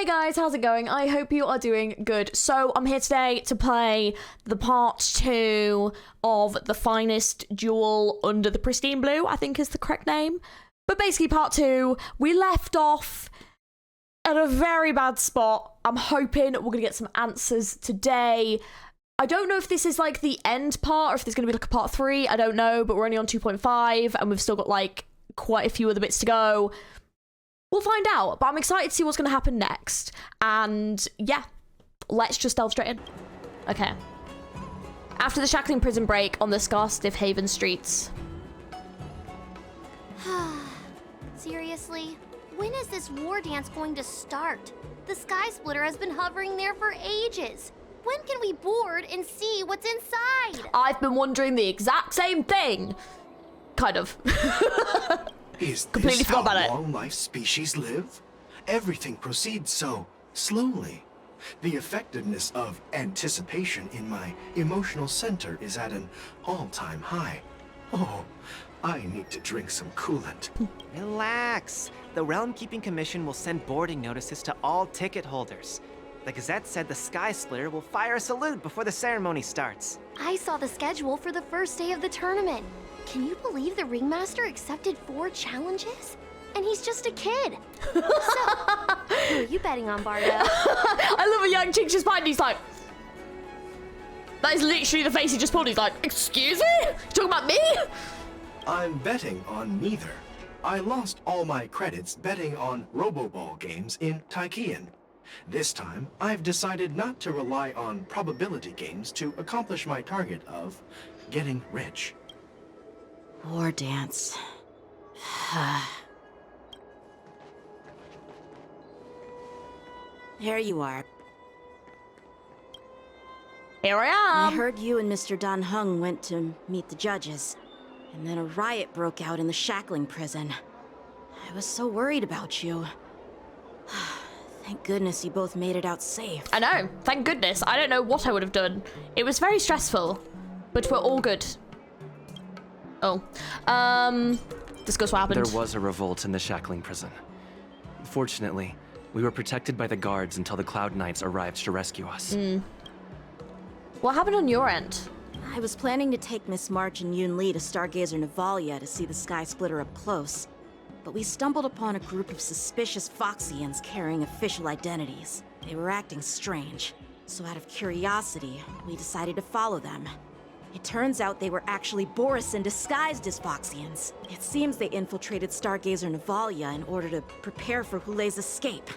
Hey guys, how's it going? I hope you are doing good. So I'm here today to play the part 2 of the finest jewel under the pristine blue, I think is the correct name. But basically part 2, we left off at a very bad spot. I'm hoping we're gonna get some answers today. I don't know if this is like the end part or if there's gonna be like a part 3, I don't know, but we're only on 2.5 and we've still got like quite a few other bits to go. We'll find out, but I'm excited to see what's going to happen next. And yeah, let's just delve straight in. Okay. After the shackling prison break on the Scar-Stiff Haven streets. Seriously? When is this war dance going to start? The Sky Splitter has been hovering there for ages. When can we board and see what's inside? I've been wondering the exact same thing. Kind of. Is Completely this forgot how about it. long life species live? Everything proceeds so slowly. The effectiveness of anticipation in my emotional center is at an all-time high. Oh, I need to drink some coolant. Relax. The Realm Keeping Commission will send boarding notices to all ticket holders. The Gazette said the Sky Splitter will fire a salute before the ceremony starts. I saw the schedule for the first day of the tournament. Can you believe the Ringmaster accepted 4 challenges? And he's just a kid. So, who are you betting on, Bardo? I love a young chick just behind. He's like, that is literally the face he just pulled. He's like, excuse me? You talking about me? I'm betting on neither. I lost all my credits betting on Roboball games in Taikian. This time, I've decided not to rely on probability games to accomplish my target of getting rich. War dance. There you are. Here I I am. heard you and Mr. Dan Heng went to meet the judges, and then a riot broke out in the shackling prison. I was so worried about you. Thank goodness you both made it out safe. I know, thank goodness. I don't know what I would have done. It was very stressful, but we're all good. Oh, discuss what happened. There was a revolt in the shackling prison. Fortunately, we were protected by the guards until the Cloud Knights arrived to rescue us. What happened on your end? I was planning to take Miss March and Yoon Lee to Stargazer Navalia to see the Sky Splitter up close, but we stumbled upon a group of suspicious Foxians carrying official identities. They were acting strange, so out of curiosity, we decided to follow them. It turns out they were actually Borisin disguised as Foxians. It seems they infiltrated Stargazer Navalia in order to prepare for Hulei's escape.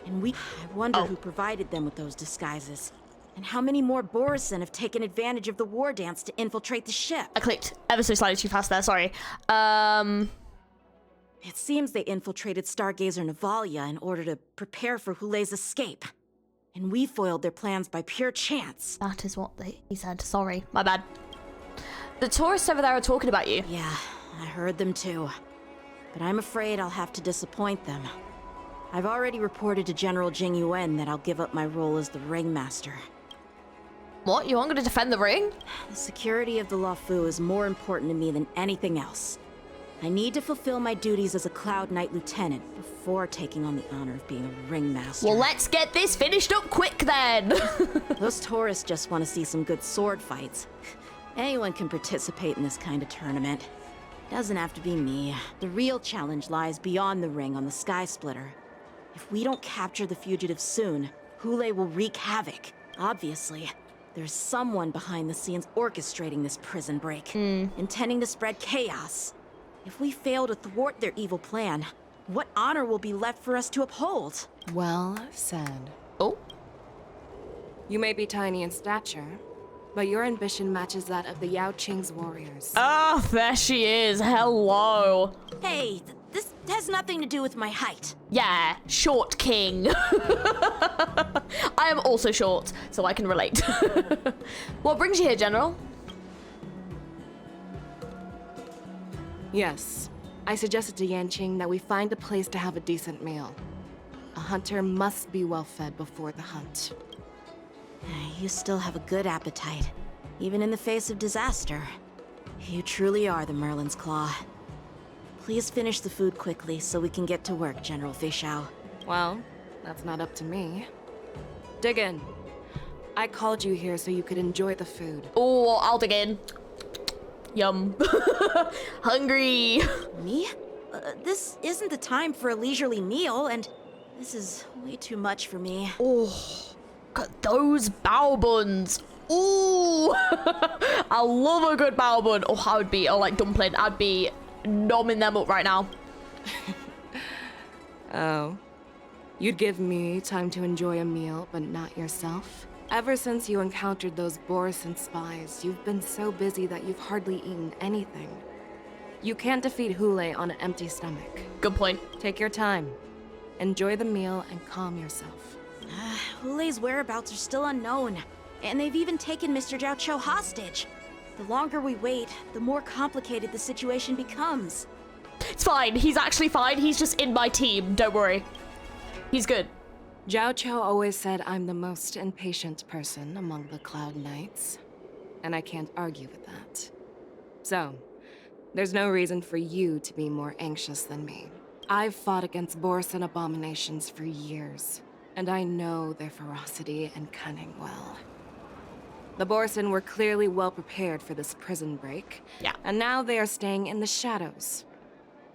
And I wonder who provided them with those disguises. And how many more Borisin have taken advantage of the war dance to infiltrate the ship? I clicked ever so slightly too fast there, sorry. It seems they infiltrated Stargazer Navalia in order to prepare for Hulei's escape. And we foiled their plans by pure chance. That is what he said, sorry, my bad. The tourists over there are talking about you. Yeah, I heard them too. But I'm afraid I'll have to disappoint them. I've already reported to General Jing Yuan that I'll give up my role as the Ringmaster. What, you aren't going to defend the ring? The security of the Luofu is more important to me than anything else. I need to fulfill my duties as a Cloud Knight Lieutenant before taking on the honor of being a Ringmaster. Well, let's get this finished up quick then. Those tourists just want to see some good sword fights. Anyone can participate in this kind of tournament. Doesn't have to be me. The real challenge lies beyond the ring on the Sky Splitter. If we don't capture the fugitives soon, Hulei will wreak havoc. Obviously, there's someone behind the scenes orchestrating this prison break, intending to spread chaos. If we fail to thwart their evil plan, what honor will be left for us to uphold? Well said. Oh, You may be tiny in stature, but your ambition matches that of the Yao Qing's warriors. oh, there she is. Hello. Hey, this has nothing to do with my height. Yeah, short king. I am also short, so I can relate. What brings you here, General? Yes, I suggested to Yanqing that we find a place to have a decent meal. A hunter must be well fed before the hunt. You still have a good appetite, even in the face of disaster. You truly are the Merlin's Claw. Please finish the food quickly so we can get to work, General Feixiao. Well, That's not up to me. Dig in. I called you here so you could enjoy the food. Oh, I'll dig in. Yum. Hungry. Me? This isn't the time for a leisurely meal, and this is way too much for me. Oh, got those bao buns. Ooh. I love a good bao bun. Oh, I would be, or like dumpling, I'd be nomming them up right now. Oh. You'd give me time to enjoy a meal, but not yourself? Ever since you encountered those Borisin spies, you've been so busy that you've hardly eaten anything. You can't defeat Hule on an empty stomach. Good point. Take your time. Enjoy the meal and calm yourself. Hule's whereabouts are still unknown, and they've even taken Mr. Jiao Cho hostage. The longer we wait, the more complicated the situation becomes. It's fine. He's actually fine. He's just in my team. Don't worry. He's good. Jiao Cho always said I'm the most impatient person among the Cloud Knights, and I can't argue with that. So, there's no reason for you to be more anxious than me. I've fought against Borisin abominations for years, and I know their ferocity and cunning well. The Borisin were clearly well prepared for this prison break, Yeah. and now they are staying in the shadows.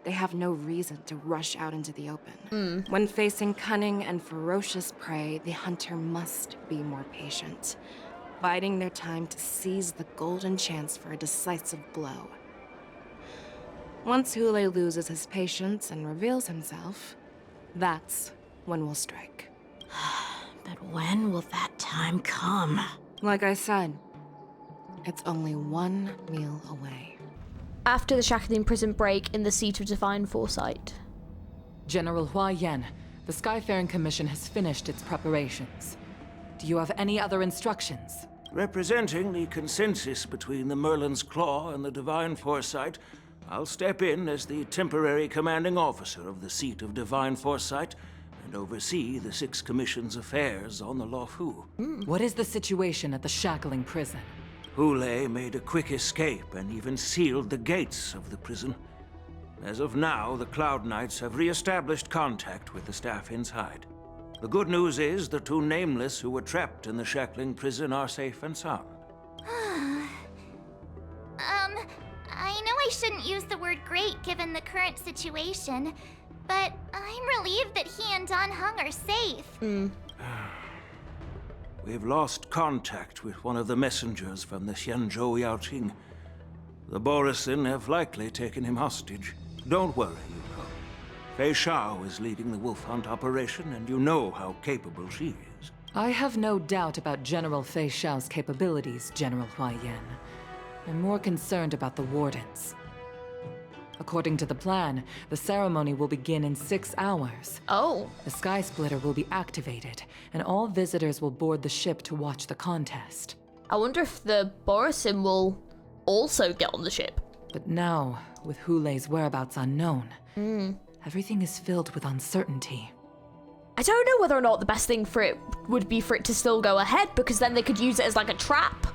They have no reason to rush out into the open. When facing cunning and ferocious prey, the hunter must be more patient, biding their time to seize the golden chance for a decisive blow. Once Hule loses his patience and reveals himself, that's when we'll strike. But when will that time come? Like I said, it's only one meal away. After the shackling prison break in the seat of divine foresight. General Hua Yan, the Skyfaring Commission has finished its preparations. Do you have any other instructions? Representing the consensus between the Merlin's Claw and the Divine Foresight, I'll step in as the temporary commanding officer of the seat of Divine Foresight and oversee the 6 Commission's affairs on the Luofu. What is the situation at the shackling prison? Hule made a quick escape and even sealed the gates of the prison. As of now, the Cloud Knights have re-established contact with the staff inside. The good news is the 2 Nameless who were trapped in the shackling prison are safe and sound. I know I shouldn't use the word great given the current situation, but I'm relieved that he and Don Hung are safe. We've lost contact with one of the messengers from the Xianzhou Yaoqing. The Borisin have likely taken him hostage. Don't worry, Yuko. Feixiao is leading the wolf hunt operation, and you know how capable she is. I have no doubt about General Feixiao's capabilities, General Hua Yan. I'm more concerned about the wardens. According to the plan, the ceremony will begin in 6 hours. Oh. The Sky Splitter will be activated, and all visitors will board the ship to watch the contest. I wonder if the Borisin will also get on the ship. But now, with Hule's whereabouts unknown, everything is filled with uncertainty. I don't know whether or not the best thing for it would be for it to still go ahead, because then they could use it as like a trap.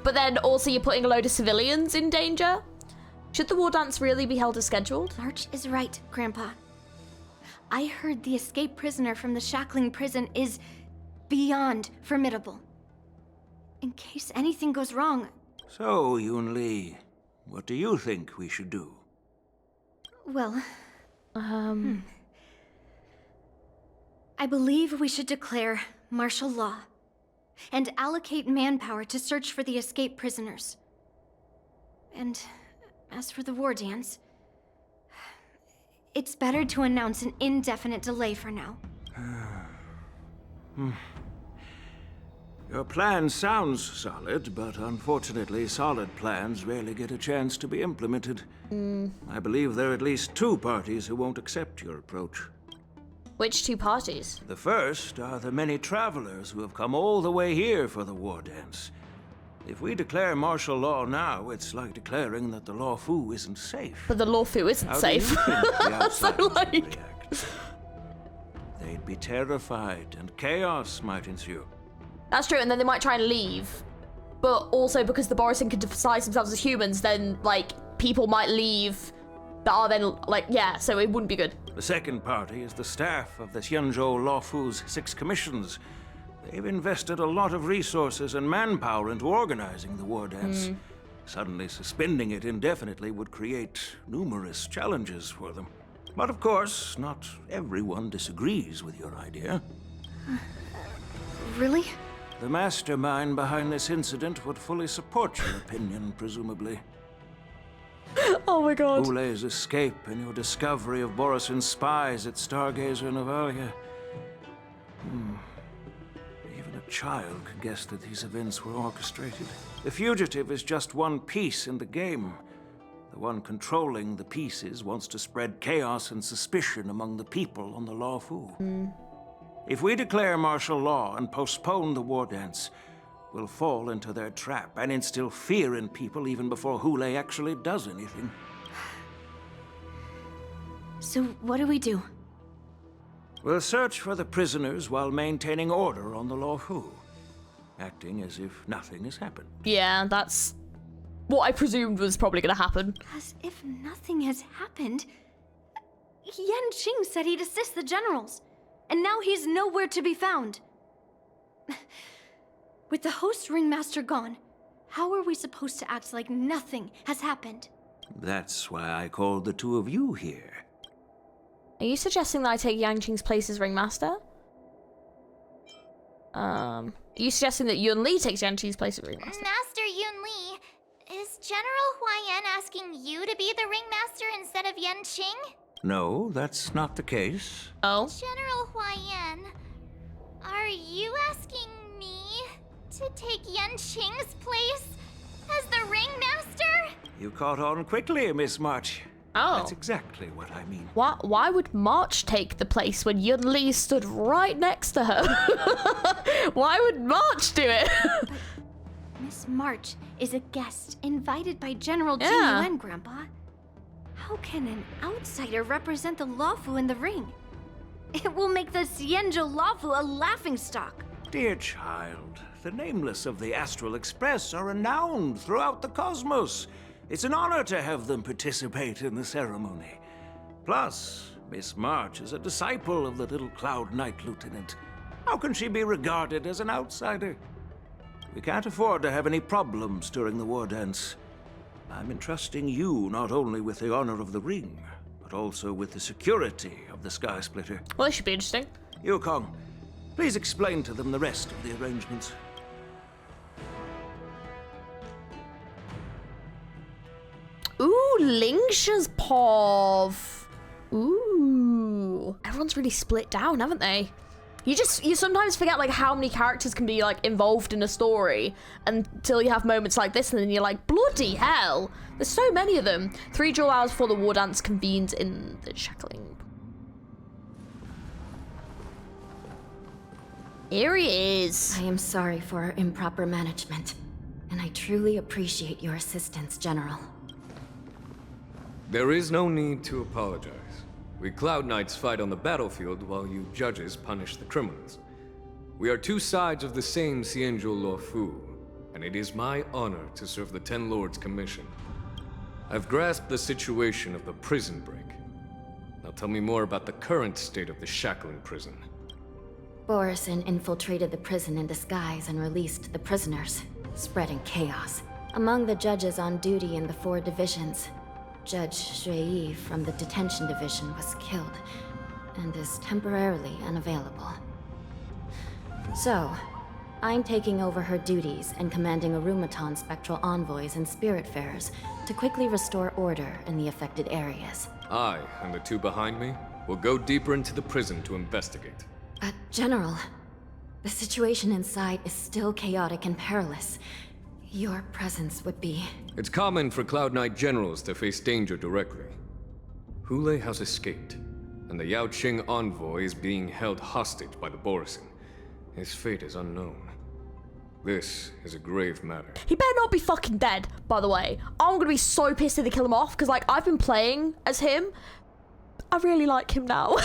But then also you're putting a load of civilians in danger. Should the war dance really be held as scheduled? March is right, Grandpa. I heard the escaped prisoner from the shackling prison is beyond formidable. In case anything goes wrong. So, Yunli, what do you think we should do? Well, I believe we should declare martial law and allocate manpower to search for the escaped prisoners. And as for the war dance, it's better to announce an indefinite delay for now. Your plan sounds solid, but unfortunately solid plans rarely get a chance to be implemented. I believe there are at least 2 parties who won't accept your approach. Which 2 parties? The first are the many travelers who have come all the way here for the war dance. If we declare martial law now, it's like declaring that the Luofu isn't safe. But the Luofu isn't How safe. do you think the So outsiders would like... react? They'd be terrified, and chaos might ensue. That's true, and then they might try and leave. But also because the Borisin can disguise themselves as humans, then, like, people might leave that are then, like, yeah, so it wouldn't be good. The second party is the staff of the Xianzhou Luofu's 6 commissions. They've invested a lot of resources and manpower into organizing the war dance. Suddenly suspending it indefinitely would create numerous challenges for them. But of course, not everyone disagrees with your idea. Really? The mastermind behind this incident would fully support your opinion, presumably. Oh my god. Ule's escape and your discovery of Borisin's spies at Stargazer Navalia. Even a child could guess that these events were orchestrated. The fugitive is just one piece in the game. The one controlling the pieces wants to spread chaos and suspicion among the people on the Luofu. If we declare martial law and postpone the war dance, we'll fall into their trap and instill fear in people even before Hule actually does anything. So what do we do? We'll search for the prisoners while maintaining order on the Luofu, acting as if nothing has happened. Yeah, that's what I presumed was probably going to happen. As if nothing has happened. Yan Qing said he'd assist the generals, and now he's nowhere to be found. With the host ringmaster gone, how are we supposed to act like nothing has happened? That's why I called the two of you here. Are you suggesting that I take Yang Qing's place as ringmaster? Are you suggesting that Yun Li takes Yang Qing's place as ringmaster? Master Yun Li, is General Huaiyan asking you to be the ringmaster instead of Yan Qing? No, that's not the case. Oh? General Huaiyan, are you asking me to take Yan Qing's place as the ringmaster? You caught on quickly, Miss March. Oh. That's exactly what I mean. Why would March take the place when Yun Li stood right next to her? Why would March do it? But Miss March is a guest invited by General Jing Yeah. Yuan, Grandpa. How can an outsider represent the Luofu in the ring? It will make the Xianzhou Luofu a laughingstock. Dear child, the nameless of the Astral Express are renowned throughout the cosmos. It's an honor to have them participate in the ceremony. Plus, Miss March is a disciple of the little Cloud Knight Lieutenant. How can she be regarded as an outsider? We can't afford to have any problems during the war dance. I'm entrusting you not only with the honor of the ring, but also with the security of the Sky Splitter. Well, this should be interesting. Yukong, please explain to them the rest of the arrangements. Ooh, Lingsha's Pov. Ooh. Everyone's really split down, haven't they? You sometimes forget like how many characters can be like involved in a story until you have moments like this and then you're like, bloody hell. There's so many of them. 3 dual hours before the war dance convenes in the shackling. Here he is. I am sorry for our improper management, and I truly appreciate your assistance, General. There is no need to apologize. We Cloud Knights fight on the battlefield while you judges punish the criminals. We are two sides of the same Xianzhou Luofu, and it is my honor to serve the Ten Lords' commission. I've grasped the situation of the prison break. Now tell me more about the current state of the shackling prison. Borisin infiltrated the prison in disguise and released the prisoners, spreading chaos. Among the judges on duty in the 4 divisions, Judge Xueyi from the detention division was killed and is temporarily unavailable. So, I'm taking over her duties and commanding Arumaton spectral envoys and spiritfarers to quickly restore order in the affected areas. I, and the 2 behind me, will go deeper into the prison to investigate. But, General, the situation inside is still chaotic and perilous. Your presence would be... It's common for Cloud Knight generals to face danger directly. Hule has escaped, and the Yao Qing envoy is being held hostage by the Borisin. His fate is unknown. This is a grave matter. He better not be fucking dead, by the way. I'm gonna be so pissed if they kill him off, because like, I've been playing as him. I really like him now.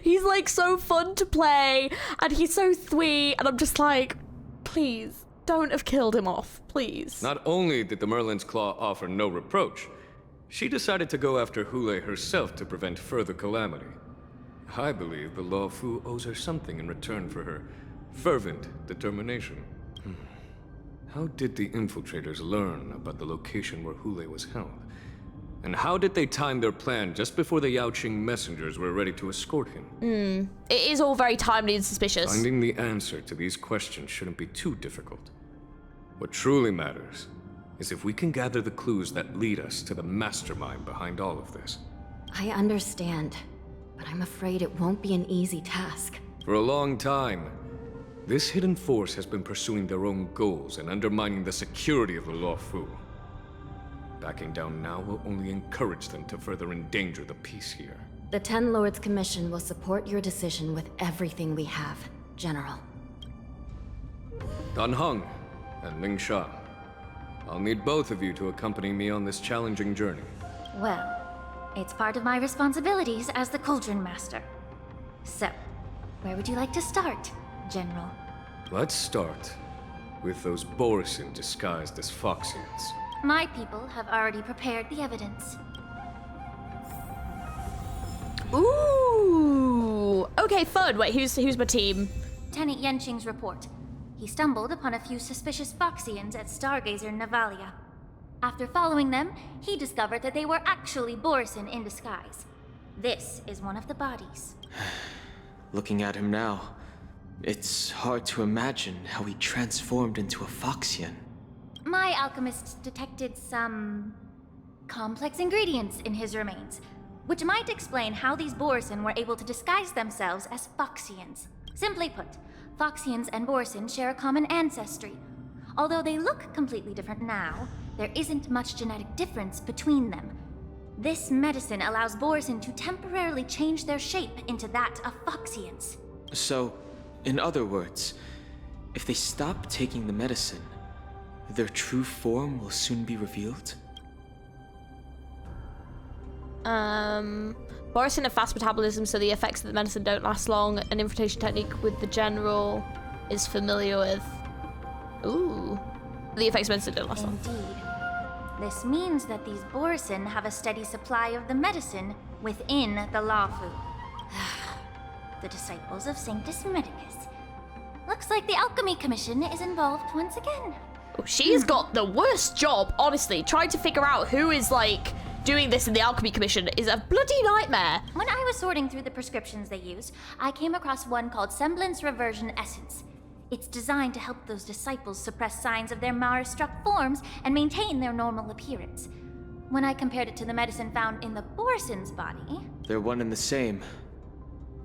He's like so fun to play, and he's so sweet, and I'm just like, please. Don't have killed him off, please. Not only did the Merlin's Claw offer no reproach, She decided to go after Hule herself to prevent further calamity. I believe the Law Fu owes her something in return for her fervent determination. How did the infiltrators learn about the location where Hule was held? And how did they time their plan just before the Yaoqing messengers were ready to escort him? It is all very timely and suspicious. Finding the answer to these questions shouldn't be too difficult. What truly matters is if we can gather the clues that lead us to the mastermind behind all of this. I understand, but I'm afraid it won't be an easy task. For a long time, this hidden force has been pursuing their own goals and undermining the security of the Law Fu. Backing down now will only encourage them to further endanger the peace here. The Ten Lords Commission will support your decision with everything we have, General. Dan Heng and Ling Sha, I'll need both of you to accompany me on this challenging journey. Well, it's part of my responsibilities as the Cauldron Master. So, where would you like to start, General? Let's start with those Borisin disguised as Foxians. My people have already prepared the evidence. Ooh. Okay, fun. Wait, who's my team? Lieutenant Yanqing's report. He stumbled upon a few suspicious Foxians at Stargazer Navalia. After following them, he discovered that they were actually Borisin in disguise. This is one of the bodies. Looking at him now, it's hard to imagine how he transformed into a Foxian. My alchemists detected some complex ingredients in his remains, which might explain how these Borisin were able to disguise themselves as Foxians. Simply put, Foxians and Borisin share a common ancestry. Although they look completely different now, there isn't much genetic difference between them. This medicine allows Borisin to temporarily change their shape into that of Foxians. So, in other words, if they stop taking the medicine, their true form will soon be revealed? Borisin have fast metabolism, so the effects of the medicine don't last long. An infiltration technique with the general is familiar with. Ooh. The effects of medicine don't last long. Indeed. This means that these Borisin have a steady supply of the medicine within the Law Fu. The disciples of Sanctus Medicus. Looks like the Alchemy Commission is involved once again. She's got the worst job, honestly. Trying to figure out who is, like, doing this in the Alchemy Commission is a bloody nightmare. When I was sorting through the prescriptions they use, I came across one called Semblance Reversion Essence. It's designed to help those disciples suppress signs of their Mara-struck forms and maintain their normal appearance. When I compared it to the medicine found in the Borisin's body... They're one and the same,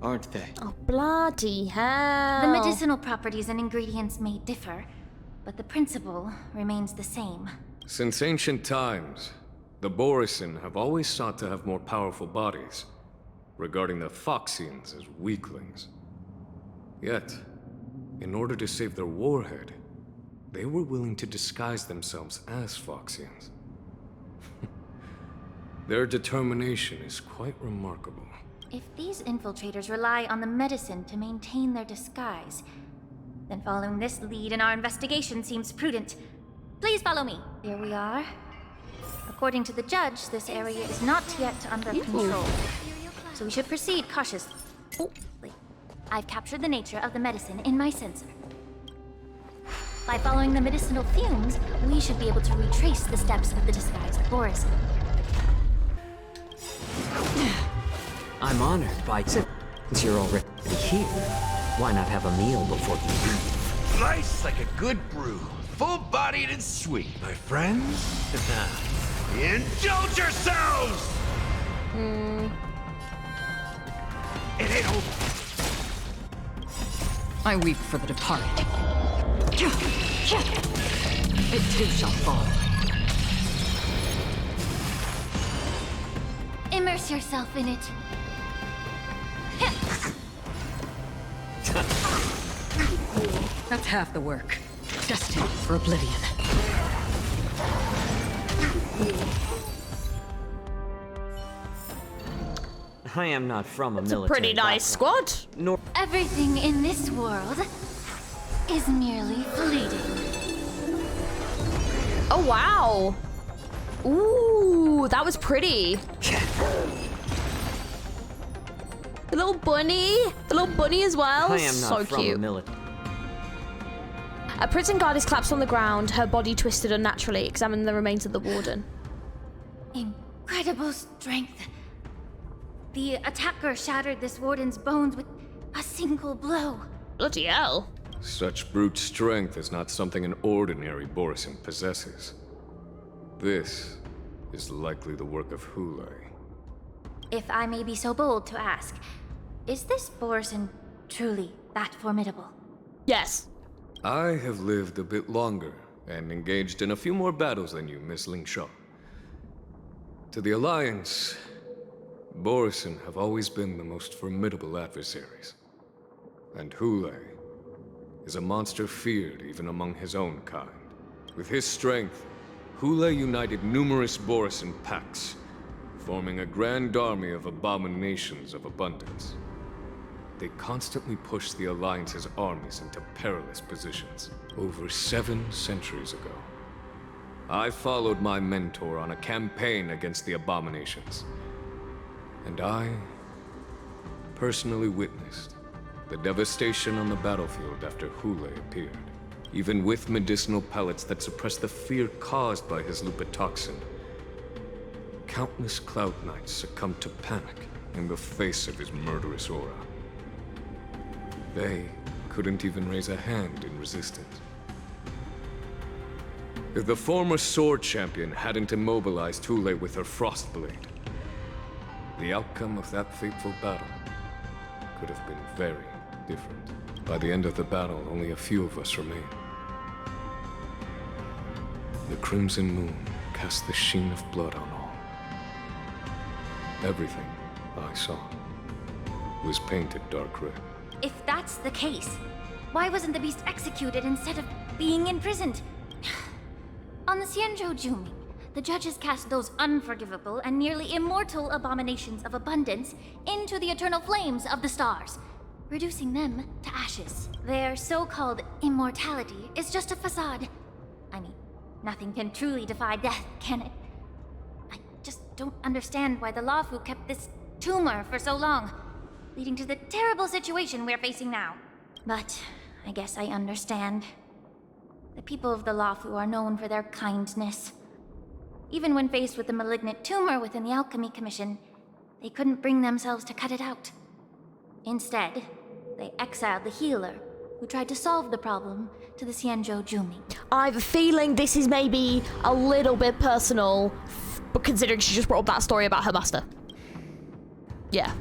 aren't they? Oh, bloody hell. The medicinal properties and ingredients may differ, but the principle remains the same. Since ancient times, the Borisin have always sought to have more powerful bodies, regarding the Foxians as weaklings. Yet, in order to save their warhead, they were willing to disguise themselves as Foxians. Their determination is quite remarkable. If these infiltrators rely on the medicine to maintain their disguise, then following this lead in our investigation seems prudent. Please follow me. Here we are. According to the judge, this area is not yet under control, so we should proceed cautiously. I've captured the nature of the medicine in my sensor. By following the medicinal fumes, we should be able to retrace the steps of the disguised Borisin. I'm honored by since you're already here. Why not have a meal before you leave? Nice like a good brew. Full-bodied and sweet, my friends. Indulge yourselves! It ain't over. I weep for the departed. It too shall fall. Immerse yourself in it. That's half the work. Destined for oblivion. I am not from a It's military a pretty nice squad. Nor Everything in this world is merely fleeting. Oh, wow. Ooh, that was pretty. The little bunny. The little bunny as well. I am so not from cute. a military. A prison guard is collapsed on the ground, her body twisted unnaturally. Examine the remains of the warden. Incredible strength. The attacker shattered this warden's bones with a single blow. Bloody hell. Such brute strength is not something an ordinary Borisin possesses. This is likely the work of Hule. If I may be so bold to ask, is this Borisin truly that formidable? Yes. I have lived a bit longer and engaged in a few more battles than you, Miss Lingshaw. To the Alliance, Borisin have always been the most formidable adversaries. And Hule is a monster feared even among his own kind. With his strength, Hule united numerous Borisin packs, forming a grand army of abominations of abundance. They constantly pushed the Alliance's armies into perilous positions. Over 7 centuries ago, I followed my mentor on a campaign against the abominations. And I personally witnessed the devastation on the battlefield after Hule appeared. Even with medicinal pellets that suppressed the fear caused by his lupitoxin, countless Cloud Knights succumbed to panic in the face of his murderous aura. They couldn't even raise a hand in resistance. If the former sword champion hadn't immobilized Hule with her frost blade, the outcome of that fateful battle could have been very different. By the end of the battle, only a few of us remained. The crimson moon cast the sheen of blood on all. Everything I saw was painted dark red. If that's the case, why wasn't the beast executed instead of being imprisoned? On the Xianzhou, the judges cast those unforgivable and nearly immortal abominations of abundance into the eternal flames of the stars, reducing them to ashes. Their so-called immortality is just a facade. I mean, nothing can truly defy death, can it? I just don't understand why the Luofu kept this tumor for so long, leading to the terrible situation we're facing now. But I guess I understand. The people of the Luofu are known for their kindness. Even when faced with the malignant tumor within the Alchemy Commission, they couldn't bring themselves to cut it out. Instead, they exiled the healer, who tried to solve the problem, to the Xianzhou. I have a feeling this is maybe a little bit personal, but considering she just brought up that story about her master. Yeah.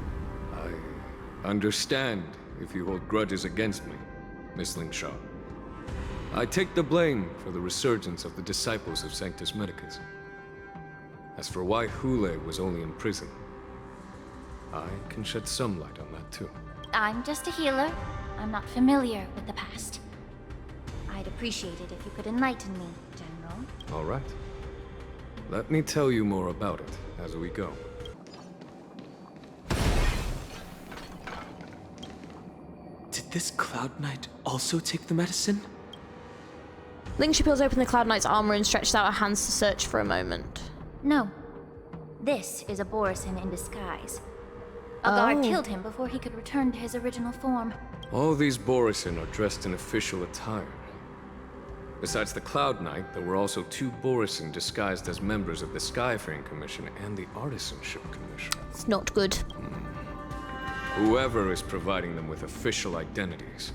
I understand if you hold grudges against me, Miss Lingshaw. I take the blame for the resurgence of the disciples of Sanctus Medicus. As for why Hule was only in prison, I can shed some light on that too. I'm just a healer. I'm not familiar with the past. I'd appreciate it if you could enlighten me, General. All right. Let me tell you more about it as we go. Did this Cloud Knight also take the medicine? Lingsha peels open the Cloud Knight's armor and stretches out her hands to search for a moment. No. This is a Borisin in disguise. A guard killed him before he could return to his original form. All these Borisin are dressed in official attire. Besides the Cloud Knight, there were also 2 Borisin disguised as members of the Skyfaring Commission and the Artisanship Commission. It's not good. Whoever is providing them with official identities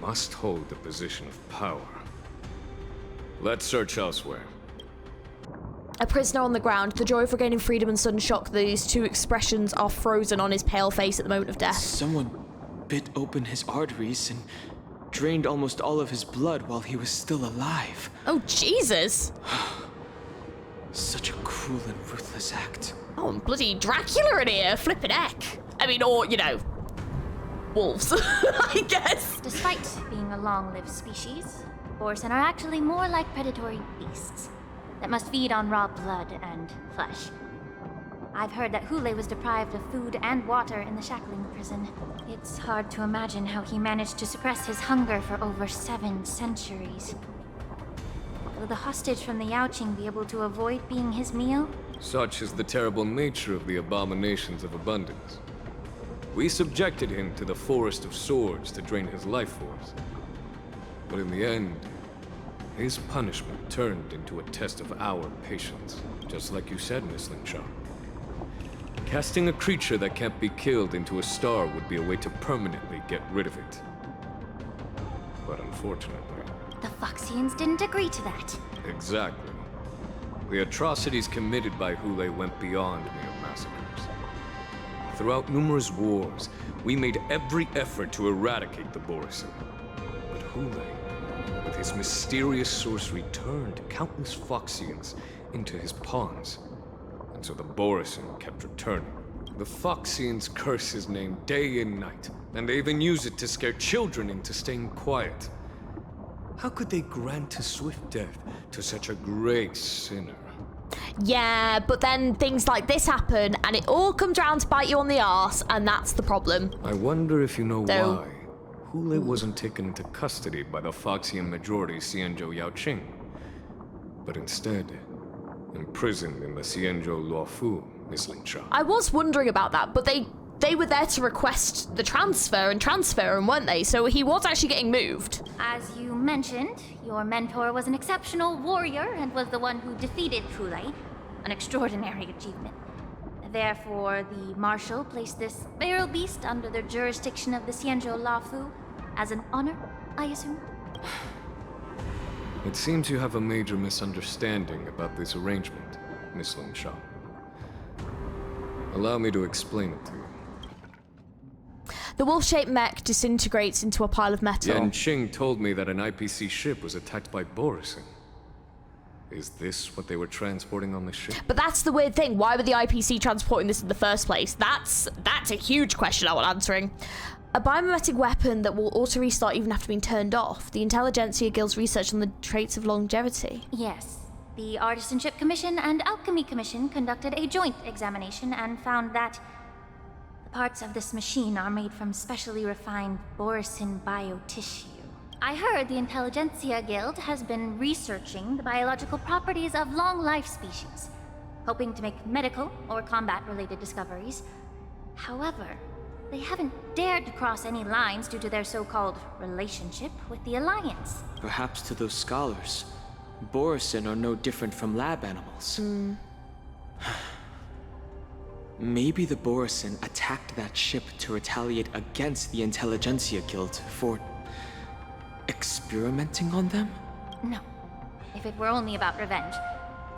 must hold the position of power. Let's search elsewhere. A prisoner on the ground. The joy of regaining freedom and sudden shock. These 2 expressions are frozen on his pale face at the moment of death. Someone bit open his arteries and drained almost all of his blood while he was still alive. Oh, Jesus! Such a cruel and ruthless act. Oh, I'm bloody Dracula in here. Flippin' heck. I mean, or, you know, wolves, I guess. Despite being a long-lived species, Borisin are actually more like predatory beasts that must feed on raw blood and flesh. I've heard that Hule was deprived of food and water in the shackling prison. It's hard to imagine how he managed to suppress his hunger for over 7 centuries. will the hostage from the Yaoqing be able to avoid being his meal? Such is the terrible nature of the abominations of abundance. We subjected him to the Forest of Swords to drain his life force. But in the end, his punishment turned into a test of our patience. Just like you said, Miss Lingshaw. Casting a creature that can't be killed into a star would be a way to permanently get rid of it. But unfortunately... The Feixians didn't agree to that. Exactly. The atrocities committed by Hule went beyond mere massacres. Throughout numerous wars, we made every effort to eradicate the Borisin. But Hule, with his mysterious sorcery, turned countless Feixians into his pawns. And so the Borisin kept returning. The Feixians curse his name day and night, and they even use it to scare children into staying quiet. How could they grant a swift death to such a great sinner? Yeah, but then things like this happen, and it all comes around to bite you on the arse, and that's the problem. I wonder if you know why Hule wasn't taken into custody by the Feixian majority Xianzhou Yaoqing, but instead imprisoned in the Xianzhou Luofu, Miss Lingshaw. I was wondering about that, but they were there to request the transfer, weren't they? So he was actually getting moved. As you mentioned, your mentor was an exceptional warrior and was the one who defeated Hule, an extraordinary achievement. Therefore, the Marshal placed this feral beast under the jurisdiction of the Xianzhou Luofu as an honor, I assume? It seems you have a major misunderstanding about this arrangement, Miss Lingshaw. Allow me to explain it to you. The wolf-shaped mech disintegrates into a pile of metal. Yan Qing told me that an IPC ship was attacked by Borisin. Is this what they were transporting on the ship? But that's the weird thing. Why were the IPC transporting this in the first place? That's a huge question I want answering. A biomimetic weapon that will auto-restart even after being turned off. The Intelligentsia Guild's research on the traits of longevity. Yes. The Artisanship Commission and Alchemy Commission conducted a joint examination and found that the parts of this machine are made from specially refined Borisin biotissue. I heard the Intelligentsia Guild has been researching the biological properties of long-life species, hoping to make medical or combat-related discoveries. However, they haven't dared to cross any lines due to their so-called relationship with the Alliance. Perhaps to those scholars, Borisin are no different from lab animals. Maybe the Borisin attacked that ship to retaliate against the Intelligentsia Guild for experimenting on them? No. If it were only about revenge,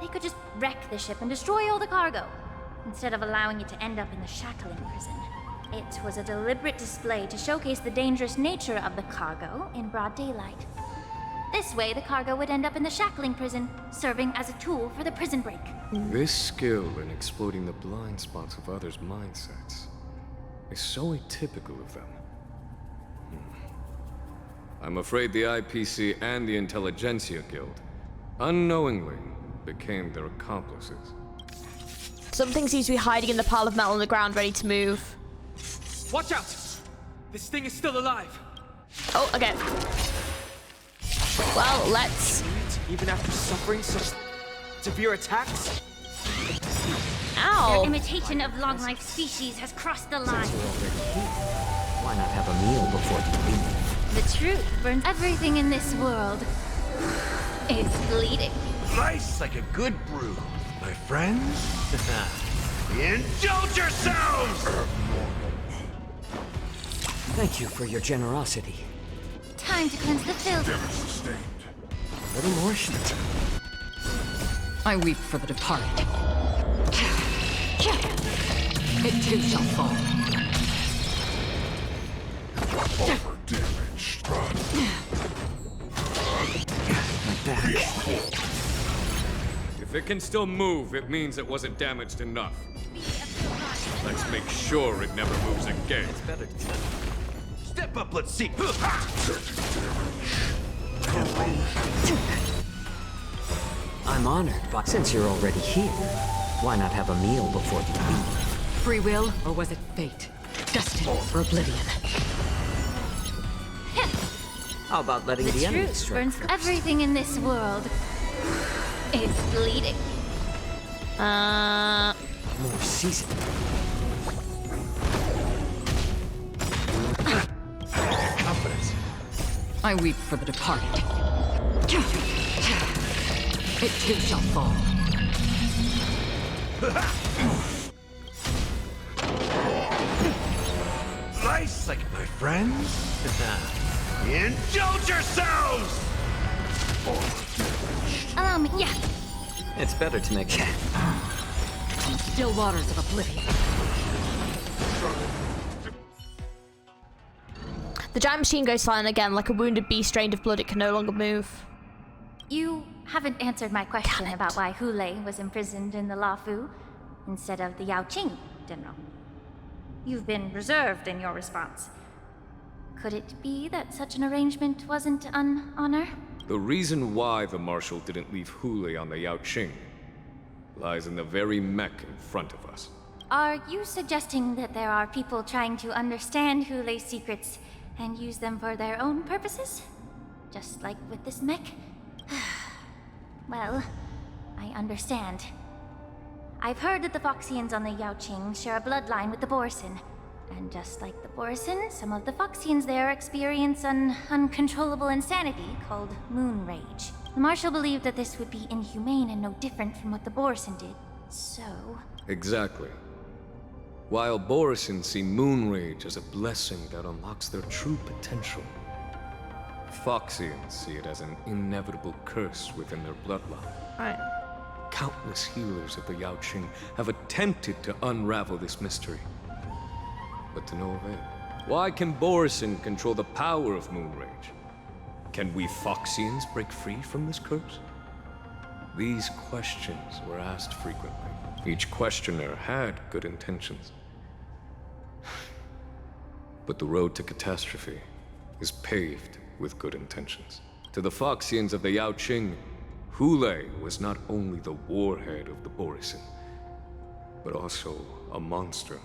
they could just wreck the ship and destroy all the cargo, instead of allowing it to end up in the shackling prison. It was a deliberate display to showcase the dangerous nature of the cargo in broad daylight. This way, the cargo would end up in the shackling prison, serving as a tool for the prison break. This skill in exploiting the blind spots of others' mindsets is so atypical of them. I'm afraid the IPC and the Intelligentsia Guild unknowingly became their accomplices. Something seems to be hiding in the pile of metal on the ground, ready to move. Watch out! This thing is still alive! Oh, okay. Well, let's... Even after suffering such severe attacks? Ow! Their imitation of long-life species has crossed the line. Why not have a meal before you leave? The truth burns everything in this world. It's bleeding. Nice like a good brew, my friends. Indulge yourselves! Thank you for your generosity. Time to cleanse the filth. A little more shit. I weep for the departed. It too shall fall. My back. If it can still move, it means it wasn't damaged enough. Let's make sure it never moves again. It's better to step up, let's see. I'm honored, but since you're already here, why not have a meal before you leave? Free will, or was it fate? Destined for oblivion. How about letting the enemy truth strike burns first? everything in this world. is bleeding. More season. Confidence. I weep for the departed. It too shall fall. Nice, like my friends. Indulge yourselves! Yeah. It's better to make On the still waters of oblivion. The giant machine goes silent again. Like a wounded beast drained of blood, it can no longer move. You haven't answered my question about why Hule was imprisoned in the Lafu instead of the Yaoqing, General. You've been reserved in your response. Could it be that such an arrangement wasn't an honor? The reason why the Marshal didn't leave Hule on the Yaoqing lies in the very mech in front of us. Are you suggesting that there are people trying to understand Hule's secrets and use them for their own purposes? Just like with this mech? Well, I understand. I've heard that the Foxians on the Yaoqing share a bloodline with the Borison. And just like the Borison, some of the Foxians there experience an uncontrollable insanity called moon rage. The Marshal believed that this would be inhumane and no different from what the Borison did. So... Exactly. While Borison see moon rage as a blessing that unlocks their true potential, Foxians see it as an inevitable curse within their bloodline. Right. Countless healers of the Yaoqing have attempted to unravel this mystery, but to no avail. Why can Borison control the power of moon rage? Can we Foxians break free from this curse? These questions were asked frequently. Each questioner had good intentions. But the road to catastrophe is paved with good intentions. To the Foxians of the Yaoqing, Hule was not only the warhead of the Borison, but also a monster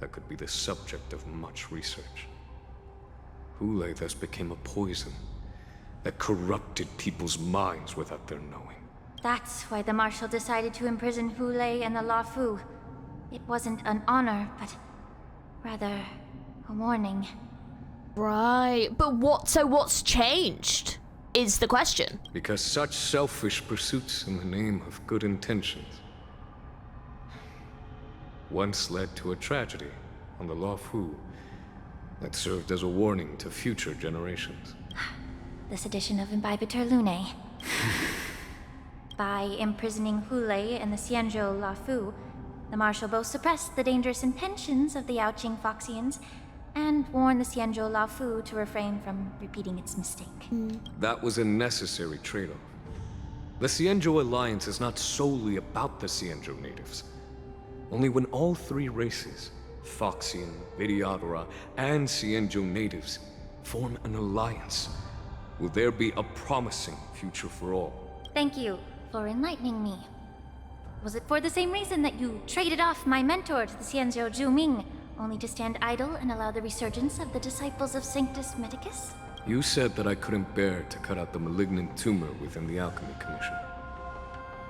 that could be the subject of much research. Hule thus became a poison that corrupted people's minds without their knowing. that's why the Marshal decided to imprison Hule and the Lafu. It wasn't an honor, but rather a warning. Right, but what's changed is the question. Because such selfish pursuits in the name of good intentions once led to a tragedy on the Lafu that served as a warning to future generations. This edition of Imbibitor Lune. By imprisoning Hule and the Xianzhou Lafu, the Marshal both suppressed the dangerous intentions of the Yaoqing Foxians and warned the Xianzhou Lafu to refrain from repeating its mistake. That was a necessary trade-off. The Xianzhou Alliance is not solely about the Xianzhou natives. Only when all three races, Foxian, Videodora, and Xianzhou natives, form an alliance, will there be a promising future for all. Thank you for enlightening me. Was it for the same reason that you traded off my mentor to the Xianzhou Zhuming, only to stand idle and allow the resurgence of the disciples of Sanctus Medicus? You said that I couldn't bear to cut out the malignant tumor within the Alchemy Commission,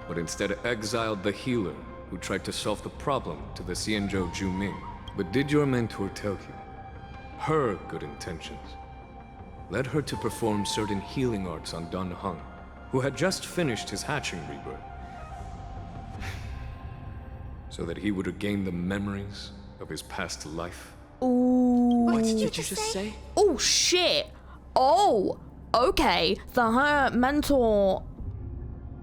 but instead exiled the healer who tried to solve the problem to the Xianzhou Zhuming. But did your mentor tell you her good intentions led her to perform certain healing arts on Dun Hung, who had just finished his hatching rebirth, so that he would regain the memories of his past life? Ooh. What did you just say? Oh shit. Oh, okay. Her mentor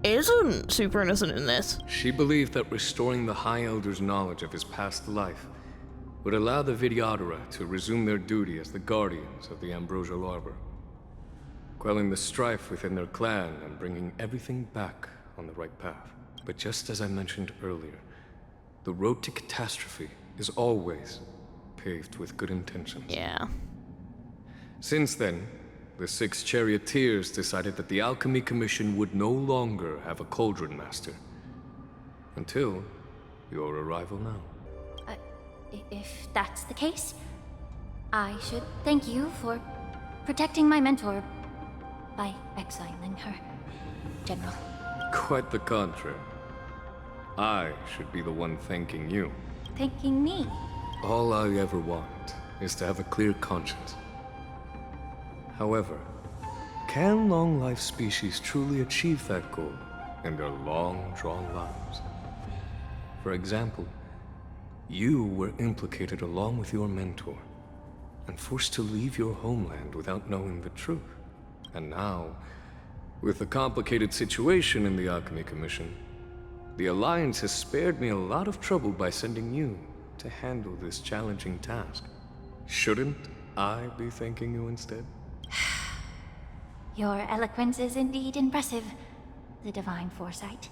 isn't super innocent in this. She believed that restoring the High Elder's knowledge of his past life would allow the Videodora to resume their duty as the guardians of the Ambrosial Arbor, quelling the strife within their clan and bringing everything back on the right path. But just as I mentioned earlier, the road to catastrophe is always paved with good intentions. Yeah. Since then, the 6 charioteers decided that the Alchemy Commission would no longer have a Cauldron Master. Until your arrival now. If that's the case, I should thank you for protecting my mentor by exiling her, General. Quite the contrary. I should be the one thanking you. Thanking me? All I ever want is to have a clear conscience. However, can long-life species truly achieve that goal in their long, drawn lives? For example, you were implicated along with your mentor, and forced to leave your homeland without knowing the truth. And now, with the complicated situation in the Alchemy Commission, the Alliance has spared me a lot of trouble by sending you to handle this challenging task. Shouldn't I be thanking you instead? Your eloquence is indeed impressive, the divine foresight.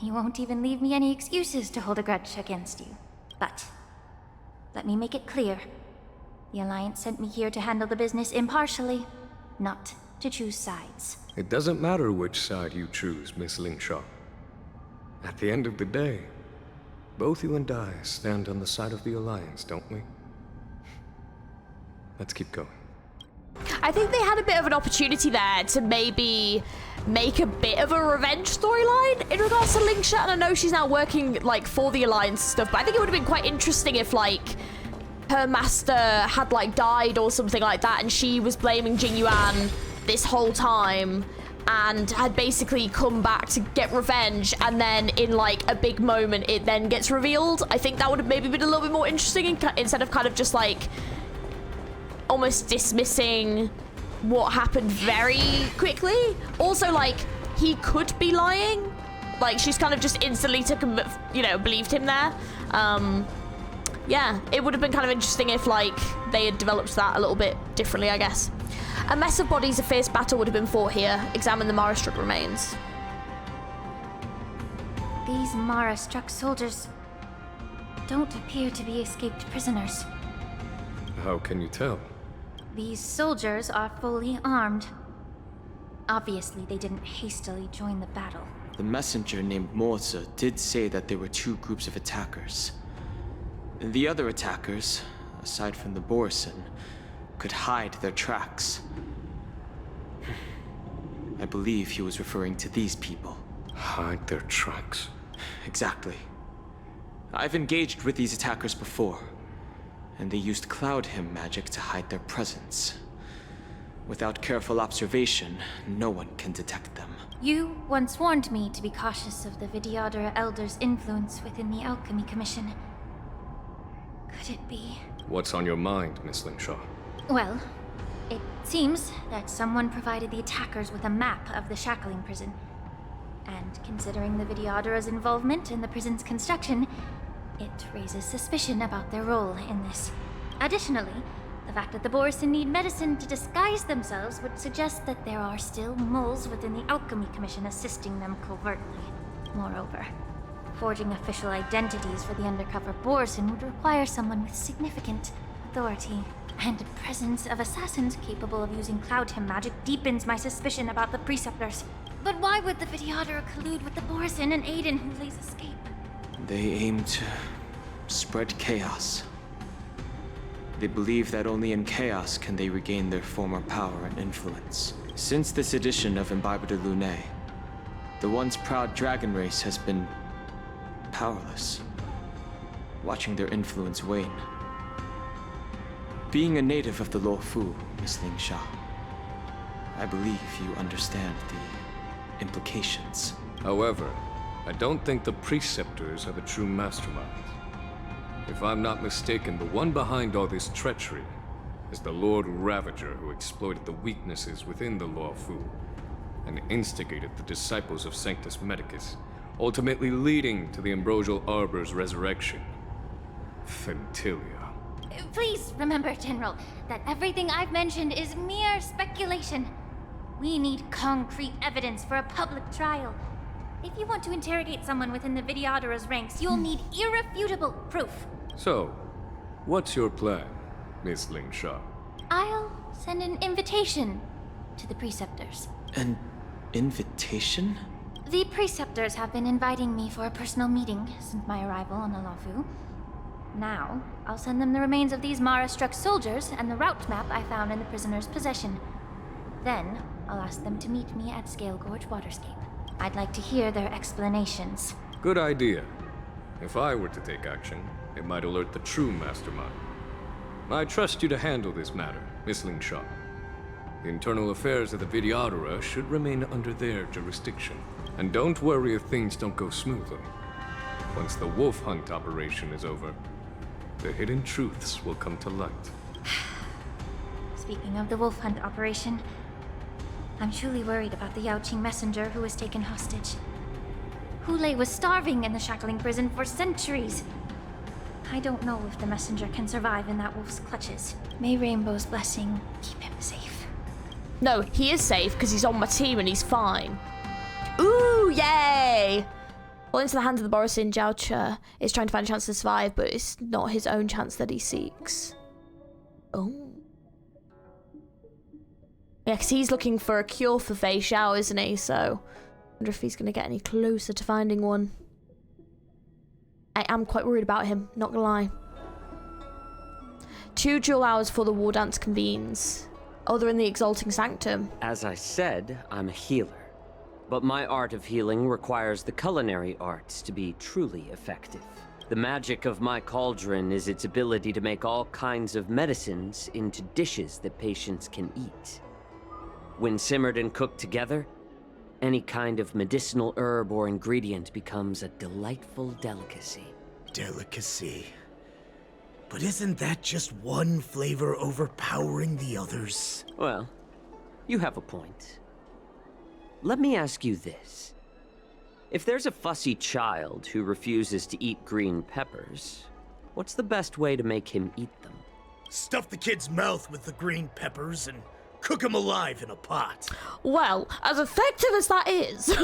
You won't even leave me any excuses to hold a grudge against you. But let me make it clear. The Alliance sent me here to handle the business impartially, not to choose sides. It doesn't matter which side you choose, Miss Lingshaw. At the end of the day, both you and I stand on the side of the Alliance, don't we? Let's keep going. I think they had a bit of an opportunity there to maybe make a bit of a revenge storyline in regards to Lingsha, and I know she's now working like for the Alliance stuff, but I think it would have been quite interesting if like her master had like died or something like that, and she was blaming Jingyuan this whole time and had basically come back to get revenge, and then in like a big moment it then gets revealed. I think that would have maybe been a little bit more interesting instead of kind of just like almost dismissing what happened very quickly. Also, like, he could be lying. Like, she's kind of just instantly believed him there. Yeah, it would have been kind of interesting if, like, they had developed that a little bit differently, I guess. A mess of bodies, a fierce battle would have been fought here. Examine the Mara-struck remains. These Mara-struck soldiers don't appear to be escaped prisoners. How can you tell? These soldiers are fully armed. Obviously, they didn't hastily join the battle. The messenger named Moza did say that there were two groups of attackers. The other attackers, aside from the Borison, could hide their tracks. I believe he was referring to these people. Hide their tracks? Exactly. I've engaged with these attackers before, and they used Cloud Hymn magic to hide their presence. Without careful observation, no one can detect them. You once warned me to be cautious of the Vidyadhara Elder's influence within the Alchemy Commission. Could it be? What's on your mind, Miss Lingshaw? Well, it seems that someone provided the attackers with a map of the shackling prison. And considering the Vidyadhara's involvement in the prison's construction, it raises suspicion about their role in this. Additionally, the fact that the Borison need medicine to disguise themselves would suggest that there are still moles within the Alchemy Commission assisting them covertly. Moreover, forging official identities for the undercover Borison would require someone with significant authority. And the presence of assassins capable of using Cloud Hymn magic deepens my suspicion about the Preceptors. But why would the Vidyadhara collude with the Borison and aid in Hulei's escape? They aim to spread chaos. They believe that only in chaos can they regain their former power and influence. Since this edition of Imbibe de Lune, the once proud dragon race has been powerless, watching their influence wane. Being a native of the Luofu, Miss Lingsha, I believe you understand the implications. However, I don't think the Preceptors are the true masterminds. If I'm not mistaken, the one behind all this treachery is the Lord Ravager, who exploited the weaknesses within the Luofu and instigated the disciples of Sanctus Medicus, ultimately leading to the Ambrosial Arbor's resurrection. Fentilia. Please remember, General, that everything I've mentioned is mere speculation. We need concrete evidence for a public trial. If you want to interrogate someone within the Vidyadhara's ranks, you'll need irrefutable proof. So, what's your plan, Miss Lingshaw? I'll send an invitation to the Preceptors. An invitation? The Preceptors have been inviting me for a personal meeting since my arrival on the Luofu. Now, I'll send them the remains of these Mara-struck soldiers and the route map I found in the prisoner's possession. Then, I'll ask them to meet me at Scale Gorge Waterscape. I'd like to hear their explanations. Good idea. If I were to take action, it might alert the true mastermind. I trust you to handle this matter, Miss Ling Shaw. The internal affairs of the Vidyadhara should remain under their jurisdiction. And don't worry if things don't go smoothly. Once the wolf hunt operation is over, the hidden truths will come to light. Speaking of the wolf hunt operation, I'm truly worried about the Yaoqing messenger who was taken hostage. Hulei was starving in the shackling prison for centuries. I don't know if the messenger can survive in that wolf's clutches. May Rainbow's blessing keep him safe. No, he is safe because he's on my team and he's fine. Ooh, yay! Fall into the hands of the Borisin, Jiaoqui is trying to find a chance to survive, but it's not his own chance that he seeks. Oh. Yeah, because he's looking for a cure for feixiao, isn't he? So, I wonder if he's going to get any closer to finding one. I am quite worried about him, not gonna lie. 2 dual hours before the war dance convenes. Oh, they're in the Exalting Sanctum. As I said, I'm a healer. But my art of healing requires the culinary arts to be truly effective. The magic of my cauldron is its ability to make all kinds of medicines into dishes that patients can eat. When simmered and cooked together, any kind of medicinal herb or ingredient becomes a delightful delicacy. Delicacy? But isn't that just one flavor overpowering the others? Well, you have a point. Let me ask you this. If there's a fussy child who refuses to eat green peppers, what's the best way to make him eat them? Stuff the kid's mouth with the green peppers and cook him alive in a pot. Well, as effective as that is...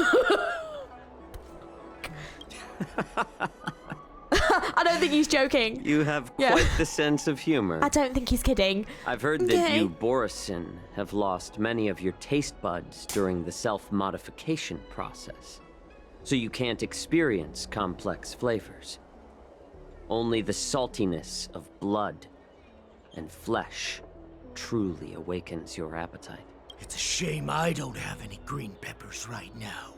I don't think he's joking. You have quite the sense of humor. I don't think he's kidding. I've heard that you, Borisin, have lost many of your taste buds during the self-modification process. So you can't experience complex flavors. Only the saltiness of blood and flesh truly awakens your appetite. It's a shame I don't have any green peppers right now.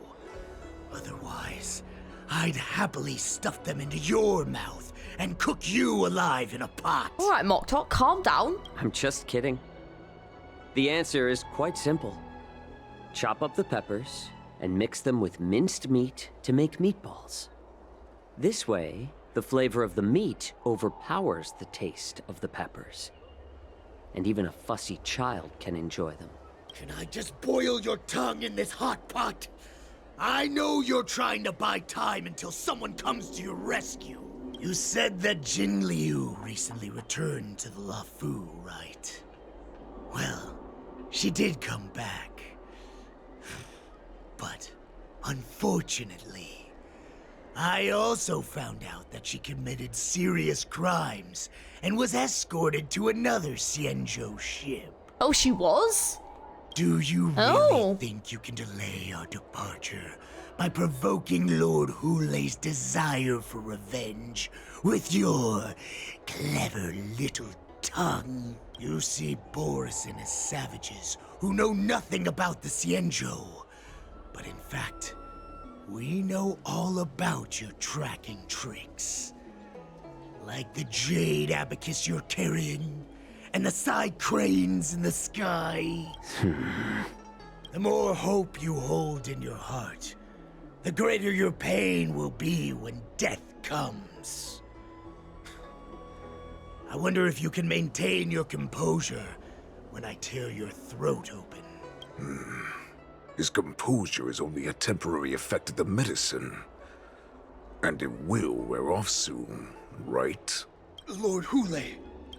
Otherwise, I'd happily stuff them into your mouth and cook you alive in a pot. All right, Mock Talk, calm down. I'm just kidding. The answer is quite simple. Chop up the peppers and mix them with minced meat to make meatballs. This way, the flavor of the meat overpowers the taste of the peppers. And even a fussy child can enjoy them. Can I just boil your tongue in this hot pot? I know you're trying to buy time until someone comes to your rescue. You said that Jin Liu recently returned to the Luofu, right? Well, she did come back. But, unfortunately, I also found out that she committed serious crimes and was escorted to another Xianzhou ship. Oh, she was? Do you really think you can delay our departure by provoking Lord Hulei's desire for revenge with your clever little tongue? You see Borisin as savages who know nothing about the Xianzhou. But in fact, we know all about your tracking tricks. Like the jade abacus you're carrying, and the side cranes in the sky. The more hope you hold in your heart, the greater your pain will be when death comes. I wonder if you can maintain your composure when I tear your throat open. His composure is only a temporary effect of the medicine. And it will wear off soon, right? Lord Hulei!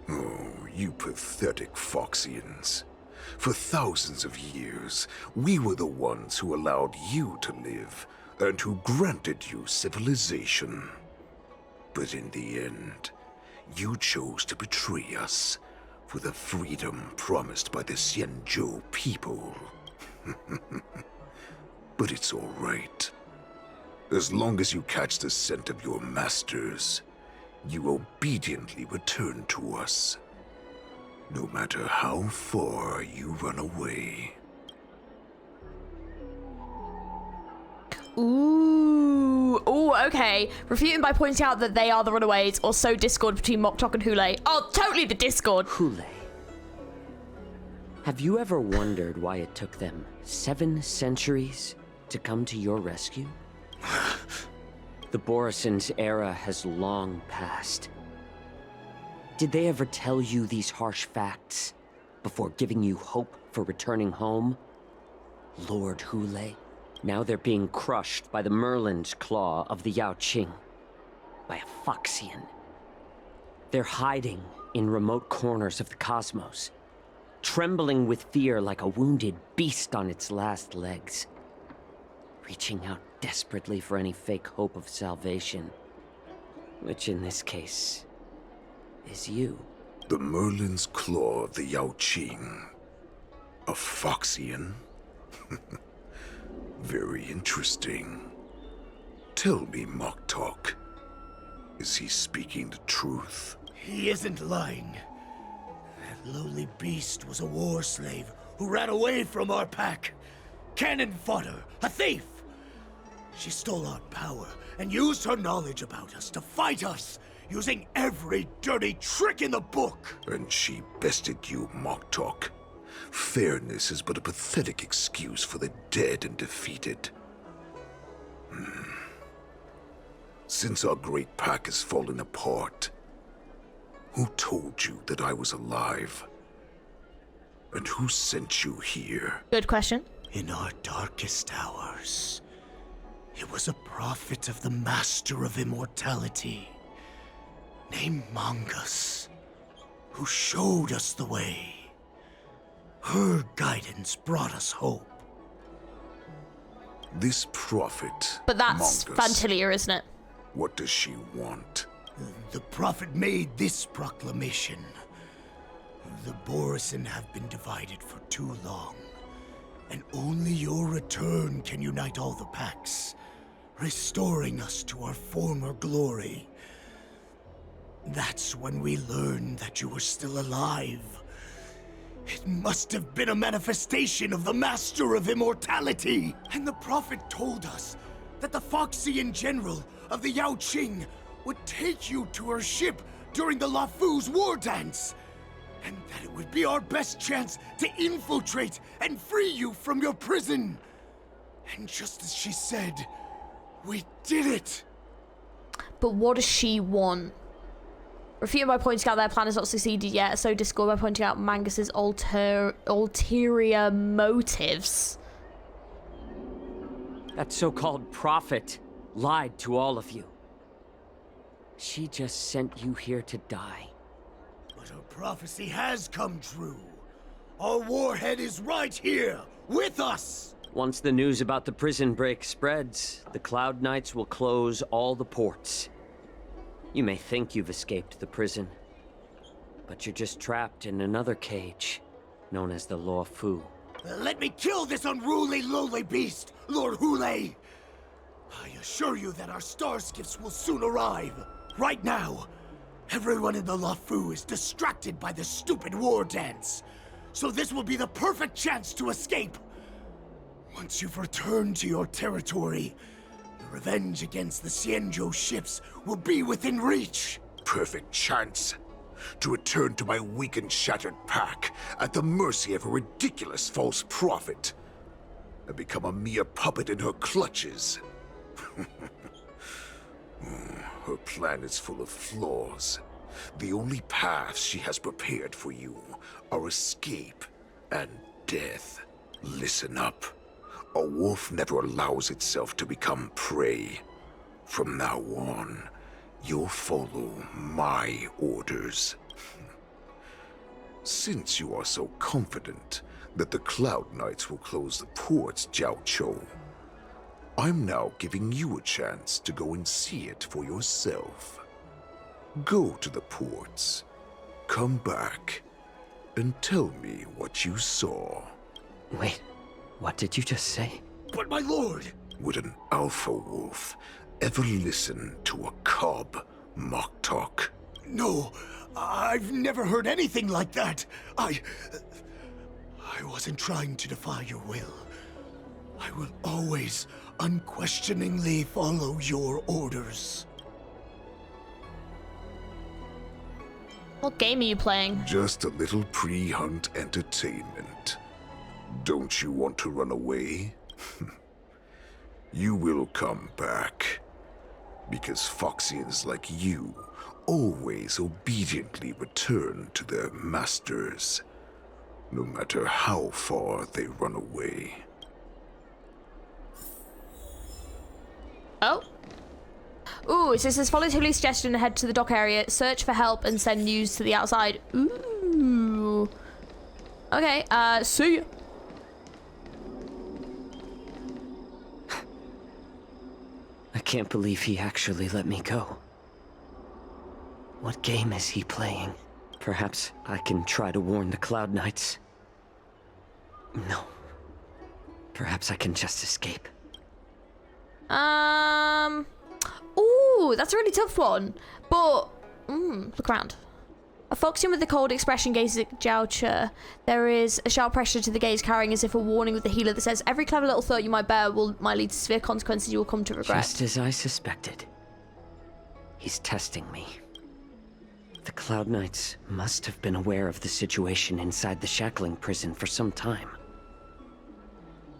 Oh, you pathetic Foxians. For thousands of years, we were the ones who allowed you to live, and who granted you civilization. But in the end, you chose to betray us for the freedom promised by the Xianzhou people. But it's all right. As long as you catch the scent of your masters, you obediently return to us. No matter how far you run away. Ooh. Ooh, okay. Refuting by pointing out that they are the runaways, or sow discord between Moktok and Hule. Oh, totally the discord. Hule. Have you ever wondered why it took them 7 centuries to come to your rescue? The Borison's era has long passed. Did they ever tell you these harsh facts before giving you hope for returning home? Lord Hule, now they're being crushed by the Merlin's claw of the Yaoqing, by a Foxian. They're hiding in remote corners of the cosmos, trembling with fear like a wounded beast on its last legs, reaching out desperately for any fake hope of salvation, which in this case is you. The Merlin's claw of the Yaoqing. A Foxian? Very interesting. Tell me, Moktok, is he speaking the truth? He isn't lying. That lowly beast was a war slave who ran away from our pack. Cannon fodder, a thief. She stole our power and used her knowledge about us to fight us, using every dirty trick in the book. And she bested you, Moktok. Fairness is but a pathetic excuse for the dead and defeated. Since our great pack has fallen apart, who told you that I was alive? And who sent you here? Good question. In our darkest hours, it was a prophet of the Master of Immortality, named Mangus, who showed us the way. Her guidance brought us hope. This prophet, But that's Mangus, Fantilia, isn't it? what does she want? The prophet made this proclamation. The Borison have been divided for too long, and only your return can unite all the packs, restoring us to our former glory. That's when we learned that you were still alive. It must have been a manifestation of the Master of Immortality. And the prophet told us that the Foxian general of the Yaoqing would take you to her ship during the Lafu's war dance. And that it would be our best chance to infiltrate and free you from your prison. And just as she said, we did it. But what does she want? Refuting by pointing out their plan has not succeeded yet, so discord by pointing out Mangus's ulterior motives. That so-called prophet lied to all of you. She just sent you here to die. But her prophecy has come true. Our warhead is right here, with us! Once the news about the prison break spreads, the Cloud Knights will close all the ports. You may think you've escaped the prison, but you're just trapped in another cage, known as the Lafu. Let me kill this unruly, lowly beast, Lord Hule! I assure you that our star skiffs will soon arrive. Right now, everyone in the Lafu is distracted by the stupid war dance. So this will be the perfect chance to escape. Once you've returned to your territory, the revenge against the Xianzhou ships will be within reach. Perfect chance to return to my weak and shattered pack at the mercy of a ridiculous false prophet and become a mere puppet in her clutches. Her plan is full of flaws. The only paths she has prepared for you are escape and death. Listen up. A wolf never allows itself to become prey. From now on, you'll follow my orders. Since you are so confident that the Cloud Knights will close the ports, Jiaoqiu, I'm now giving you a chance to go and see it for yourself. Go to the ports, come back, and tell me what you saw. Wait, what did you just say? But my lord! Would an alpha wolf ever listen to a cub, Moktok? No, I've never heard anything like that. I wasn't trying to defy your will. I will always unquestioningly follow your orders. What game are you playing? Just a little pre-hunt entertainment. Don't you want to run away? You will come back. Because Foxians like you always obediently return to their masters, no matter how far they run away. Oh. Ooh, it says, follow Huli's suggestion and head to the dock area, search for help and send news to the outside. Ooh. Okay, see ya. I can't believe he actually let me go. What game is he playing? Perhaps I can try to warn the Cloud Knights. No. Perhaps I can just escape. Ooh, that's a really tough one. But, look around. A Foxian with a cold expression gazes at JIAOQUI. There is a sharp pressure to the gaze, carrying as if a warning with the healer that says, every clever little thought you might bear might lead to severe consequences you will come to regret. Just as I suspected. He's testing me. The Cloud Knights must have been aware of the situation inside the shackling prison for some time.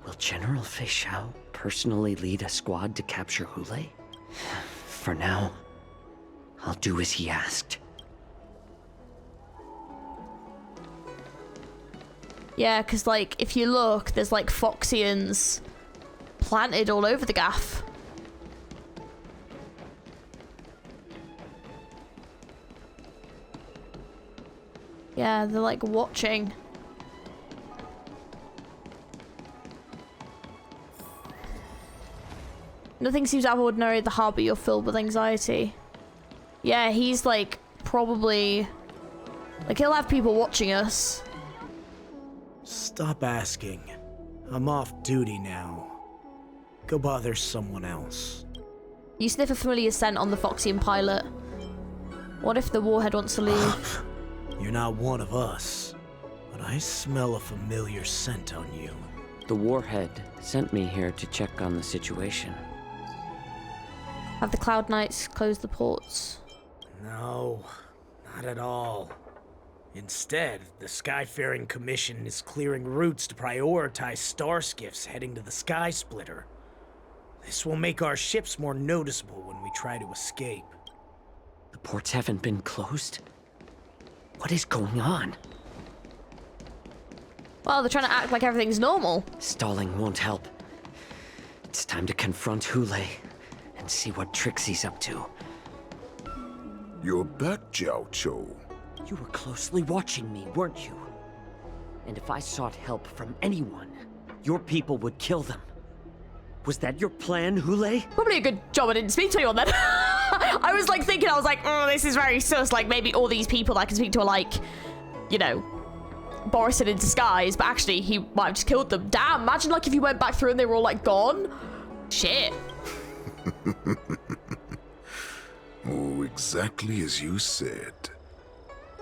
Will General Feixiao personally lead a squad to capture Hule? For now, I'll do as he asked. Yeah, because, like, if you look, there's, like, Foxians planted all over the gaff. Yeah, they're, like, watching. Nothing seems out of ordinary at the heart, but you're filled with anxiety. Yeah, he's, like, probably... Like, he'll have people watching us. Stop asking. I'm off duty now. Go bother someone else. You sniff a familiar scent on the Foxian pilot. What if the warhead wants to leave? You're not one of us, but I smell a familiar scent on you. The warhead sent me here to check on the situation. Have the Cloud Knights closed the ports? No, not at all. Instead, the Skyfaring Commission is clearing routes to prioritize star skiffs heading to the Sky Splitter. This will make our ships more noticeable when we try to escape. The ports haven't been closed? What is going on? Well, they're trying to act like everything's normal. Stalling won't help. It's time to confront Hule and see what tricks he's up to. You're back, JIAOQUI. You were closely watching me, weren't you? And if I sought help from anyone, your people would kill them. Was that your plan, Hule? Probably a good job I didn't speak to anyone then. I was like thinking, I was like, oh, this is very sus. Like maybe all these people that I can speak to are like, you know, Borison in disguise, but actually he might have just killed them. Damn, imagine like if you went back through and they were all like gone. Shit. Oh, exactly as you said.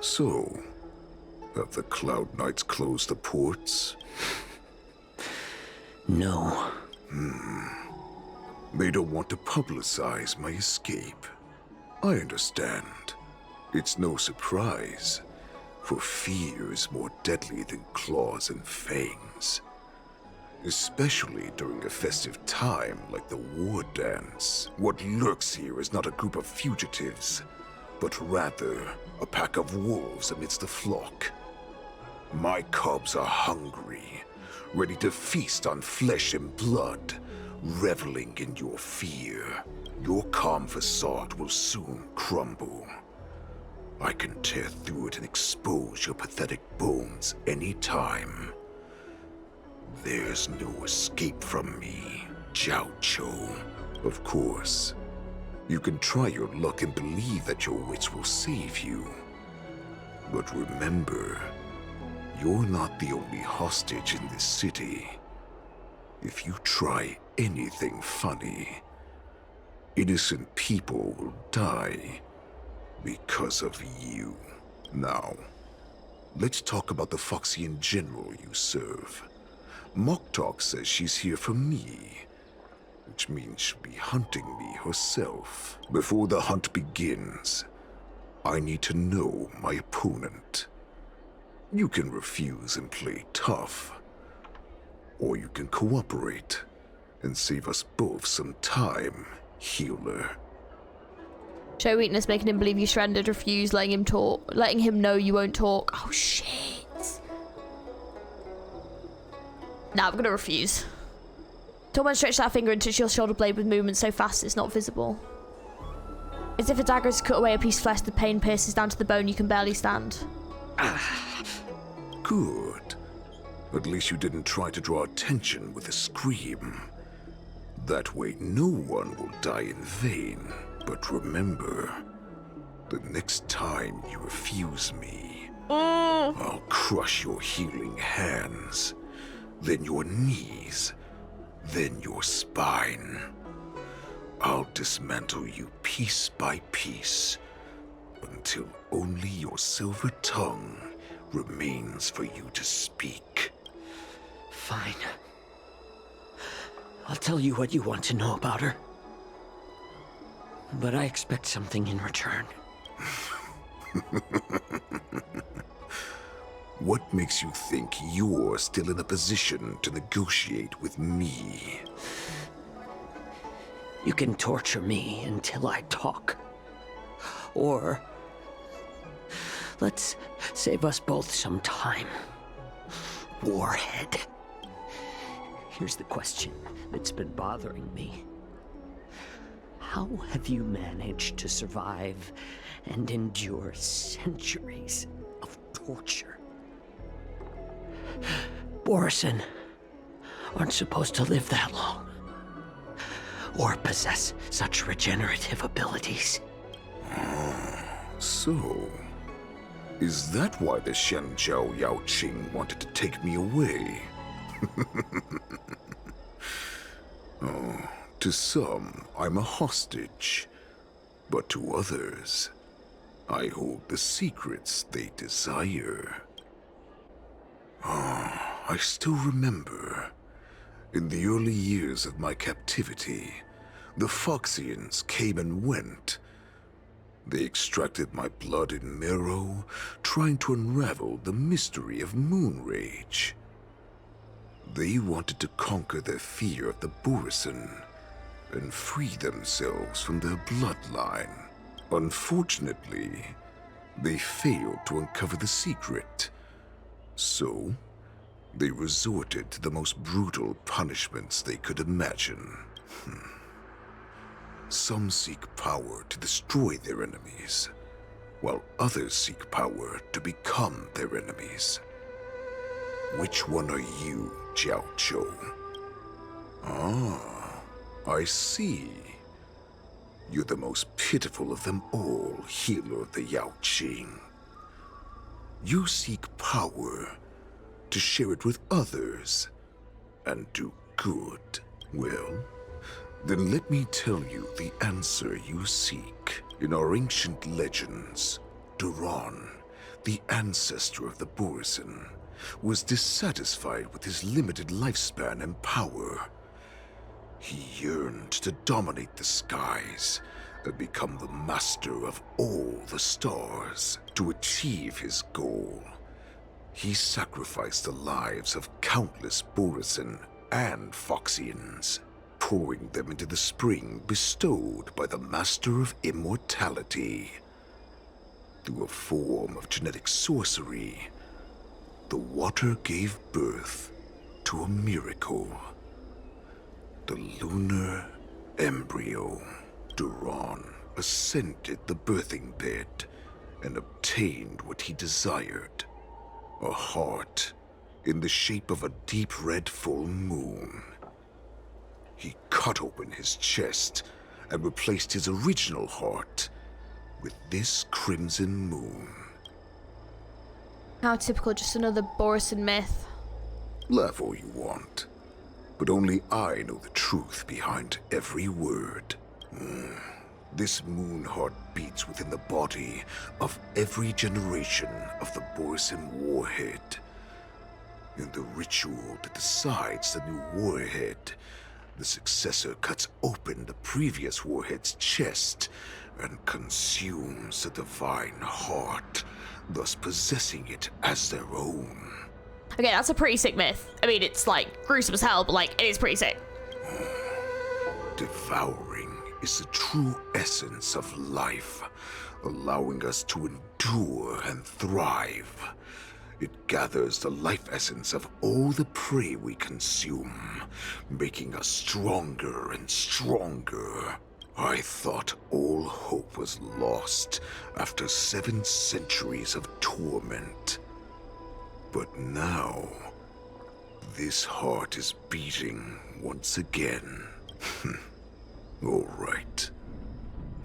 So, have the Cloud Knights closed the ports? No. They don't want to publicize my escape. I understand. It's no surprise, for fear is more deadly than claws and fangs. Especially during a festive time like the war dance. What lurks here is not a group of fugitives, but rather a pack of wolves amidst the flock. My cubs are hungry, ready to feast on flesh and blood, reveling in your fear. Your calm facade will soon crumble. I can tear through it and expose your pathetic bones any time. There's no escape from me, JIAOQUI. Of course, you can try your luck and believe that your wits will save you. But remember, you're not the only hostage in this city. If you try anything funny, innocent people will die because of you. Now, let's talk about the Foxian general you serve. Moktok says she's here for me, which means she'll be hunting me herself. Before the hunt begins, I need to know my opponent. You can refuse and play tough, or you can cooperate and save us both some time, healer. Show weakness, making him believe you surrendered. Refuse, letting him know you won't talk. Oh shit. Nah, I'm gonna refuse. Torment stretched that finger and touched your shoulder blade with movement so fast it's not visible. As if a dagger has cut away a piece of flesh, the pain pierces down to the bone, you can barely stand. Good. At least you didn't try to draw attention with a scream. That way no one will die in vain. But remember, the next time you refuse me, I'll crush your healing hands, then your knees, then your spine. I'll dismantle you piece by piece, until only your silver tongue remains for you to speak. Fine. I'll tell you what you want to know about her. But I expect something in return. What makes you think you're still in a position to negotiate with me? You can torture me until I talk. Or let's save us both some time. Warhead. Here's the question that's been bothering me. How have you managed to survive and endure centuries of torture? Borison aren't supposed to live that long, or possess such regenerative abilities. So, is that why the Shenjiao Yaoqing wanted to take me away? Oh, to some, I'm a hostage, but to others, I hold the secrets they desire. I still remember, in the early years of my captivity, the Feixians came and went. They extracted my blood and marrow, trying to unravel the mystery of moon rage. They wanted to conquer their fear of the Borison and free themselves from their bloodline. Unfortunately, they failed to uncover the secret. So, they resorted to the most brutal punishments they could imagine. Some seek power to destroy their enemies, while others seek power to become their enemies. Which one are you, Jiaoqiu? Ah, I see. You're the most pitiful of them all, healer of the Yaoqing. You seek power to share it with others and do good. Well, then let me tell you the answer you seek. In our ancient legends, Duran, the ancestor of the Borison, was dissatisfied with his limited lifespan and power. He yearned to dominate the skies and become the master of all the stars. To achieve his goal, he sacrificed the lives of countless Borison and Feixians, pouring them into the spring bestowed by the Master of Immortality. Through a form of genetic sorcery, the water gave birth to a miracle. The lunar embryo. Duran ascended the birthing bed and obtained what he desired. A heart in the shape of a deep red full moon. He cut open his chest and replaced his original heart with this crimson moon. How typical, just another Borison myth. Laugh all you want, but only I know the truth behind every word. This moon heart beats within the body of every generation of the Borison warhead. In the ritual that decides the new warhead, the successor cuts open the previous warhead's chest and consumes the divine heart, thus possessing it as their own. Okay, that's a pretty sick myth. I mean, it's like gruesome as hell, but like, it is pretty sick. Devouring is the true essence of life, allowing us to endure and thrive. It gathers the life essence of all the prey we consume, making us stronger and stronger. I thought all hope was lost after 7 centuries of torment. But now, this heart is beating once again. All right.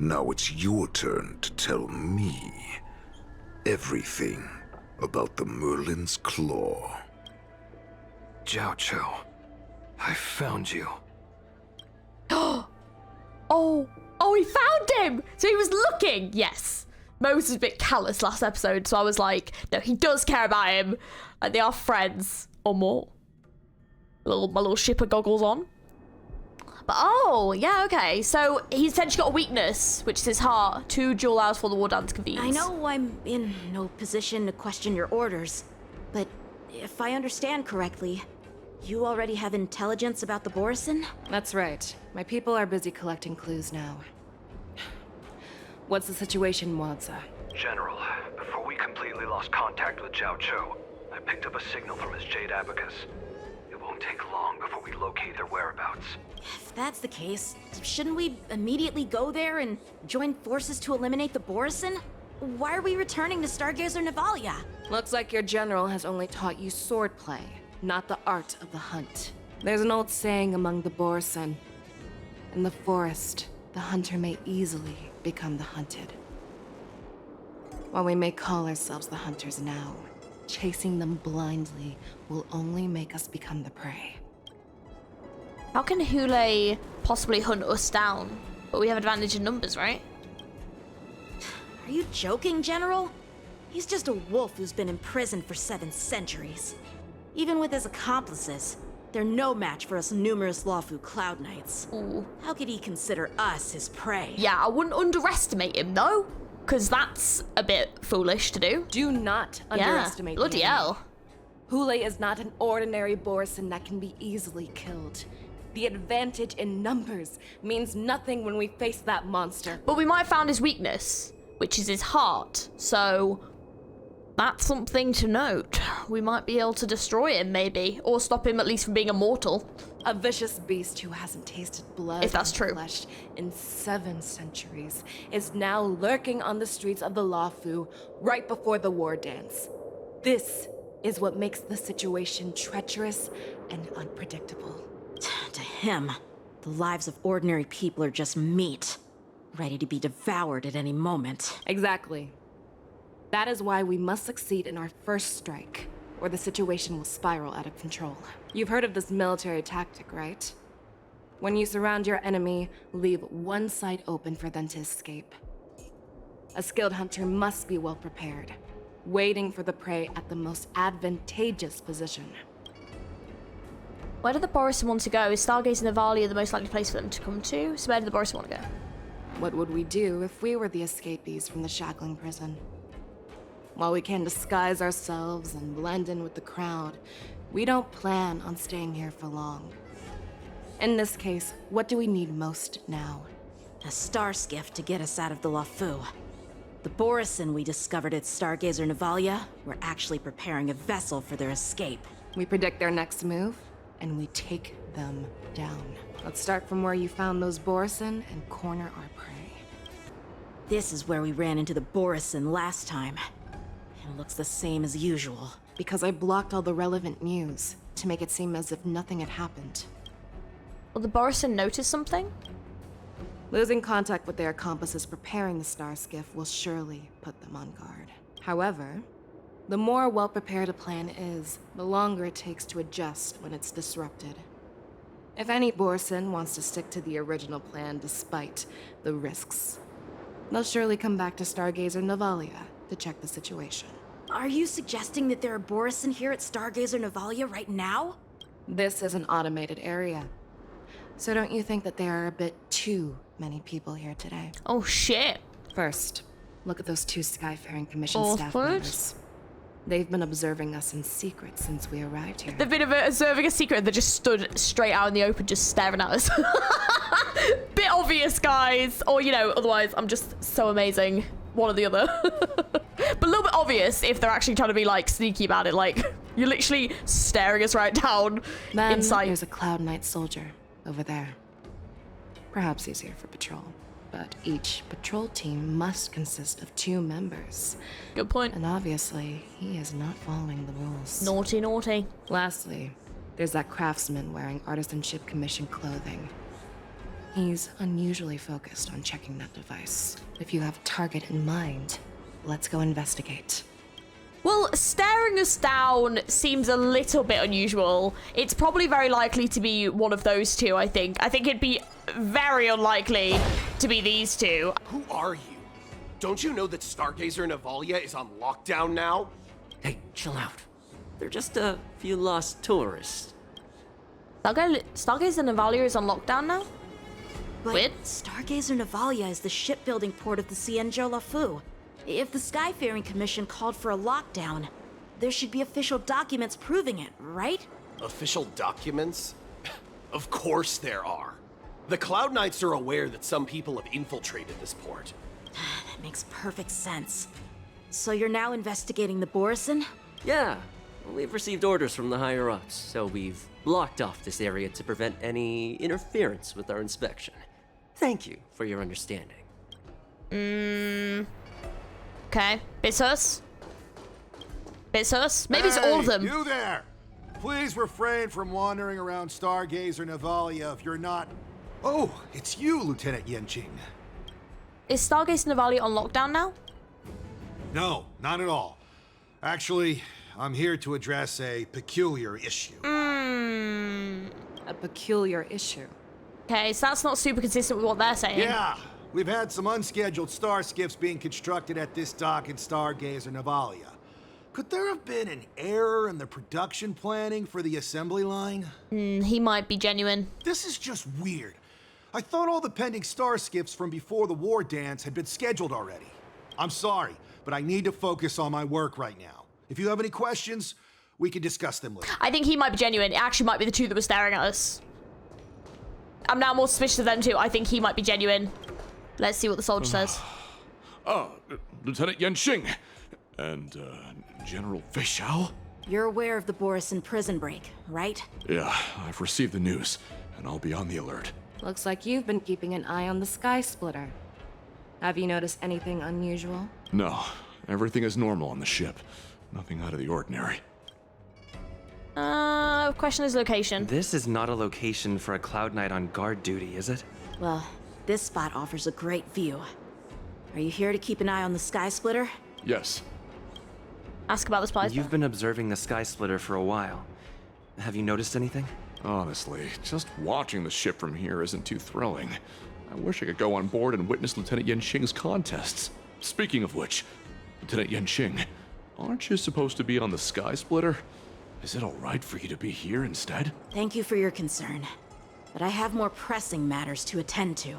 Now it's your turn to tell me everything about the Merlin's Claw. Jiaoqiu, I found you. Oh, he found him! So he was looking, yes. Mose was a bit callous last episode, so I was like, no, he does care about him. Like, they are friends, or more. My little shipper goggles on. But, oh, yeah, okay. So, he's essentially got a weakness, which is his heart. 2 dual hours for the war dance convenes. I know I'm in no position to question your orders, but if I understand correctly, you already have intelligence about the Borison? That's right. My people are busy collecting clues now. What's the situation, Wadza? General, before we completely lost contact with Jiaoqiu, I picked up a signal from his jade abacus. It won't take long before we locate their whereabouts. If that's the case, shouldn't we immediately go there and join forces to eliminate the Borison? Why are we returning to Stargazer Navalia? Looks like your general has only taught you swordplay, not the art of the hunt. There's an old saying among the Borison. In the forest, the hunter may easily become the hunted. While we may call ourselves the hunters now, chasing them blindly will only make us become the prey. How can Hule possibly hunt us down? But we have advantage in numbers, right? Are you joking, General? He's just a wolf who's been imprisoned for 7 centuries. Even with his accomplices, they're no match for us numerous Lawfu Cloud Knights. Ooh. How could he consider us his prey? Yeah, I wouldn't underestimate him, though. Because that's a bit foolish to do. Do not underestimate the bloody hell. Hule is not an ordinary Borison that can be easily killed. The advantage in numbers means nothing when we face that monster. But we might have found his weakness, which is his heart. So that's something to note. We might be able to destroy him, maybe. Or stop him at least from being immortal. A vicious beast who hasn't tasted blood if that's true. Flesh in 7 centuries is now lurking on the streets of the Lawfu right before the war dance. This is what makes the situation treacherous and unpredictable. To him, the lives of ordinary people are just meat, ready to be devoured at any moment. Exactly. That is why we must succeed in our first strike, or the situation will spiral out of control. You've heard of this military tactic, right? When you surround your enemy, leave one side open for them to escape. A skilled hunter must be well prepared, waiting for the prey at the most advantageous position. Where do the Borison want to go? Is Stargazer Navalia the most likely place for them to come to? So where do the Borison want to go? What would we do if we were the escapees from the shackling prison? While we can disguise ourselves and blend in with the crowd, we don't plan on staying here for long. In this case, what do we need most now? A star skiff to get us out of the Lawfu. The Borison we discovered at Stargazer Navalia were actually preparing a vessel for their escape. We predict their next move, and we take them down. Let's start from where you found those Borison and corner our prey. This is where we ran into the Borison last time. It looks the same as usual. Because I blocked all the relevant news to make it seem as if nothing had happened. Will the Borison notice something? Losing contact with their accomplices preparing the star skiff will surely put them on guard. However, the more well-prepared a plan is, the longer it takes to adjust when it's disrupted. If any Borison wants to stick to the original plan despite the risks, they'll surely come back to Stargazer Navalia to check the situation. Are you suggesting that there are Borison here at Stargazer Navalia right now? This is an automated area. So don't you think that there are a bit too many people here today? Oh shit. First, look at those 2 Skyfaring Commission staff members. They've been observing us in secret since we arrived here. They've been observing a secret. They just stood straight out in the open, just staring at us. Bit obvious, guys. Or, you know, otherwise, I'm just so amazing. One or the other. But a little bit obvious if they're actually trying to be, like, sneaky about it. Like, you're literally staring us right down in sight. There's a Cloud Knight soldier over there. Perhaps he's here for patrol. But each patrol team must consist of 2 members. Good point. And obviously, he is not following the rules. Naughty, naughty. Lastly, there's that craftsman wearing Artisanship Commission clothing. He's unusually focused on checking that device. If you have a target in mind, let's go investigate. Well, staring us down seems a little bit unusual. It's probably very likely to be one of those 2, I think. I think it'd be very unlikely to be these 2. Who are you? Don't you know that Stargazer Navalia is on lockdown now? Hey, chill out. They're just a few lost tourists. Stargazer Navalia is on lockdown now? But Weird. Stargazer Navalia is the shipbuilding port of the Cienjo Lafu. If the Skyfaring Commission called for a lockdown, there should be official documents proving it, right? Official documents? Of course there are. The Cloud Knights are aware that some people have infiltrated this port. That makes perfect sense. So you're now investigating the Borison? Yeah, we've received orders from the higher-ups, so we've blocked off this area to prevent any interference with our inspection. Thank you for your understanding. Okay. Bit sus? Bit sus? Maybe it's all of them. You there! Please refrain from wandering around Stargazer Navalia if you're not... Oh, it's you, Lieutenant Yenching. Is Stargazer Navalia on lockdown now? No, not at all. Actually, I'm here to address a peculiar issue. A peculiar issue? Okay, so that's not super consistent with what they're saying. Yeah, we've had some unscheduled star skiffs being constructed at this dock in Stargazer Navalia. Could there have been an error in the production planning for the assembly line? He might be genuine. This is just weird. I thought all the pending star skiffs from before the war dance had been scheduled already. I'm sorry, but I need to focus on my work right now. If you have any questions, we can discuss them later. I think he might be genuine. It actually might be the 2 that were staring at us. I'm now more suspicious of them 2. I think he might be genuine. Let's see what the soldier says. Lieutenant Yenching and General feixiao? You're aware of the Borison prison break, right? Yeah, I've received the news, and I'll be on the alert. Looks like you've been keeping an eye on the Sky Splitter. Have you noticed anything unusual? No, everything is normal on the ship. Nothing out of the ordinary. Question his location. This is not a location for a Cloud Knight on guard duty, is it? Well, this spot offers a great view. Are you here to keep an eye on the Sky Splitter? Yes. Ask about the spies. You've been observing the Sky Splitter for a while. Have you noticed anything? Honestly, just watching the ship from here isn't too thrilling. I wish I could go on board and witness Lieutenant Yenching's contests. Speaking of which, Lieutenant Yenching, aren't you supposed to be on the Sky Splitter? Is it all right for you to be here instead? Thank you for your concern, but I have more pressing matters to attend to.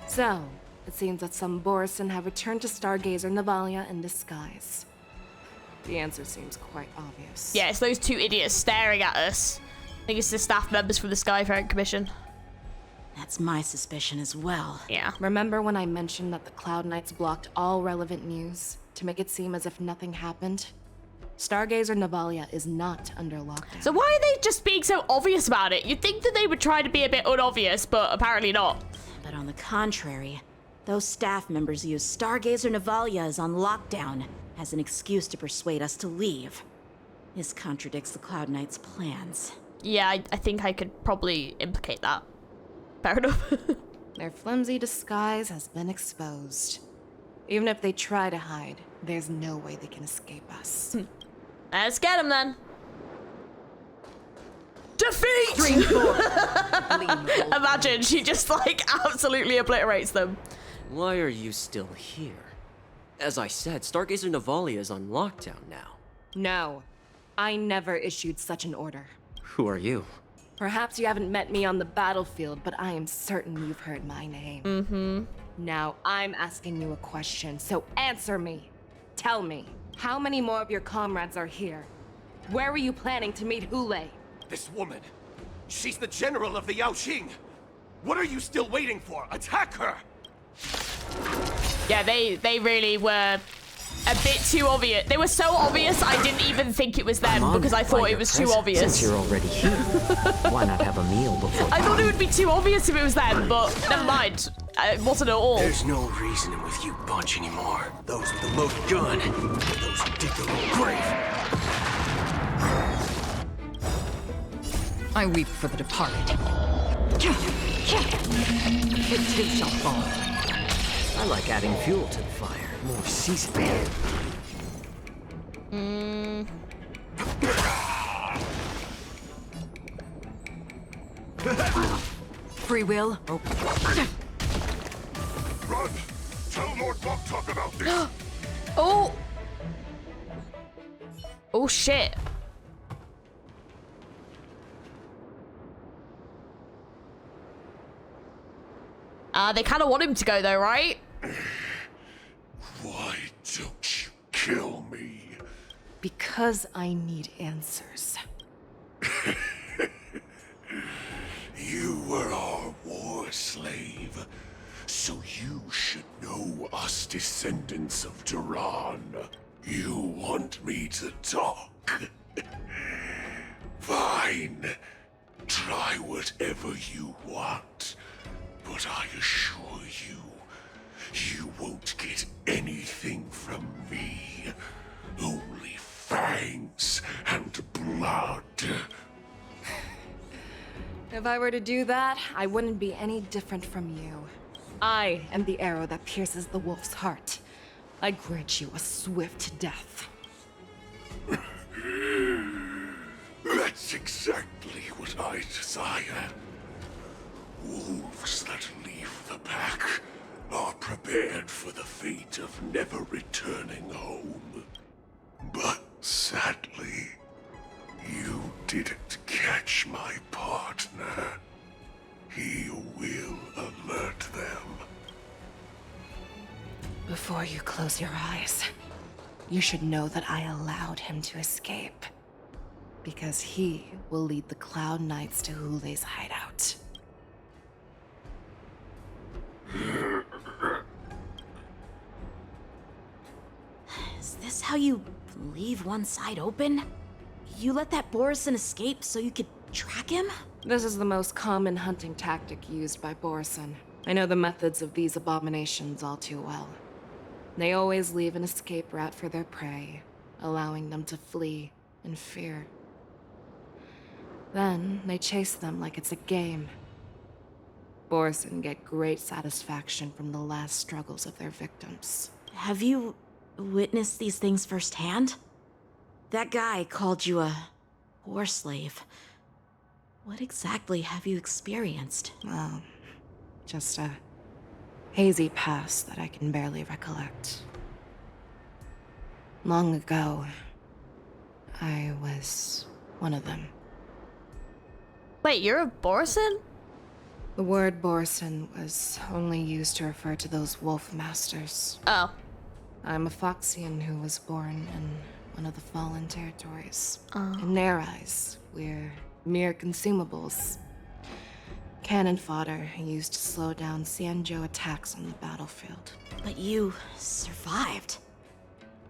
So, it seems that some Borison have returned to Stargazer Navalia in disguise. The answer seems quite obvious. Yeah, it's those 2 idiots staring at us. I think it's the staff members from the Skyfaring Commission. That's my suspicion as well. Yeah. Remember when I mentioned that the Cloud Knights blocked all relevant news to make it seem as if nothing happened? Stargazer Navalia is not under lockdown. So why are they just being so obvious about it? You'd think that they would try to be a bit unobvious, but apparently not. But on the contrary, those staff members use Stargazer Navalia is on lockdown as an excuse to persuade us to leave. This contradicts the Cloud Knights' plans. Yeah, I think I could probably implicate that. Fair enough. Their flimsy disguise has been exposed. Even if they try to hide, there's no way they can escape us. Let's get them then. Defeat! 3, 4. Imagine she just like absolutely obliterates them. Why are you still here? As I said, Stargazer Navalia is on lockdown now. No. I never issued such an order. Who are you? Perhaps you haven't met me on the battlefield, but I am certain you've heard my name. Mm-hmm. Now, I'm asking you a question, so answer me. Tell me, how many more of your comrades are here? Where were you planning to meet Hule? This woman, she's the general of the Yaoqing. What are you still waiting for? Attack her! Yeah, they really were a bit too obvious. They were so obvious, I didn't even think it was them because I thought it was too obvious. Since you're already here, why not have a meal before? I thought it would be too obvious if it was them, but never mind. It wasn't at all. There's no reasoning with you bunch anymore. Those with the loaded gun, those who dig their own grave. I weep for the departed. It too shall fall. I like adding fuel to the fire. More seasoning. Free will. Run! Tell Lord Boktok about this! Oh! Oh shit. They kind of want him to go though, right? Why don't you kill me? Because I need answers. You were our war slave, so you should know us descendants of Duran. You want me to talk? Fine. Try whatever you want. But I assure you, you won't get anything from me. Only fangs and blood. If I were to do that, I wouldn't be any different from you. I am the arrow that pierces the wolf's heart. I grant you a swift death. That's exactly what I desire. Wolves that leave the pack are prepared for the fate of never returning home. But sadly, you didn't catch my partner. He will alert them. Before you close your eyes, you should know that I allowed him to escape. Because he will lead the Cloud Knights to Hule's hideout. Is this how you leave one side open? You let that Borison escape so you could track him? This is the most common hunting tactic used by Borison. I know the methods of these abominations all too well. They always leave an escape route for their prey, allowing them to flee in fear. Then they chase them like it's a game. Borison get great satisfaction from the last struggles of their victims. Have you witnessed these things firsthand? That guy called you a war slave. What exactly have you experienced? Well, just a hazy past that I can barely recollect. Long ago, I was one of them. Wait, you're a Borison? The word Borison was only used to refer to those wolf masters. Oh. I'm a Foxian who was born in one of the fallen territories. In their eyes, we're mere consumables. Cannon fodder used to slow down Xianzhou attacks on the battlefield. But you survived.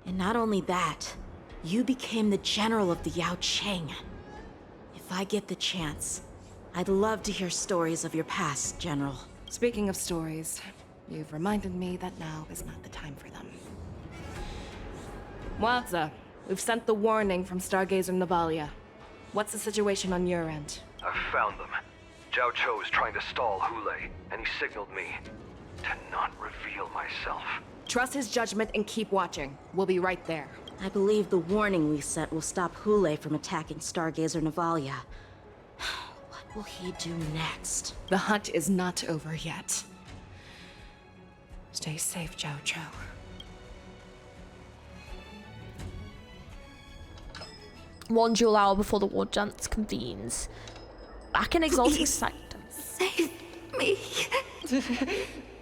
And not only that, you became the general of the Yaoqing. If I get the chance, I'd love to hear stories of your past, General. Speaking of stories, you've reminded me that now is not the time for them. Waza, we've sent the warning from Stargazer Navalia. What's the situation on your end? I've found them. Zhao Cho is trying to stall Hule, and he signaled me to not reveal myself. Trust his judgment and keep watching. We'll be right there. I believe the warning we sent will stop Hule from attacking Stargazer Navalia. What will he do next? The hunt is not over yet. Stay safe, Zhao Cho. 1 duel hour before the war dance convenes. Back in Exalted Sanctum. Save me.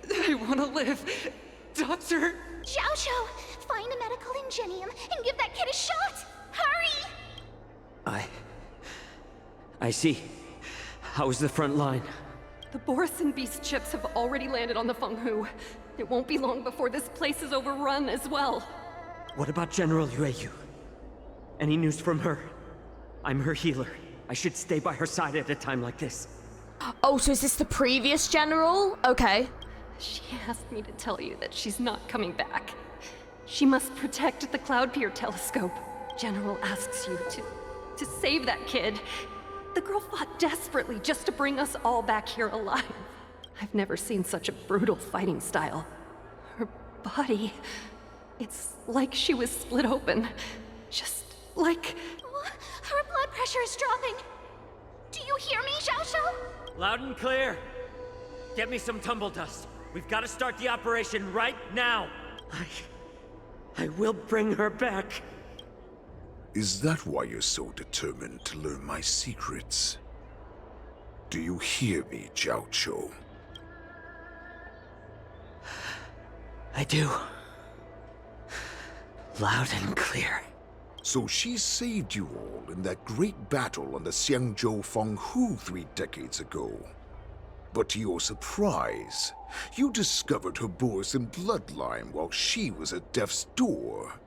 I want to live. Doctor. Xiao, find a medical ingenium and give that kid a shot. Hurry! I see. How's the front line? The Borison Beast chips have already landed on the Fenghu. It won't be long before this place is overrun as well. What about General Yueyu? Any news from her? I'm her healer. I should stay by her side at a time like this. Oh, so is this the previous general? Okay. She asked me to tell you that she's not coming back. She must protect the Cloud Pier telescope. General asks you to save that kid. The girl fought desperately just to bring us all back here alive. I've never seen such a brutal fighting style. Her body, it's like she was split open. Just like... Her blood pressure is dropping. Do you hear me, Xiao? Loud and clear. Get me some tumble dust. We've got to start the operation right now. I will bring her back. Is that why you're so determined to learn my secrets? Do you hear me, Jiaoqiu? I do. Loud and clear. So she saved you all in that great battle on the Xiangzhou Fenghu 3 decades ago. But to your surprise, you discovered her Borison bloodline while she was at death's door.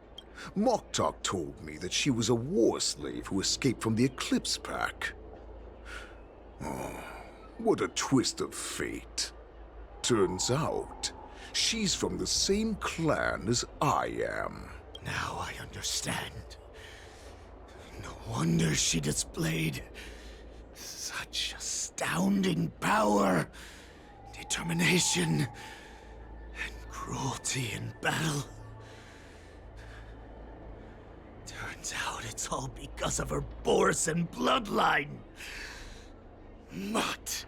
Moktok told me that she was a war slave who escaped from the Eclipse Pack. Oh, what a twist of fate. Turns out, she's from the same clan as I am. Now I understand. No wonder she displayed such astounding power, determination, and cruelty in battle. Turns out it's all because of her Borison bloodline. Mutt.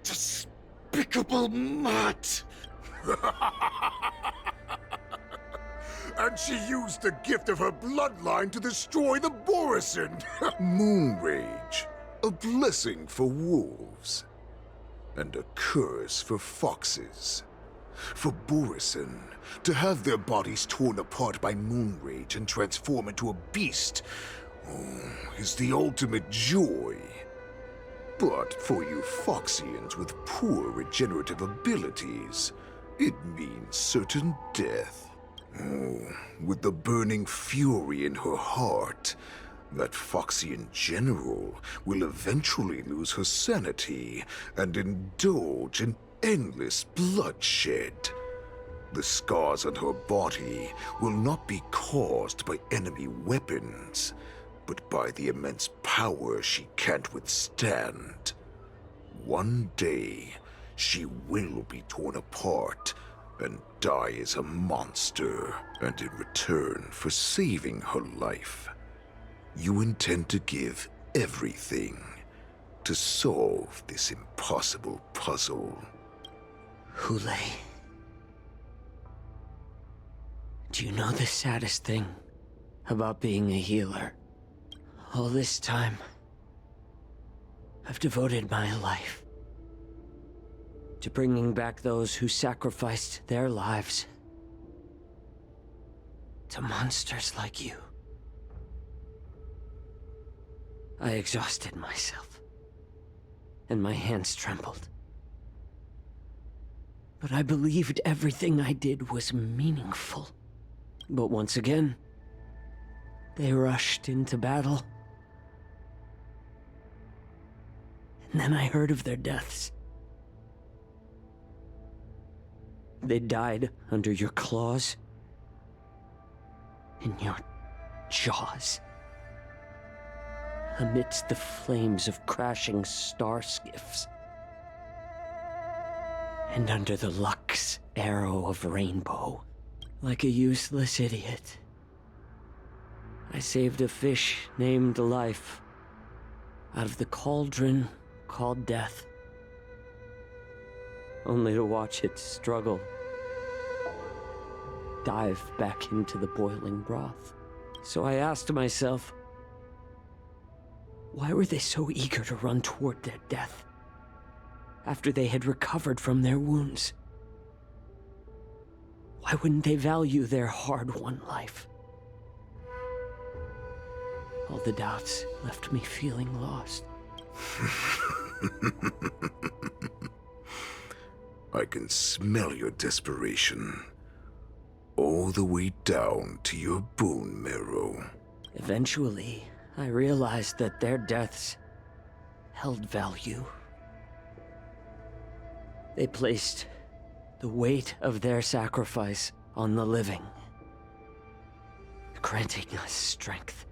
Despicable mutt. And she used the gift of her bloodline to destroy the Borison. Moon Rage, a blessing for wolves, and a curse for foxes. For Borison, to have their bodies torn apart by Moon Rage and transform into a beast, is the ultimate joy. But for you Foxians with poor regenerative abilities, it means certain death. With the burning fury in her heart, that Foxian general will eventually lose her sanity and indulge in endless bloodshed. The scars on her body will not be caused by enemy weapons, but by the immense power she can't withstand. One day, she will be torn apart and die as a monster, and in return for saving her life, you intend to give everything to solve this impossible puzzle. Hule, do you know the saddest thing about being a healer? All this time, I've devoted my life to bringing back those who sacrificed their lives to monsters like you. I exhausted myself, and my hands trembled. But I believed everything I did was meaningful. But once again, they rushed into battle. And then I heard of their deaths. They died under your claws, in your jaws, amidst the flames of crashing star skiffs, and under the Lux arrow of Rainbow. Like a useless idiot, I saved a fish named Life out of the cauldron called Death, only to watch it struggle, dive back into the boiling broth. So I asked myself, Why were they so eager to run toward their death after they had recovered from their wounds? Why wouldn't they value their hard-won life? All the doubts left me feeling lost. I can smell your desperation. All the way down to your bone marrow. Eventually, I realized that their deaths held value. They placed the weight of their sacrifice on the living, granting us strength.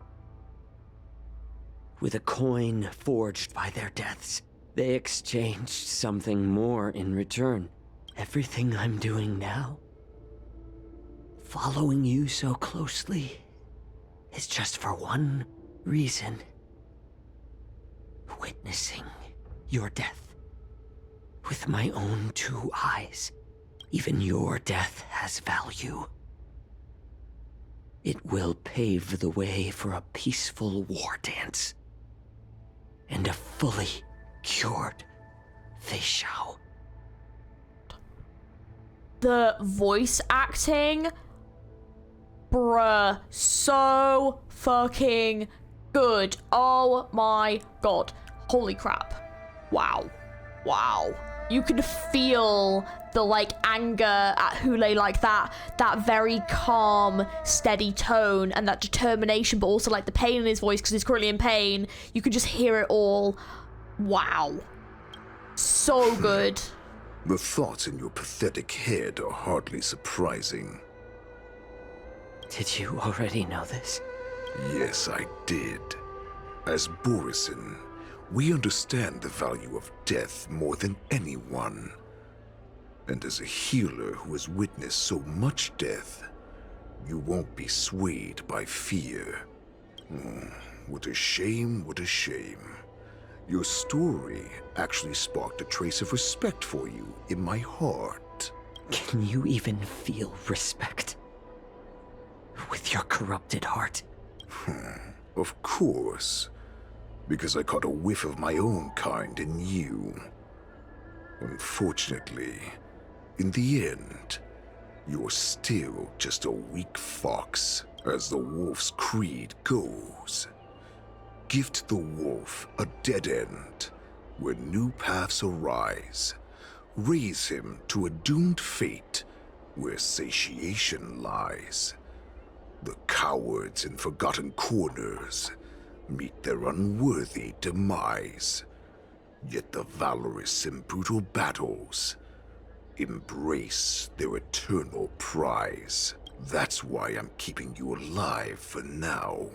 With a coin forged by their deaths, they exchanged something more in return. Everything I'm doing now, following you so closely, is just for one reason. Witnessing your death with my own 2 eyes. Even your death has value. It will pave the way for a peaceful war dance and a fully cured feixiao. The voice acting, bruh, so fucking good. Oh my god. Holy crap. Wow. Wow. You can feel the like anger at Hule, like that very calm, steady tone and that determination, but also like the pain in his voice because he's currently in pain. You can just hear it all. Wow. So good. The thoughts in your pathetic head are hardly surprising. Did you already know this? Yes, I did. As Borisin, we understand the value of death more than anyone. And as a healer who has witnessed so much death, you won't be swayed by fear. What a shame, what a shame. Your story actually sparked a trace of respect for you in my heart. Can you even feel respect with your corrupted heart? Of course. Because I caught a whiff of my own kind in you. Unfortunately, in the end, you're still just a weak fox, as the wolf's creed goes. Gift the wolf a dead end, where new paths arise. Raise him to a doomed fate, where satiation lies. The cowards in forgotten corners meet their unworthy demise. Yet the valorous in brutal battles embrace their eternal prize. That's why I'm keeping you alive for now.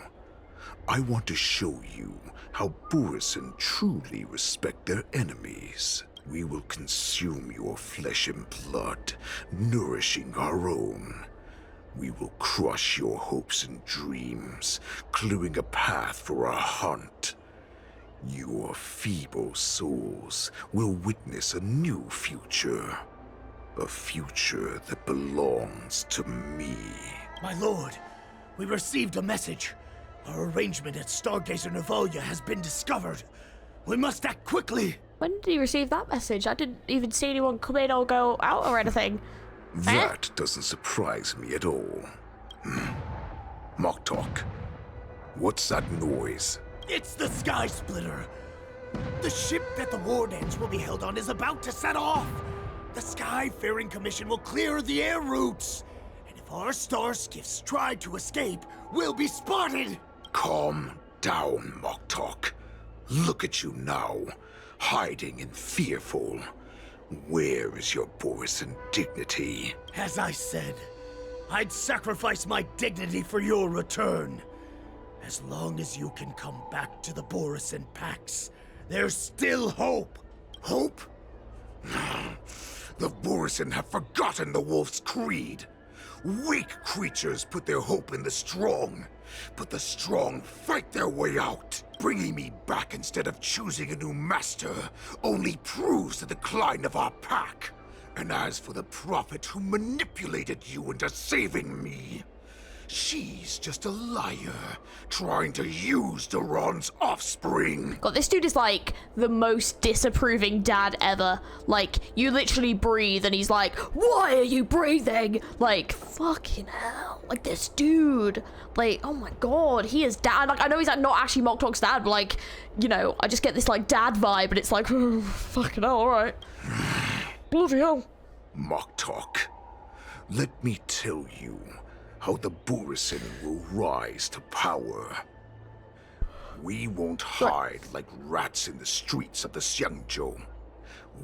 I want to show you how Borisin truly respect their enemies. We will consume your flesh and blood, nourishing our own. We will crush your hopes and dreams, clearing a path for our hunt. Your feeble souls will witness a new future. A future that belongs to me. My lord, we received a message. Our arrangement at Stargazer Navalia has been discovered. We must act quickly. When did he receive that message? I didn't even see anyone come in or go out or anything. That doesn't surprise me at all. Moktok, what's that noise? It's the Sky Splitter. The ship that the Wardens will be held on is about to set off. The Skyfaring Commission will clear the air routes. And if our star skiffs try to escape, we'll be spotted. Calm down, Moktok. Look at you now, hiding and fearful. Where is your Borisin dignity? As I said, I'd sacrifice my dignity for your return. As long as you can come back to the Borisin Pax, there's still hope. Hope? The Borisin have forgotten the wolf's creed. Weak creatures put their hope in the strong, but the strong fight their way out. Bringing me back instead of choosing a new master only proves the decline of our pack. And as for the prophet who manipulated you into saving me, She's just a liar, trying to use Duran's offspring. God, this dude is like the most disapproving dad ever. Like, you literally breathe and he's like, why are you breathing? Like, fucking hell. Like, this dude, like, oh my God, he is dad. Like, I know he's like not actually Mok'Tok's dad, but like, you know, I just get this like dad vibe and it's like, oh, fucking hell, all right. Bloody hell. Mok'Tok, let me tell you how the Burisin will rise to power. We won't hide like rats in the streets of the Xiangzhou.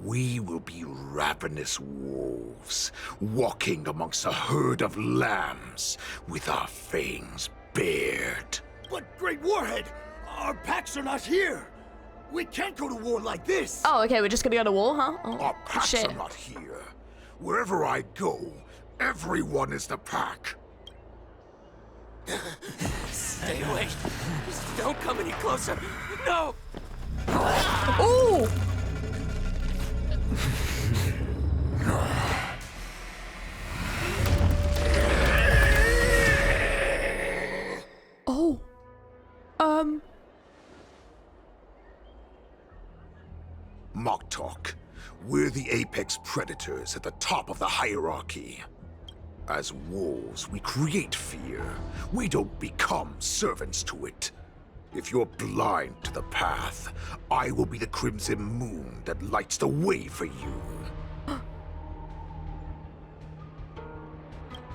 We will be ravenous wolves, walking amongst a herd of lambs with our fangs bared. But, Great Warhead, our packs are not here. We can't go to war like this. Oh, okay, we're just gonna go to war, huh? Oh, our packs shit. are not here. Wherever I go, everyone is the pack. Stay away. Just don't come any closer. No! Ooh! Oh. Mok'Tok, we're the apex predators at the top of the hierarchy. As wolves, we create fear. We don't become servants to it. If you're blind to the path, I will be the crimson moon that lights the way for you.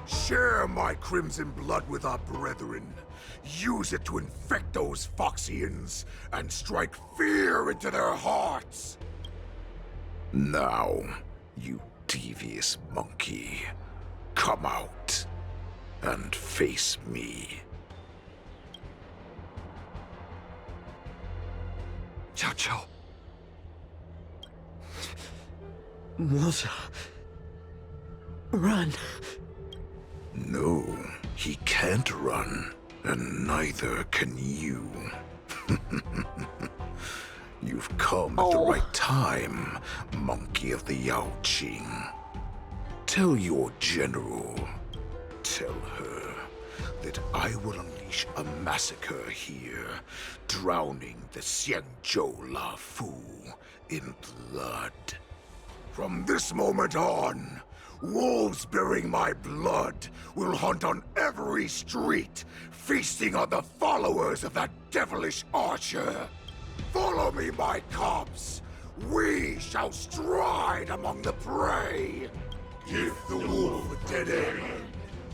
Share my crimson blood with our brethren. Use it to infect those Foxians and strike fear into their hearts. Now, you devious monkey, come out and face me. Xiao. Moza. Run. No, he can't run, and neither can you. You've come at the right time, monkey of the Yaoqing. Tell your general, tell her that I will unleash a massacre here, drowning the Xiangzhou Lafu in blood. From this moment on, wolves bearing my blood will hunt on every street, feasting on the followers of that devilish archer. Follow me, my cubs. We shall stride among the prey. Give the wolf a dead end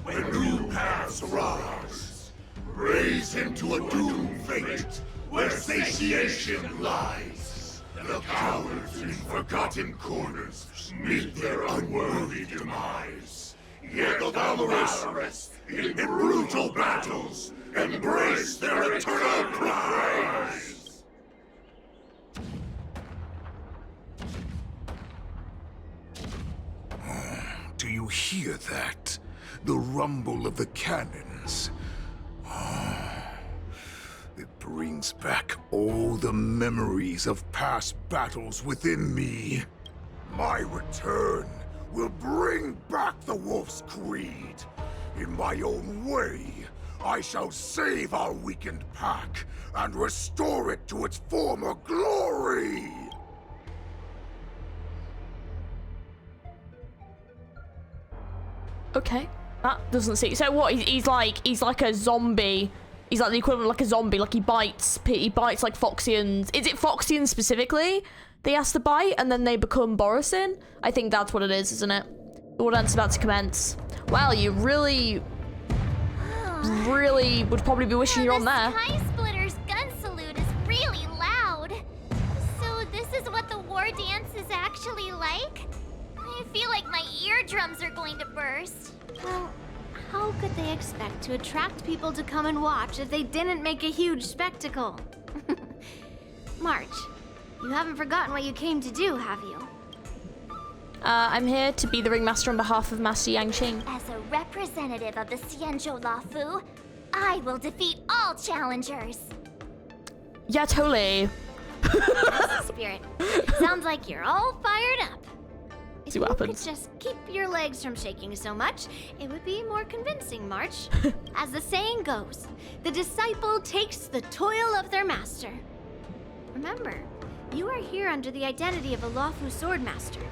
when new paths arise. Raise him to a doomed fate where satiation lies. The cowards in forgotten corners meet their unworthy demise. Yet the valorous in brutal battles embrace their eternal prize. Do you hear that? The rumble of the cannons. It brings back all the memories of past battles within me. My return will bring back the wolf's creed. In my own way, I shall save our weakened pack and restore it to its former glory. Okay, that doesn't seem. So what? He's like a zombie. He's like the equivalent of like a zombie. Like he bites like Foxians. Is it Foxians specifically? They has to bite and then they become Borisin. I think that's what it is, isn't it? The war dance about to commence. Well, you really would probably be wishing you're on there. Sky Splitter's gun salute is really loud. So this is what the war dance is actually like? I feel like my eardrums are going to burst. Well, how could they expect to attract people to come and watch if they didn't make a huge spectacle? March, you haven't forgotten what you came to do, have you? I'm here to be the ringmaster on behalf of Master Yangqing. As a representative of the Xianzhou Lafu, I will defeat all challengers. Yeah, totally. Spirit, sounds like you're all fired up. See what happens. If you could just keep your legs from shaking so much, it would be more convincing, March. As the saying goes, the disciple takes the toil of their master. Remember, you are here under the identity of a Luofu swordmaster,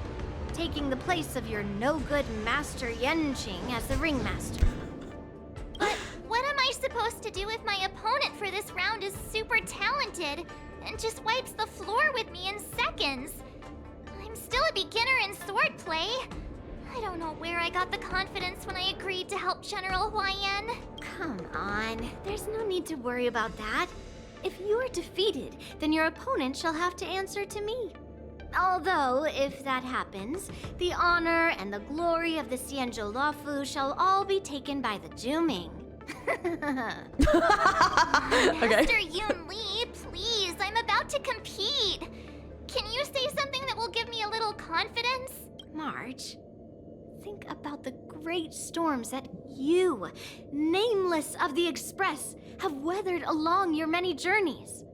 taking the place of your no-good master Yenqing as the ringmaster. But what am I supposed to do if my opponent for this round is super talented and just wipes the floor with me in seconds? I'm still a beginner in swordplay. I don't know where I got the confidence when I agreed to help General Huaiyan. Come on, there's no need to worry about that. If you are defeated, then your opponent shall have to answer to me. Although, if that happens, the honor and the glory of the Xianzhou Luofu shall all be taken by the Zhuming. Master Yun Li, please, I'm about to compete. Can you say something that will give me a little confidence? March, think about the great storms that you, nameless of the Express, have weathered along your many journeys.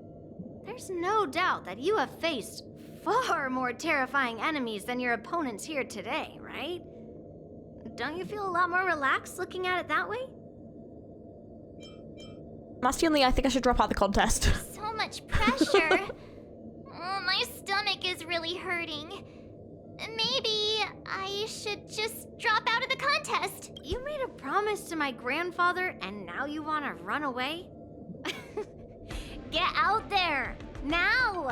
There's no doubt that you have faced far more terrifying enemies than your opponents here today, right? Don't you feel a lot more relaxed looking at it that way? Master Yun Li, I think I should drop out the contest. So much pressure. Oh, my stomach is really hurting. Maybe I should just drop out of the contest. You made a promise to my grandfather and now you want to run away? Get out there, now!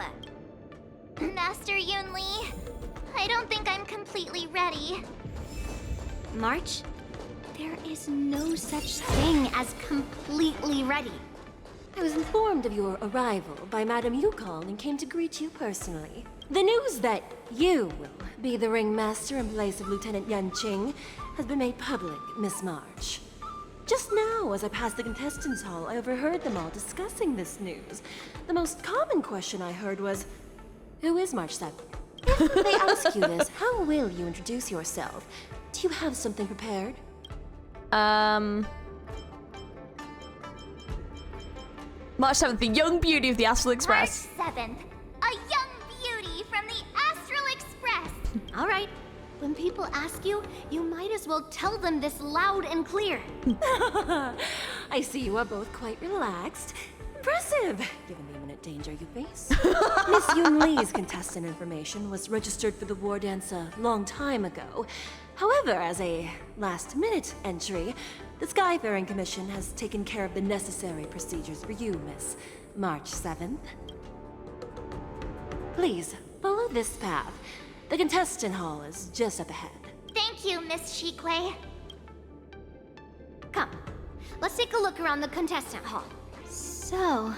Master Yun Li, I don't think I'm completely ready. March, there is no such thing as completely ready. I was informed of your arrival by Madame Yukong and came to greet you personally. The news that you will be the ringmaster in place of Lieutenant Yenqing has been made public, Miss March. Just now, as I passed the contestants' hall, I overheard them all discussing this news. The most common question I heard was, who is March 7th? If they ask you this, how will you introduce yourself? Do you have something prepared? March 7th, the young beauty of the Astral Express. March 7th, a young beauty from the Astral Express. All right. When people ask you, you might as well tell them this loud and clear. I see you are both quite relaxed. Impressive, given the imminent danger you face. Miss Yun Li's contestant information was registered for the war dance a long time ago. However, as a last-minute entry, the Skyfaring Commission has taken care of the necessary procedures for you, Miss March 7th. Please, follow this path. The contestant hall is just up ahead. Thank you, Miss Shikwe. Come, let's take a look around the contestant hall. So,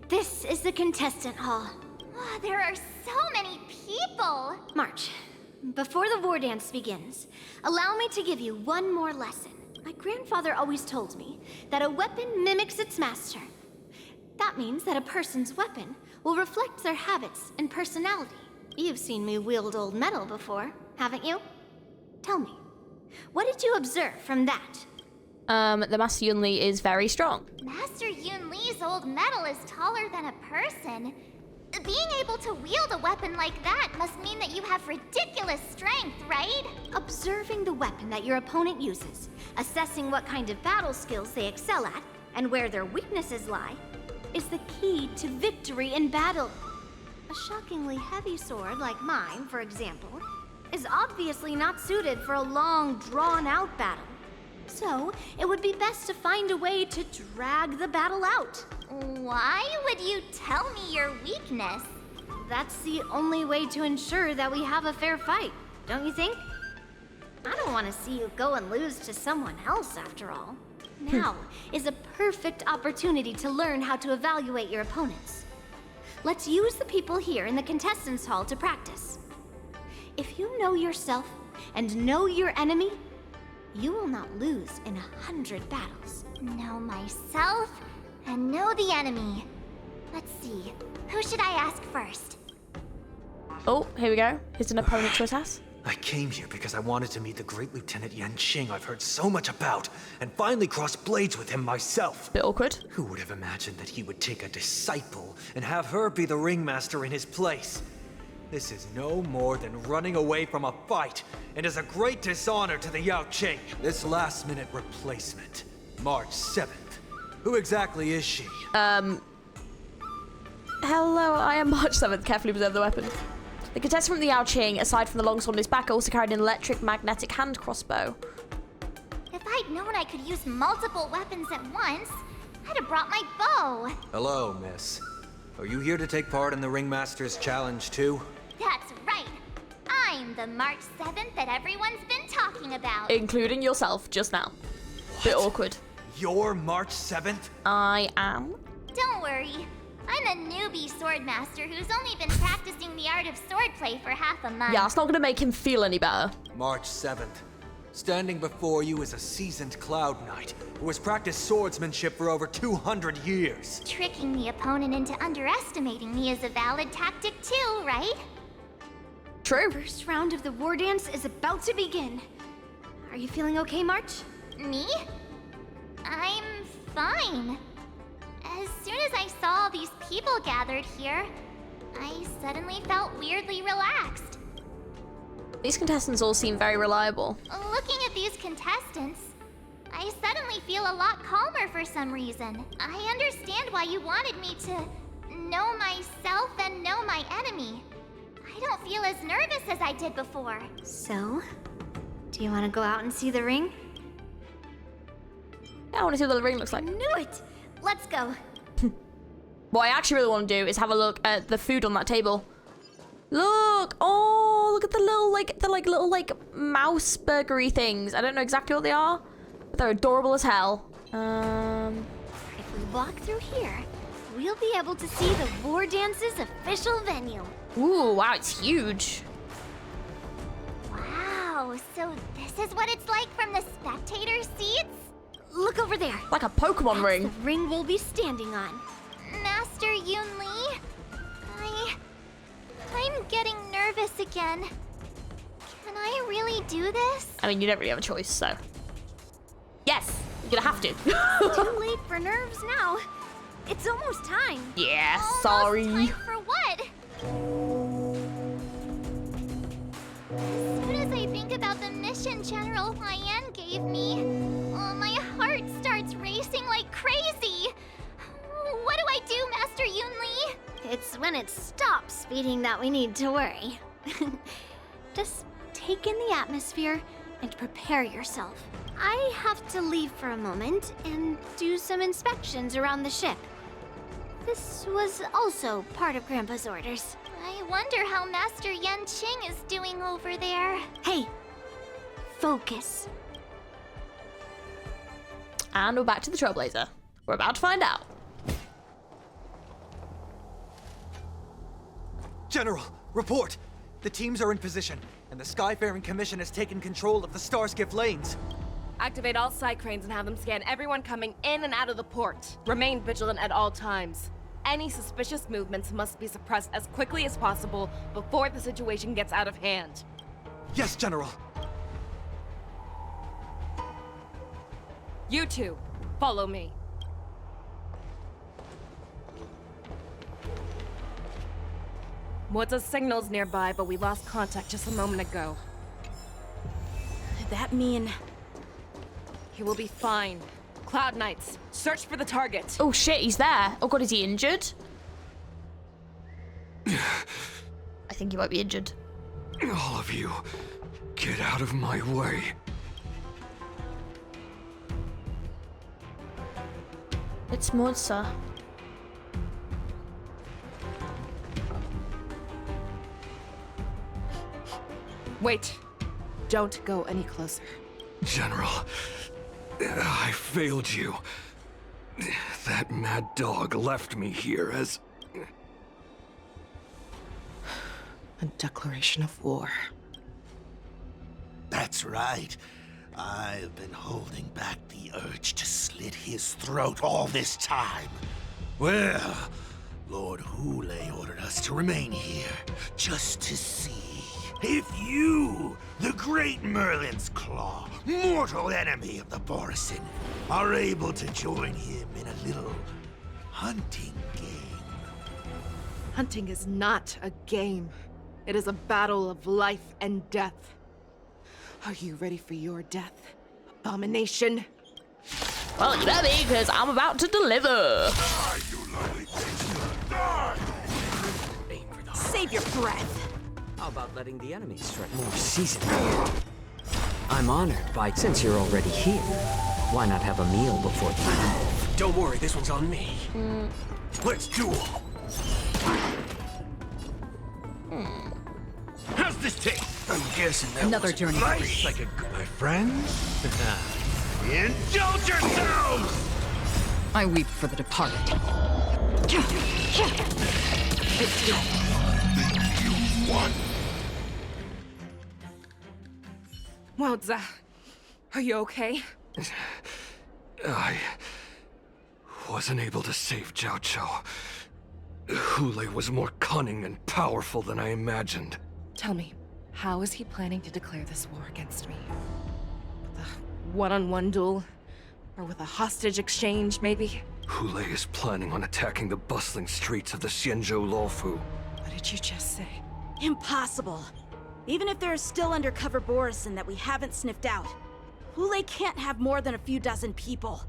this is the contestant hall. Oh, there are so many people. March, before the war dance begins, allow me to give you one more lesson. My grandfather always told me that a weapon mimics its master. That means that a person's weapon will reflect their habits and personality. You've seen me wield old metal before, haven't you? Tell me, what did you observe from that? The Master Yun Li is very strong. Master Yun Li's old metal is taller than a person. Being able to wield a weapon like that must mean that you have ridiculous strength, right? Observing the weapon that your opponent uses, assessing what kind of battle skills they excel at, and where their weaknesses lie, is the key to victory in battle. A shockingly heavy sword like mine, for example, is obviously not suited for a long, drawn-out battle. So, it would be best to find a way to drag the battle out. Why would you tell me your weakness? That's the only way to ensure that we have a fair fight, don't you think? I don't want to see you go and lose to someone else, after all. Now is a perfect opportunity to learn how to evaluate your opponents. Let's use the people here in the contestants' hall to practice. If you know yourself and know your enemy, you will not lose in 100 battles. Know myself and know the enemy. Let's see, who should I ask first? Oh, here we go. Here's an opponent to assess. I came here because I wanted to meet the great Lieutenant Yenqing I've heard so much about, and finally cross blades with him myself. Bit awkward. Who would have imagined that he would take a disciple and have her be the ringmaster in his place? This is no more than running away from a fight, and is a great dishonor to the Yaoqui. This last-minute replacement, March 7th. Who exactly is she? Hello, I am March 7th. Carefully preserve the weapon. The contestant from the Yaoqing, aside from the longsword on his back, also carried an electric magnetic hand crossbow. If I'd known I could use multiple weapons at once, I'd have brought my bow. Hello, miss. Are you here to take part in the Ringmaster's Challenge too? That's right. I'm the March 7th that everyone's been talking about. Including yourself, just now. Bit awkward. You're March 7th? I am. Don't worry. I'm a newbie swordmaster who's only been practicing the art of swordplay for half a month. Yeah, it's not gonna make him feel any better. March 7th. Standing before you is a seasoned Cloud Knight who has practiced swordsmanship for over 200 years. Tricking the opponent into underestimating me is a valid tactic too, right? True. First round of the war dance is about to begin. Are you feeling okay, March? Me? I'm fine. As soon as I saw all these people gathered here, I suddenly felt weirdly relaxed. These contestants all seem very reliable. Looking at these contestants, I suddenly feel a lot calmer for some reason. I understand why you wanted me to know myself and know my enemy. I don't feel as nervous as I did before. So, do you want to go out and see the ring? Yeah, I want to see what the ring looks like. Knew it! Let's go. What I actually really want to do is have a look at the food on that table. Look! Oh, look at the little mouse burgery things. I don't know exactly what they are, but they're adorable as hell. If we walk through here, we'll be able to see the war dance's official venue. Ooh, wow, it's huge. Wow, so this is what it's like from the spectator seats? Look over there. Like a Pokemon ring. The ring we'll be standing on. Master Yun Li? I'm getting nervous again. Can I really do this? I mean, you don't really have a choice, so. Yes, you're gonna have to. Too late for nerves now. It's almost time. Yeah, almost sorry. Time for what? As soon as I think about the mission General Huayan gave me, my heart starts racing like crazy. What do I do, Master Yun Li? It's when it stops beating that we need to worry. Just take in the atmosphere and prepare yourself. I have to leave for a moment and do some inspections around the ship. This was also part of Grandpa's orders. I wonder how Master Yanqing is doing over there. Hey, focus. And we're back to the Trailblazer. We're about to find out. General, report! The teams are in position, and the Skyfaring Commission has taken control of the Starskiff lanes. Activate all side cranes and have them scan everyone coming in and out of the port. Remain vigilant at all times. Any suspicious movements must be suppressed as quickly as possible before the situation gets out of hand. Yes, General. You two, follow me. Morta's signal's nearby, but we lost contact just a moment ago. Did that mean... He will be fine. Cloud Knights, search for the target. Oh shit, he's there. Oh god, is he injured? I think he might be injured. All of you, get out of my way. It's Morta. Wait. Don't go any closer. General, I failed you. That mad dog left me here as... A declaration of war. That's right. I've been holding back the urge to slit his throat all this time. Well, Lord Hule ordered us to remain here, just to see if you, the great Merlin's Claw, mortal enemy of the Borisin, are able to join him in a little hunting game. Hunting is not a game. It is a battle of life and death. Are you ready for your death, abomination? Well, you better be, because I'm about to deliver. Save your breath. How about letting the enemies strike more seasoned? I'm honored by, since you're already here, why not have a meal before the move? Don't worry, this one's on me. Let's duel. How's this taste? I'm guessing that Another was journey. nice. Like a my friends? Indulge yourselves! I weep for the departed. Wowza, are you okay? I wasn't able to save Jiaoqiu. Hule was more cunning and powerful than I imagined. Tell me, how is he planning to declare this war against me? With a one-on-one duel? Or with a hostage exchange, maybe? Hule is planning on attacking the bustling streets of the Xianzhou Luofu. What did you just say? Impossible. Even if there are still undercover Borisin that we haven't sniffed out, Hule can't have more than a few dozen people.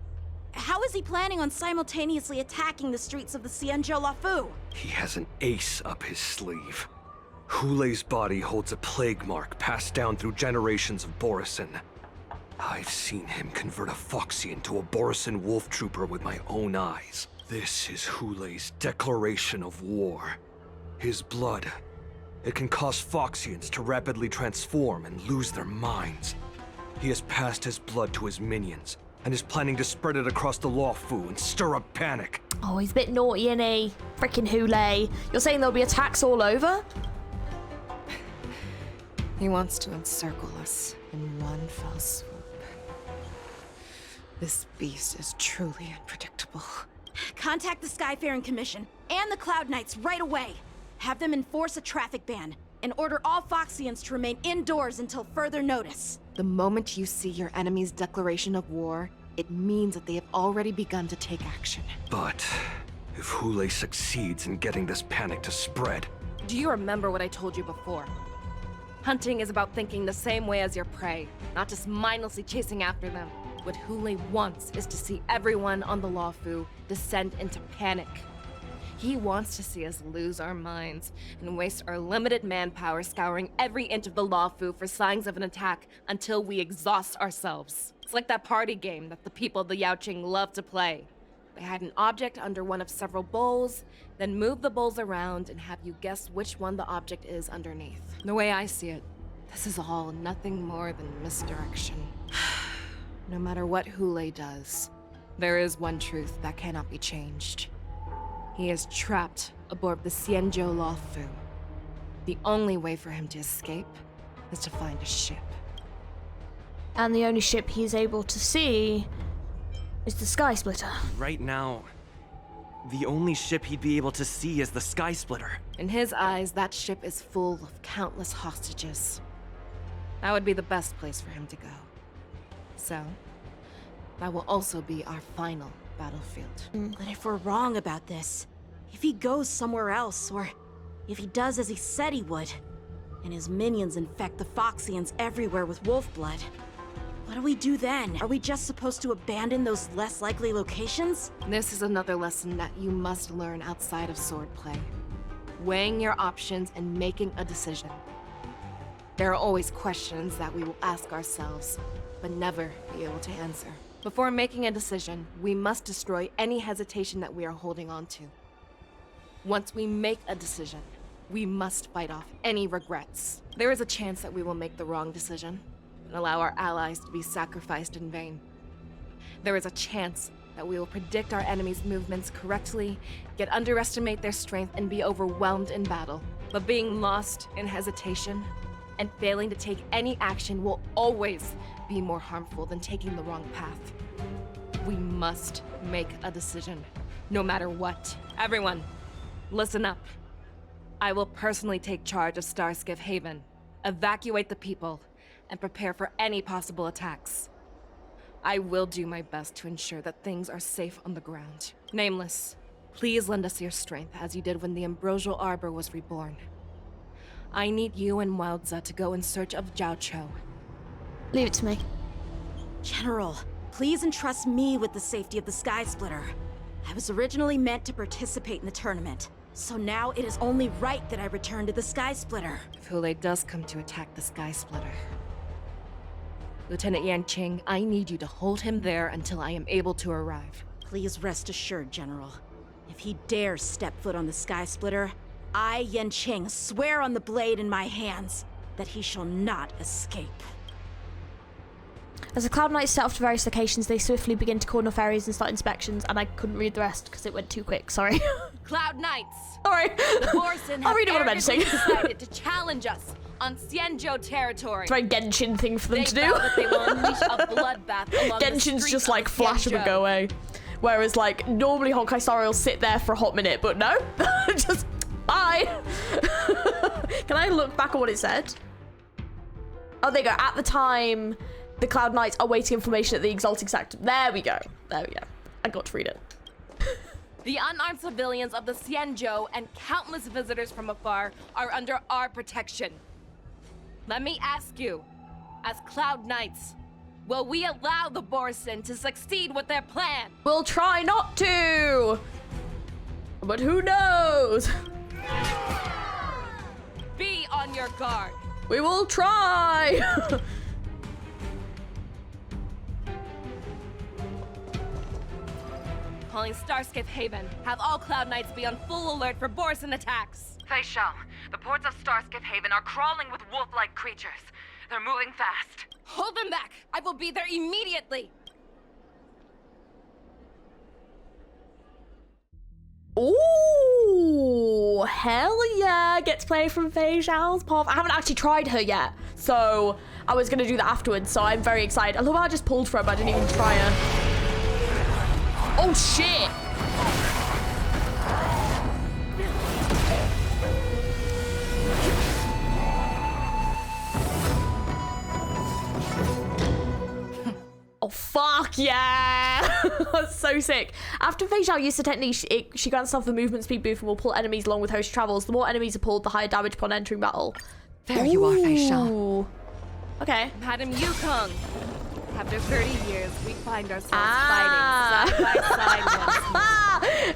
How is he planning on simultaneously attacking the streets of the Xianzhou Luofu? He has an ace up his sleeve. Hule's body holds a plague mark passed down through generations of Borisin. I've seen him convert a Foxian to a Borisin wolf trooper with my own eyes. This is Hule's declaration of war. His blood. It can cause Foxians to rapidly transform and lose their minds. He has passed his blood to his minions, and is planning to spread it across the Luofu and stir up panic. Oh, he's a bit naughty, isn't he? Frickin' Hule. You're saying there'll be attacks all over? He wants to encircle us in one fell swoop. This beast is truly unpredictable. Contact the Skyfaring Commission and the Cloud Knights right away. Have them enforce a traffic ban and order all Foxians to remain indoors until further notice. The moment you see your enemy's declaration of war, it means that they have already begun to take action. But if Hule succeeds in getting this panic to spread... Do you remember what I told you before? Hunting is about thinking the same way as your prey, not just mindlessly chasing after them. What Hule wants is to see everyone on the Luofu descend into panic. He wants to see us lose our minds and waste our limited manpower scouring every inch of the Luofu for signs of an attack until we exhaust ourselves. It's like that party game that the people of the Yaoqing love to play. They hide an object under one of several bowls, then move the bowls around and have you guess which one the object is underneath. The way I see it, this is all nothing more than misdirection. No matter what Hule does, there is one truth that cannot be changed. He is trapped aboard the Xianzhou Luofu. The only way for him to escape is to find a ship. And the only ship he's able to see is the Sky Splitter. Right now, the only ship he'd be able to see is the Sky Splitter. In his eyes, that ship is full of countless hostages. That would be the best place for him to go. So, that will also be our final battlefield. But if we're wrong about this, if he goes somewhere else, or if he does as he said he would, and his minions infect the Foxians everywhere with wolf blood, what do we do then? Are we just supposed to abandon those less likely locations? This is another lesson that you must learn outside of swordplay. Weighing your options and making a decision. There are always questions that we will ask ourselves, but never be able to answer. Before making a decision, we must destroy any hesitation that we are holding on to. Once we make a decision, we must fight off any regrets. There is a chance that we will make the wrong decision and allow our allies to be sacrificed in vain. There is a chance that we will predict our enemies' movements correctly, yet underestimate their strength and be overwhelmed in battle. But being lost in hesitation and failing to take any action will always be more harmful than taking the wrong path. We must make a decision, no matter what. Everyone, listen up. I will personally take charge of Starskiff Haven, evacuate the people, and prepare for any possible attacks. I will do my best to ensure that things are safe on the ground. Nameless, please lend us your strength as you did when the Ambrosial Arbor was reborn. I need you and Wildza to go in search of Jiaoqui. Leave it to me. General, please entrust me with the safety of the Sky Splitter. I was originally meant to participate in the tournament, so now it is only right that I return to the Sky Splitter. If Hulei does come to attack the Sky Splitter, Lieutenant Yanqing, I need you to hold him there until I am able to arrive. Please rest assured, General. If he dares step foot on the Sky Splitter, I, Yanqing, swear on the blade in my hands that he shall not escape. As the Cloud Knights set off to various locations, they swiftly begin to cordon off areas and start inspections, and I couldn't read the rest because it went too quick, sorry. Cloud Knights! Sorry. The Borson I'll read it when I'm arrogantly editing. decided to challenge us on Xianzhou territory. It's a very Genshin thing for them They to do. vow that they will unleash a bloodbath along the Genshin's streets just of like flash them and Xianzhou. go away. Whereas like normally Honkai Star will sit there for a hot minute, but no, just bye. Can I look back at what it said? Oh, there you go. At the time, the Cloud Knights are waiting information at the Exalting Sector. There we go. There we go. I got to read it. The unarmed civilians of the Xianzhou and countless visitors from afar are under our protection. Let me ask you, as Cloud Knights, will we allow the Borson to succeed with their plan? We'll try not to, but who knows? Be on your guard. We will try. Calling Starscape Haven. Have all Cloud Knights be on full alert for Borson attacks. Feixiao, the ports of Starscape Haven are crawling with wolf-like creatures. They're moving fast. Hold them back! I will be there immediately! Ooh, hell yeah. Get to play from Feixiao's path. I haven't actually tried her yet, so I was gonna do that afterwards, so I'm very excited. I love how I just pulled for her, but I didn't even try her. Oh shit! Oh fuck yeah! That's so sick. After Feixiao used the technique, she grants herself a movement speed boost and will pull enemies along with her as she travels. The more enemies are pulled, the higher damage upon entering battle. There you are, Feixiao. Okay. Madam Yukong. After 30 years, we find ourselves fighting side by side once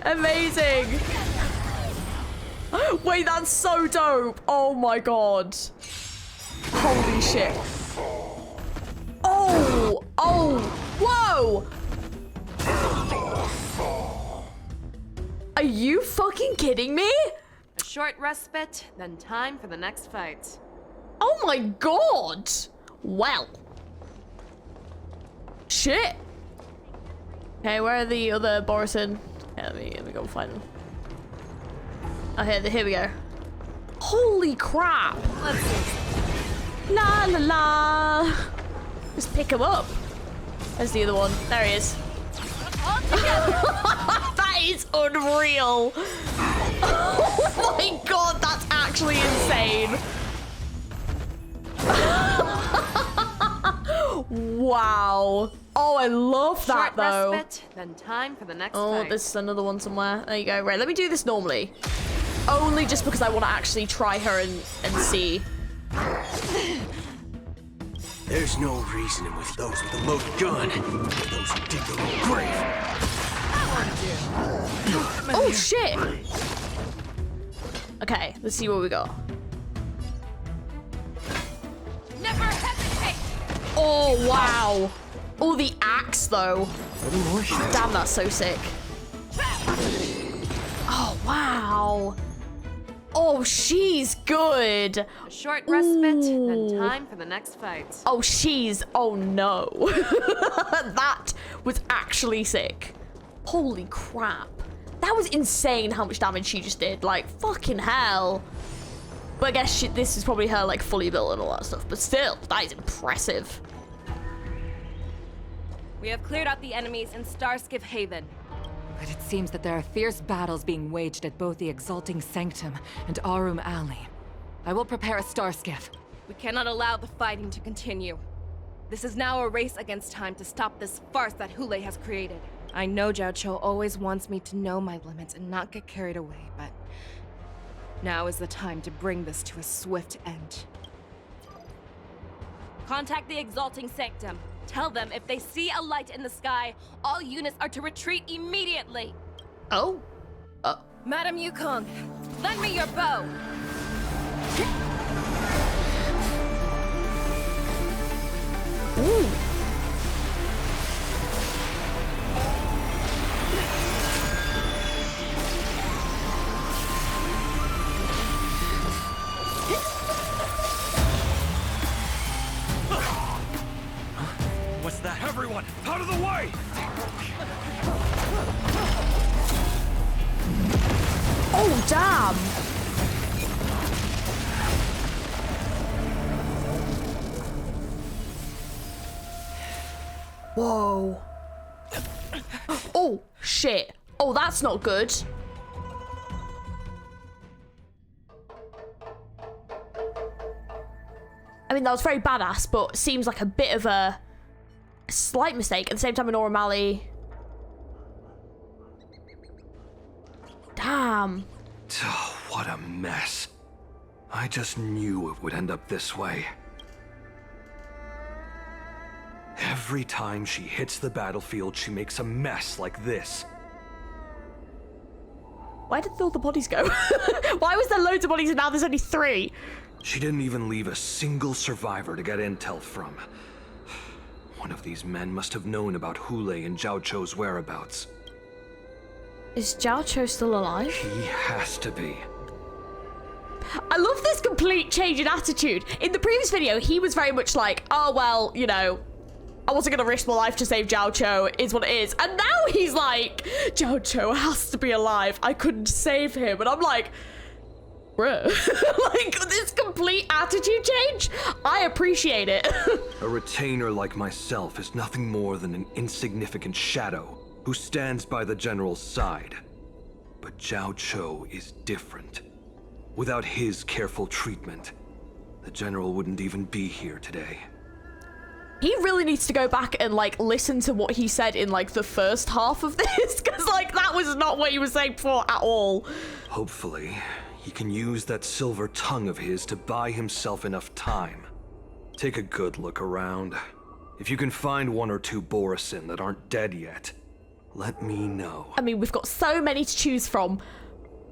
more. Amazing. Wait, that's so dope. Oh my god. Holy shit. Oh, oh, whoa. Are you fucking kidding me? A short respite, then time for the next fight. Oh my god. Well. Shit. Okay, where are the other Borson? Yeah, let me go find them. Oh, here we go. Holy crap. Let's see. La la la. Just pick him up. Where's the other one? There he is. That is unreal. Oh my god, that's actually insane. Wow. Oh, I love that though. Respite, then time for the next Oh, fight. there's another one somewhere. There you go. Right, let me do this normally. Only just because I want to actually try her and see. There's no reasoning with those with a loaded gun. Those who dig their own grave. Oh shit. Okay, let's see what we got. Never hesitate. Oh wow. Oh, the axe though. Damn, that's so sick. Oh wow. Oh, she's good. A short respite, then time for the next fight. Oh, oh no. That was actually sick. Holy crap. That was insane how much damage she just did. Like, fucking hell. But I guess this is probably her, like, fully built and all that stuff. But still, that is impressive. We have cleared out the enemies in Starscape Haven. But it seems that there are fierce battles being waged at both the Exalting Sanctum and Arum Alley. I will prepare a star skiff. We cannot allow the fighting to continue. This is now a race against time to stop this farce that Hulei has created. I know Jiaoqui always wants me to know my limits and not get carried away, but Now is the time to bring this to a swift end. Contact the Exalting Sanctum. Tell them if they see a light in the sky, all units are to retreat immediately. Oh. Madam Yukong, lend me your bow. Ooh. What's that? Everyone, out of the way! Oh, damn! Whoa. Oh, shit. Oh, that's not good. I mean, that was very badass, but seems like a bit of a slight mistake. At the same time, Nora Malley. Damn. Oh, what a mess. I just knew it would end up this way. Every time she hits the battlefield, she makes a mess like this. Where did all the bodies go? Why was there loads of bodies and now there's only 3? She didn't even leave a single survivor to get intel from. One of these men must have known about Hulei and Zhao Chou's whereabouts. Is Zhao Chou still alive? He has to be. I love this complete change in attitude. In the previous video, he was very much like, oh, well, you know, I wasn't going to risk my life to save Zhao Chou, is what it is. And now he's like, Zhao Chou has to be alive. I couldn't save him. And I'm like, bruh. Like, this complete attitude change, I appreciate it. A retainer like myself is nothing more than an insignificant shadow who stands by the general's side. But Zhao Chou is different. Without his careful treatment, the general wouldn't even be here today. He really needs to go back and, like, listen to what he said in, like, the first half of this, because, like, that was not what he was saying before at all. Hopefully, he can use that silver tongue of his to buy himself enough time. Take a good look around. If you can find 1 or 2 Borisin that aren't dead yet, let me know. I mean, we've got so many to choose from.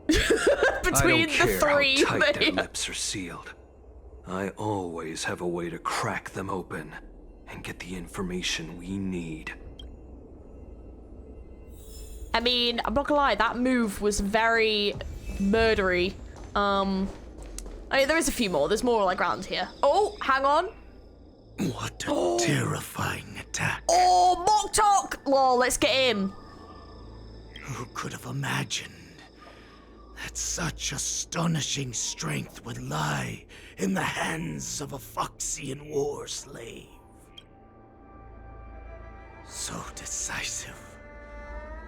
Between I don't the care 3. how tight their lips are sealed. I always have a way to crack them open and get the information we need. I mean, I'm not gonna lie, that move was very murdery. I mean, there is a few more. There's more, like, around here. Oh, hang on. What a terrifying attack. Oh, Mock Talk! Lol, let's get him. Who could have imagined that such astonishing strength would lie in the hands of a Foxian war slave? So decisive.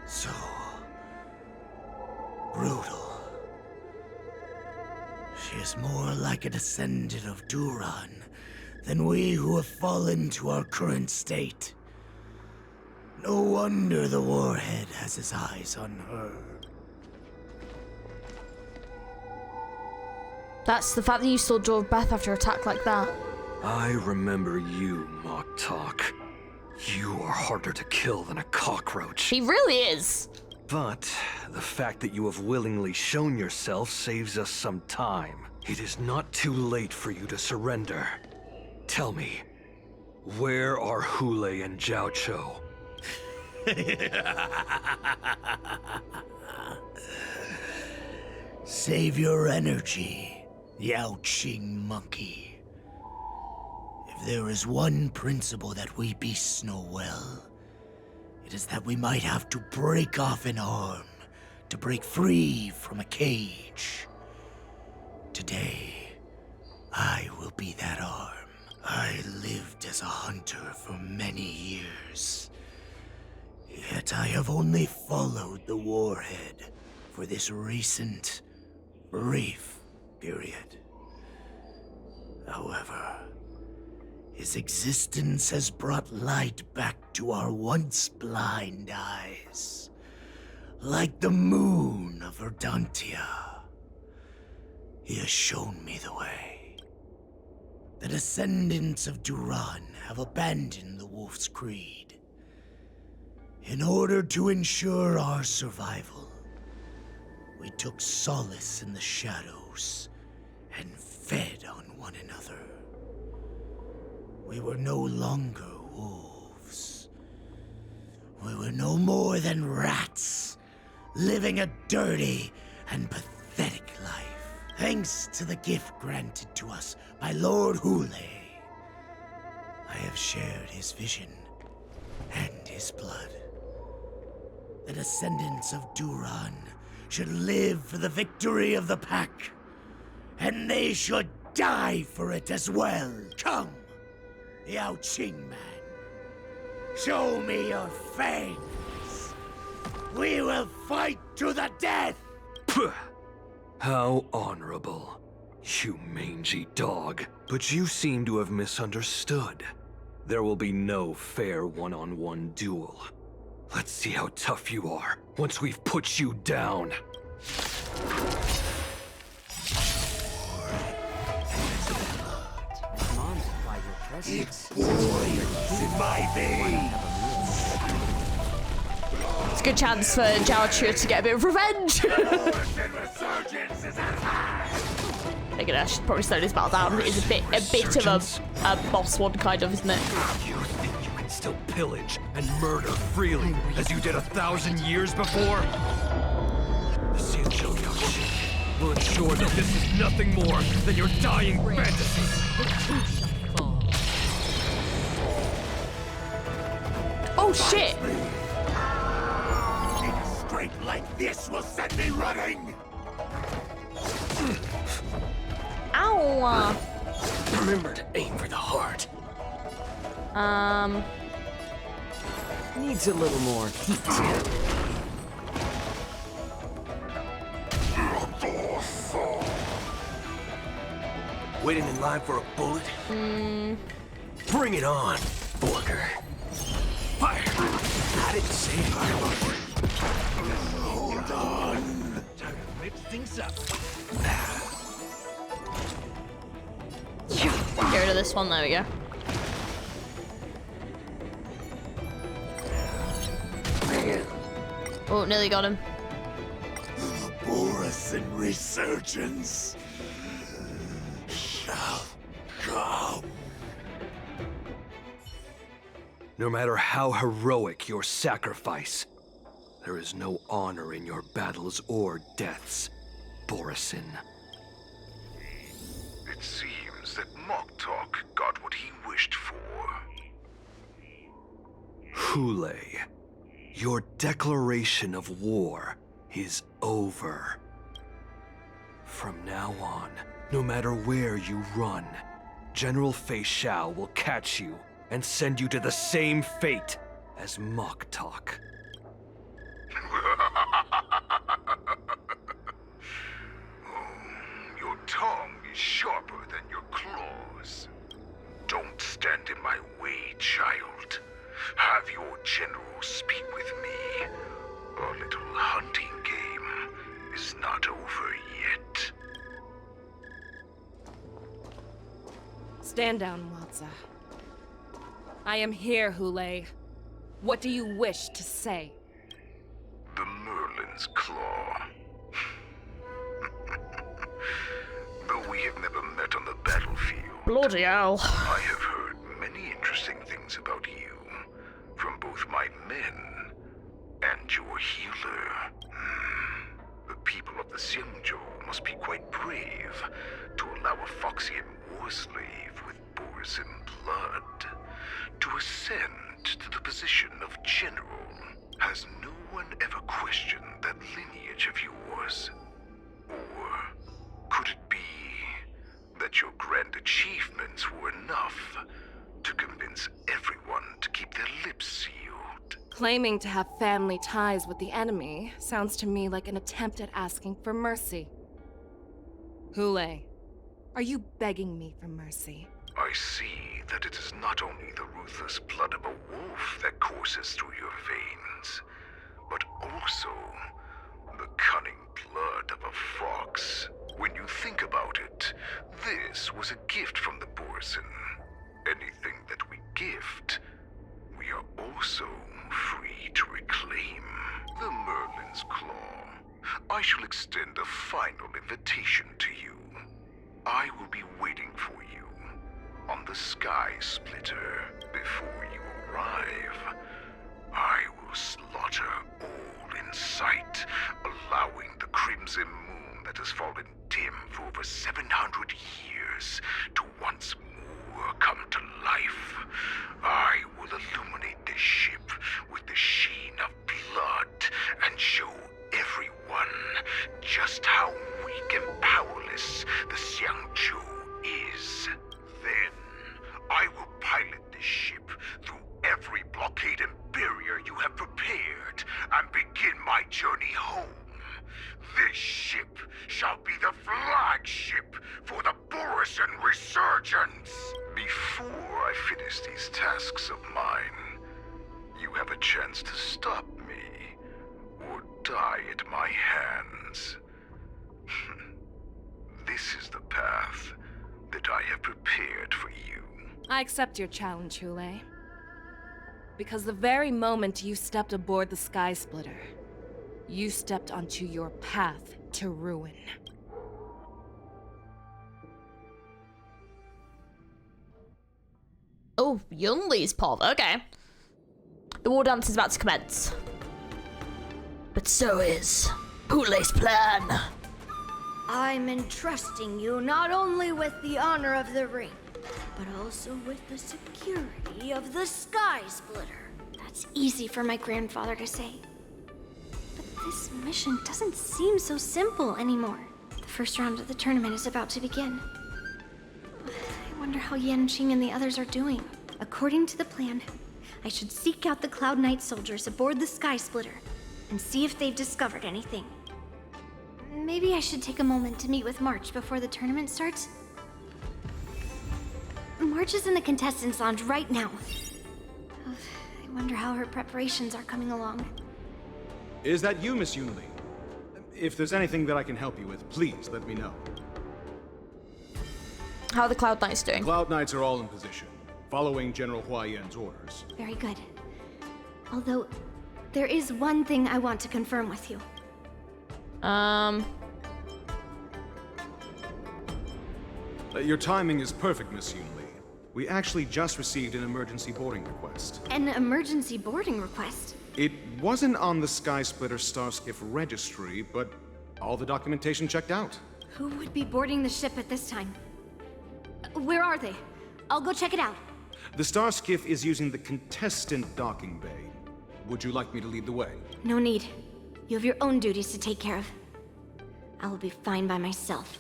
So brutal. She is more like a descendant of Duran than we who have fallen to our current state. No wonder the warhead has his eyes on her. That's the fact that you still draw breath after an attack like that. I remember you, Mock Talk. You are harder to kill than a cockroach. He really is. But the fact that you have willingly shown yourself saves us some time. It is not too late for you to surrender. Tell me, where are Hulei and Zhao Chou? Save your energy, Yaoqing monkey. If there is one principle that we beasts know well, it is that we might have to break off an arm to break free from a cage. Today, I will be that arm. I lived as a hunter for many years, yet I have only followed the warhead for this recent, brief period. However, his existence has brought light back to our once blind eyes, like the moon of Verdantia. He has shown me the way. The descendants of Duran have abandoned the Wolf's Creed. In order to ensure our survival, we took solace in the shadows and fed on one another. We were no longer wolves. We were no more than rats, living a dirty and pathetic life. Thanks to the gift granted to us by Lord Hule, I have shared his vision and his blood. The descendants of Duran should live for the victory of the pack, and they should die for it as well. Come, Yaoqing man. Show me your fangs. We will fight to the death! How honorable, you mangy dog. But you seem to have misunderstood. There will be no fair one-on-one duel. Let's see how tough you are once we've put you down. It's boils in my veins. It's a good chance for JIAOQUI to get a bit of revenge. Again, I should probably slow this battle down. It's a bit of a boss one, kind of, isn't it? You think you can still pillage and murder freely as you did 1,000 years before? The feixiao Yaoqui will ensure that this is nothing more than your dying fantasy. Oh shit! A scrape like this will send me running. Ow! Remember to aim for the heart. Needs a little more heat. Waiting in line for a bullet? Bring it on, Booker. Fire! I didn't say fire. Hold on. Time to mix things up. Get rid of this one, there we go. Oh, nearly got him. The Borisin resurgence shall come. No matter how heroic your sacrifice, there is no honor in your battles or deaths, Borisin. It seems that Moktok got what he wished for. Hule, your declaration of war is over. From now on, no matter where you run, General Feixiao will catch you and send you to the same fate as Moktok. Your tongue is sharper than your claws. Don't stand in my way, child. Have your general speak with me. Our little hunting game is not over yet. Stand down, Watsa. I am here, Hule. What do you wish to say? The Merlin's Claw. Though we have never met on the battlefield, Bloody hell. I have heard many interesting things about you from both my men and your healer. The people of the Xiangzhou must be quite brave to allow a Foxian war slave with Borisin blood to ascend to the position of general. Has no one ever questioned that lineage of yours? Or could it be that your grand achievements were enough to convince everyone to keep their lips sealed? Claiming to have family ties with the enemy sounds to me like an attempt at asking for mercy. Hule, are you begging me for mercy? I see that it is not only the ruthless blood of a wolf that courses through your veins, but also the cunning blood of a fox. When you think about was a gift from the Borison. Anything that we gift, we are also free to reclaim. The Merlin's Claw. I shall extend a final invitation to you. I will be waiting for you on the Sky Splitter. Before you arrive, I will slaughter all in sight, allowing the crimson moon that has fallen dim for over 700 years to once more come to life. I will illuminate this ship with the sheen of blood and show everyone just how weak and powerless the Xiangzhou is. Then, I will pilot this ship through every blockade and barrier you have prepared and begin my journey home. This ship shall be the flagship for the Borison Resurgence. Before I finish these tasks of mine, you have a chance to stop me or die at my hands. This is the path that I have prepared for you. I accept your challenge, Hule. Because the very moment you stepped aboard the Sky Splitter, you stepped onto your path to ruin. Oh, Yunli's path. Okay. The war dance is about to commence. But so is Hule's plan. I'm entrusting you not only with the honor of the ring, but also with the security of the Sky Splitter. That's easy for my grandfather to say. But this mission doesn't seem so simple anymore. The first round of the tournament is about to begin. I wonder how Yanqing and the others are doing. According to the plan, I should seek out the Cloud Knight soldiers aboard the Sky Splitter and see if they've discovered anything. Maybe I should take a moment to meet with March before the tournament starts. March is in the contestants' lounge right now. I wonder how her preparations are coming along. Is that you, Miss Yunli? If there's anything that I can help you with, please let me know. How are the Cloud Knights doing? Cloud Knights are all in position, following General Huaiyan's orders. Very good. Although, there is one thing I want to confirm with you. Your timing is perfect, Miss Yunli. We actually just received an emergency boarding request. An emergency boarding request? It wasn't on the Sky Splitter Starskiff registry, but all the documentation checked out. Who would be boarding the ship at this time? Where are they? I'll go check it out. The Starskiff is using the contestant docking bay. Would you like me to lead the way? No need. You have your own duties to take care of. I will be fine by myself.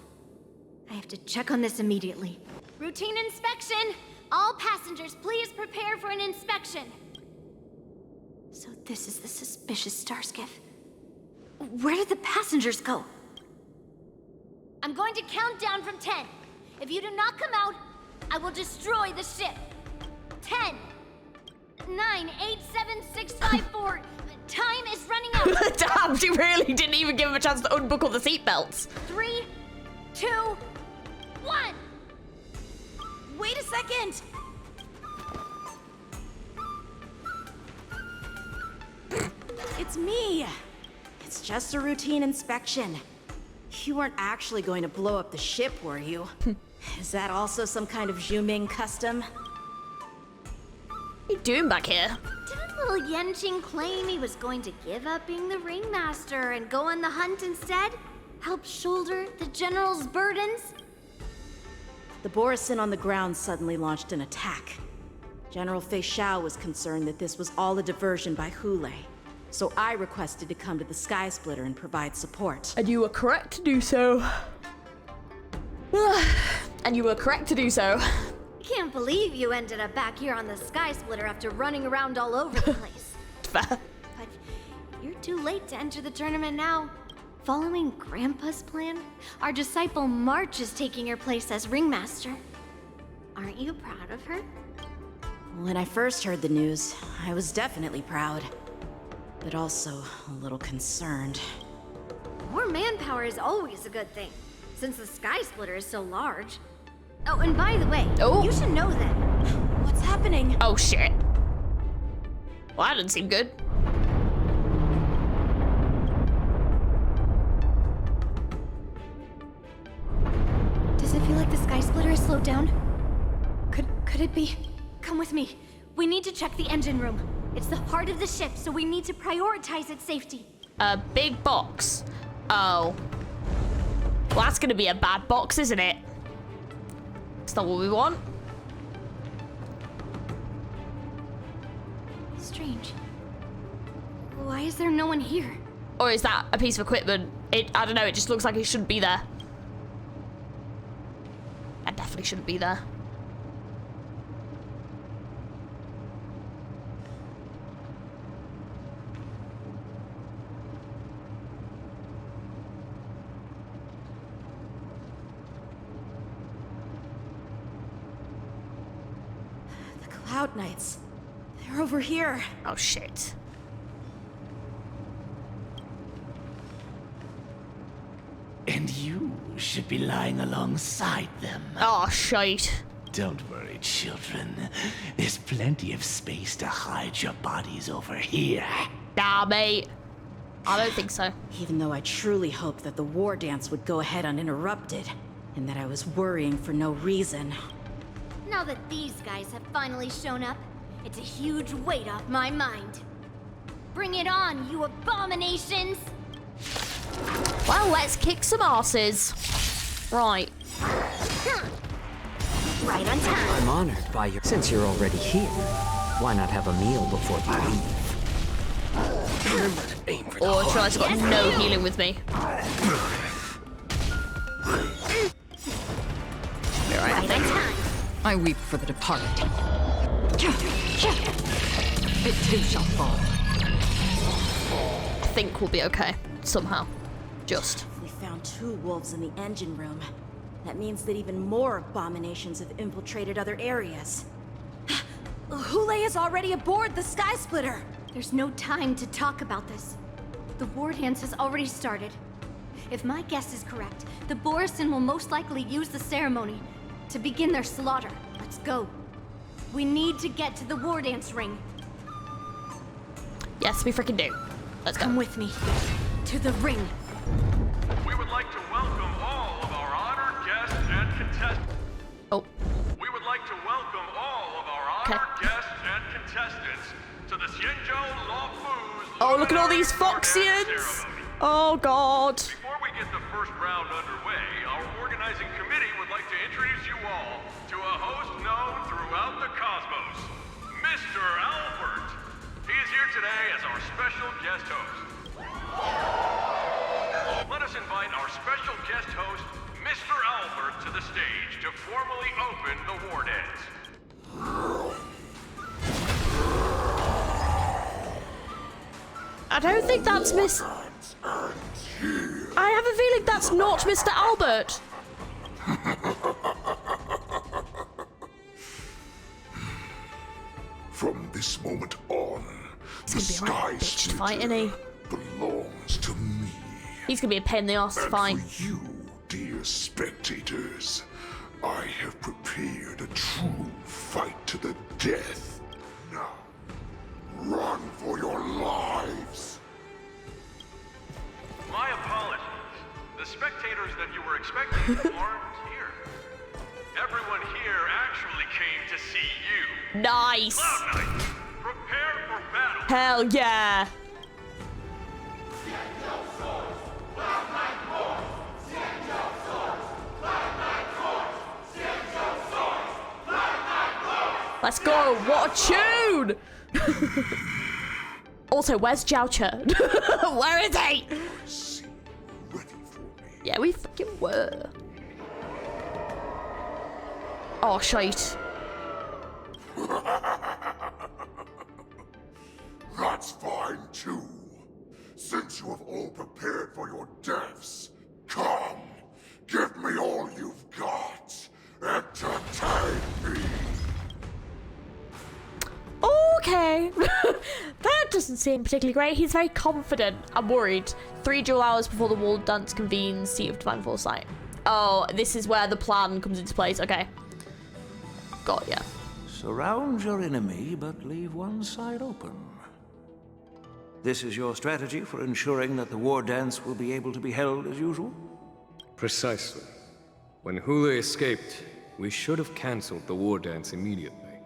I have to check on this immediately. Routine inspection! All passengers, please prepare for an inspection. So this is the suspicious Starskiff. Where did the passengers go? I'm going to count down from 10. If you do not come out, I will destroy the ship. 10, 9, 8, 7, 6, 5, 4. Time is running out. Damn, she really didn't even give him a chance to unbuckle the seatbelts. 3, 2, 1. Wait a second! It's me! It's just a routine inspection. You weren't actually going to blow up the ship, were you? Is that also some kind of Zhuming custom? What are you doing back here? Didn't little Yanqing claim he was going to give up being the ringmaster and go on the hunt instead? Help shoulder the general's burdens? The Borison on the ground suddenly launched an attack. General Feixiao was concerned that this was all a diversion by Hule, so I requested to come to the Sky Splitter and provide support. And you were correct to do so. And you were correct to do so. Can't believe you ended up back here on the Sky Splitter after running around all over the place. Fair. But you're too late to enter the tournament now. Following Grandpa's plan, our disciple March is taking your place as ringmaster. Aren't you proud of her? When I first heard the news, I was definitely proud, but also a little concerned. More manpower is always a good thing, since the Sky Splitter is so large. Oh, and by the way, you should know that. What's happening? Oh shit. Well, that didn't seem good. Does it feel like the Sky Splitter has slowed down? Could it be? Come with me. We need to check the engine room. It's the heart of the ship, so we need to prioritize its safety. A big box. Oh. Well, that's gonna be a bad box, isn't it? It's not what we want. Strange. Why is there no one here? Or is that a piece of equipment? I don't know, it just looks like it shouldn't be there. That definitely shouldn't be there. The Cloud Knights. They're over here. Oh shit. And you should be lying alongside them. Oh shite. Don't worry, children. There's plenty of space to hide your bodies over here. Nah, mate. I don't think so. Even though I truly hoped that the war dance would go ahead uninterrupted, and that I was worrying for no reason. Now that these guys have finally shown up, it's a huge weight off my mind. Bring it on, you abominations! Well, let's kick some asses. Right. Right on time. I'm honored by your... Since you're already here, why not have a meal before you leave? Remember to aim for the Or heart. try's got no healing with me. Right on time. I weep for the departed. It too shall fall. I think we'll be okay. Somehow. Just. We found 2 wolves in the engine room. That means that even more abominations have infiltrated other areas. Hule is already aboard the Sky Splitter! There's no time to talk about this. The war dance has already started. If my guess is correct, the Borisin will most likely use the ceremony to begin their slaughter. Let's go. We need to get to the war dance ring. Yes, we freaking do. Let's go. Come with me. To the ring. We would like to welcome all of our honored guests and contestants. Oh. We would like to welcome all of our honored guests and contestants to the Xianzhou Lawfu's Oh, look at all these Foxians! Oh, God. Before we get the first round underway, our organizing committee would like to introduce you all to a host known throughout the cosmos, Mr. Albert. He is here today as our special guest host. Let us invite our special guest host, Mr. Albert, to the stage to formally open the war dance. I don't think that's Miss... I have a feeling that's not Mr. Albert. From this moment on, the He's gonna be Sky a bitch to Splitter fight, isn't he? belongs to me. He's gonna be a pain in the ass to And fight. for you, dear spectators, I have prepared a true fight to the death. Now, run for your lives. My apologies. The spectators that you were expecting aren't here. Everyone here actually came to see you. Nice. Cloud Knight, prepare for battle. Hell yeah. Let's go. What a tune. Also, where's Jiaoqui? Where is he? Yeah, we fucking were. Oh, shite. That's fine too. Since you have all prepared for your deaths, come, give me all you've got. Entertain me. Okay. That doesn't seem particularly great. He's very confident. I'm worried. 3 dual hours before the wall dance convenes, Seat of Divine Foresight. Oh, this is where the plan comes into place. Okay. Got ya. Surround your enemy, but leave one side open. This is your strategy for ensuring that the war dance will be able to be held as usual? Precisely. When Hule escaped, we should have cancelled the war dance immediately.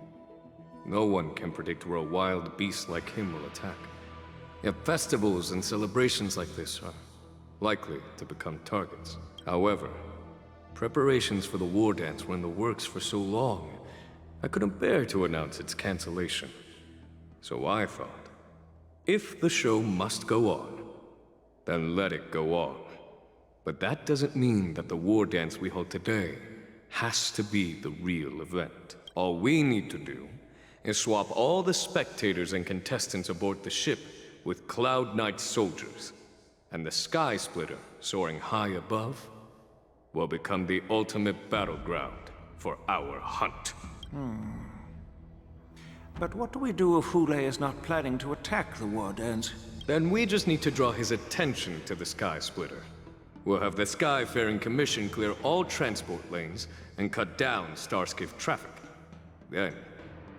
No one can predict where a wild beast like him will attack. Yet festivals and celebrations like this are likely to become targets. However, preparations for the war dance were in the works for so long, I couldn't bear to announce its cancellation. So I thought, if the show must go on, then let it go on. But that doesn't mean that the war dance we hold today has to be the real event. All we need to do is swap all the spectators and contestants aboard the ship with Cloud Knight soldiers, and the Sky Splitter, soaring high above, will become the ultimate battleground for our hunt. But what do we do if Hule is not planning to attack the war dance? Then we just need to draw his attention to the Sky Splitter. We'll have the Skyfaring Commission clear all transport lanes and cut down Starskiff traffic. Then,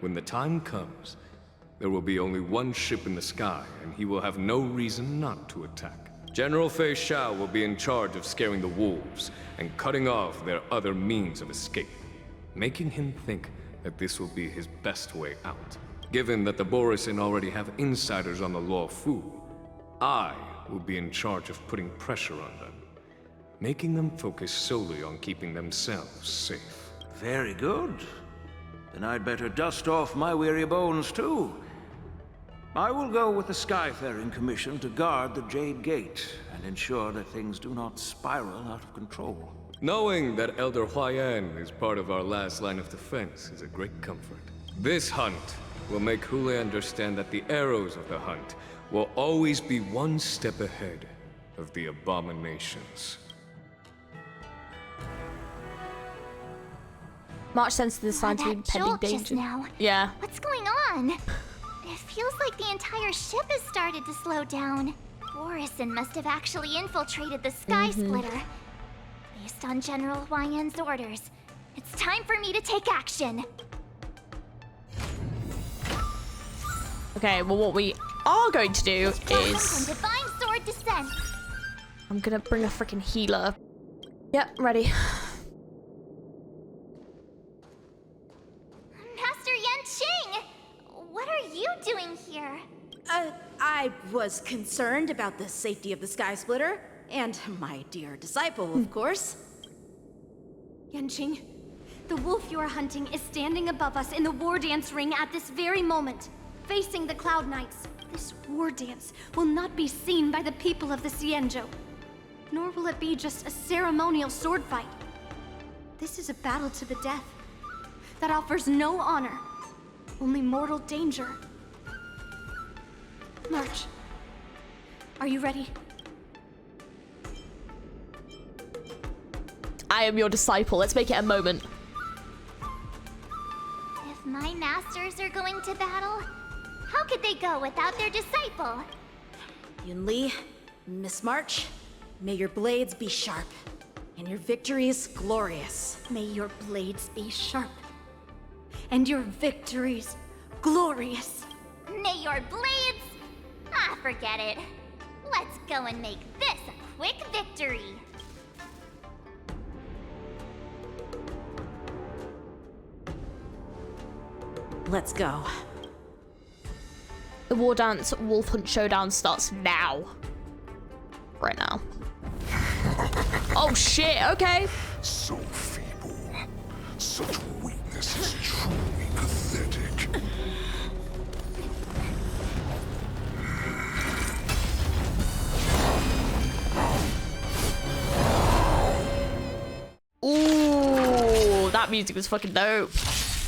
when the time comes, there will be only one ship in the sky, and he will have no reason not to attack. General Feixiao will be in charge of scaring the wolves and cutting off their other means of escape, making him think that this will be his best way out. Given that the Borisin already have insiders on the Law Fu, I will be in charge of putting pressure on them, making them focus solely on keeping themselves safe. Very good. Then I'd better dust off my weary bones too. I will go with the Skyfaring Commission to guard the Jade Gate and ensure that things do not spiral out of control. Knowing that Elder Huayan is part of our last line of defense is a great comfort. This hunt will make Hule understand that the arrows of the hunt will always be one step ahead of the abominations. March senses the signs of impending danger. Now. Yeah. What's going on? It feels like the entire ship has started to slow down. Borisin must have actually infiltrated the Sky Splitter. Based on General Huayan's orders, it's time for me to take action. Okay, well what we are going to do is... Divine Sword Descent. I'm gonna bring a freaking healer. Yep, ready. Master Yanqing! What are you doing here? I was concerned about the safety of the Sky Splitter, and my dear disciple, of course. Yanqing, the wolf you are hunting is standing above us in the war dance ring at this very moment, facing the Cloud Knights. This war dance will not be seen by the people of the Xianzhou, nor will it be just a ceremonial sword fight. This is a battle to the death that offers no honor, only mortal danger. March, are you ready? I am your disciple. Let's make it a moment. If my masters are going to battle, how could they go without their disciple? Yunli, Miss March, may your blades be sharp, and your victories glorious. May your blades be sharp, and your victories glorious. May your blades... Ah, forget it. Let's go and make this a quick victory. Let's go. The War Dance Wolf Hunt Showdown starts now. Right now. Oh shit, okay. So feeble. Such weakness is truly pathetic. Ooh, that music was fucking dope.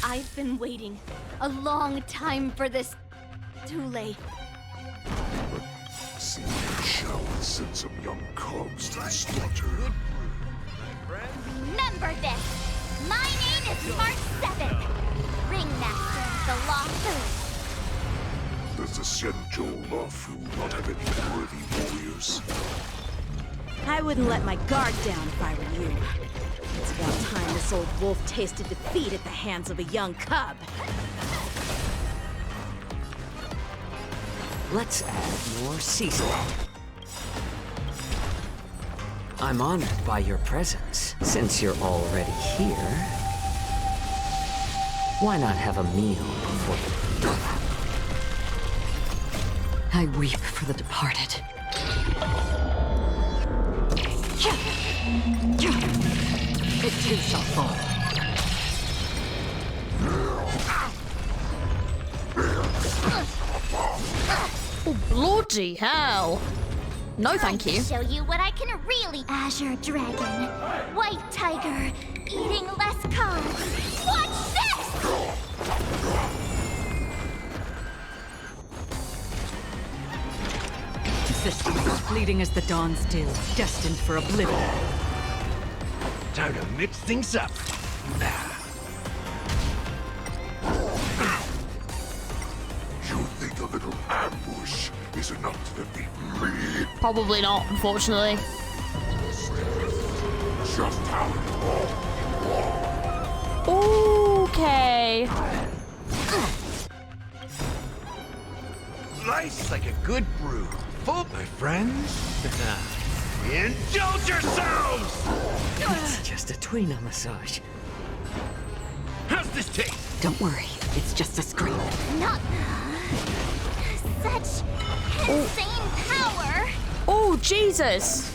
I've been waiting a long time for this. Too late. See, shall we send some young cubs to the slaughter? Remember this. My name is March 7th. Ringmaster of the Law Fu. Does the Xianzhou Law Fu not have any worthy warriors? I wouldn't let my guard down if I were you. About time this old wolf tasted defeat at the hands of a young cub. Let's add more seasoning. I'm honored by your presence. Since you're already here, why not have a meal before the... I weep for the departed. It too shall fall. Oh, bloody hell. No, thank you. Show you what I can really. Azure Dragon, White Tiger, eating less carbs. Watch this! Existence is fleeting as the dawn's dew, destined for oblivion. Time to mix things up. You think a little ambush is enough to defeat me? Probably not, unfortunately. Just how Okay. Life's like a good brew. Full, my friends. Indulge yourselves! It's just a tweener massage. How's this taste? Don't worry, it's just a scream. Not such insane power. Oh, Jesus.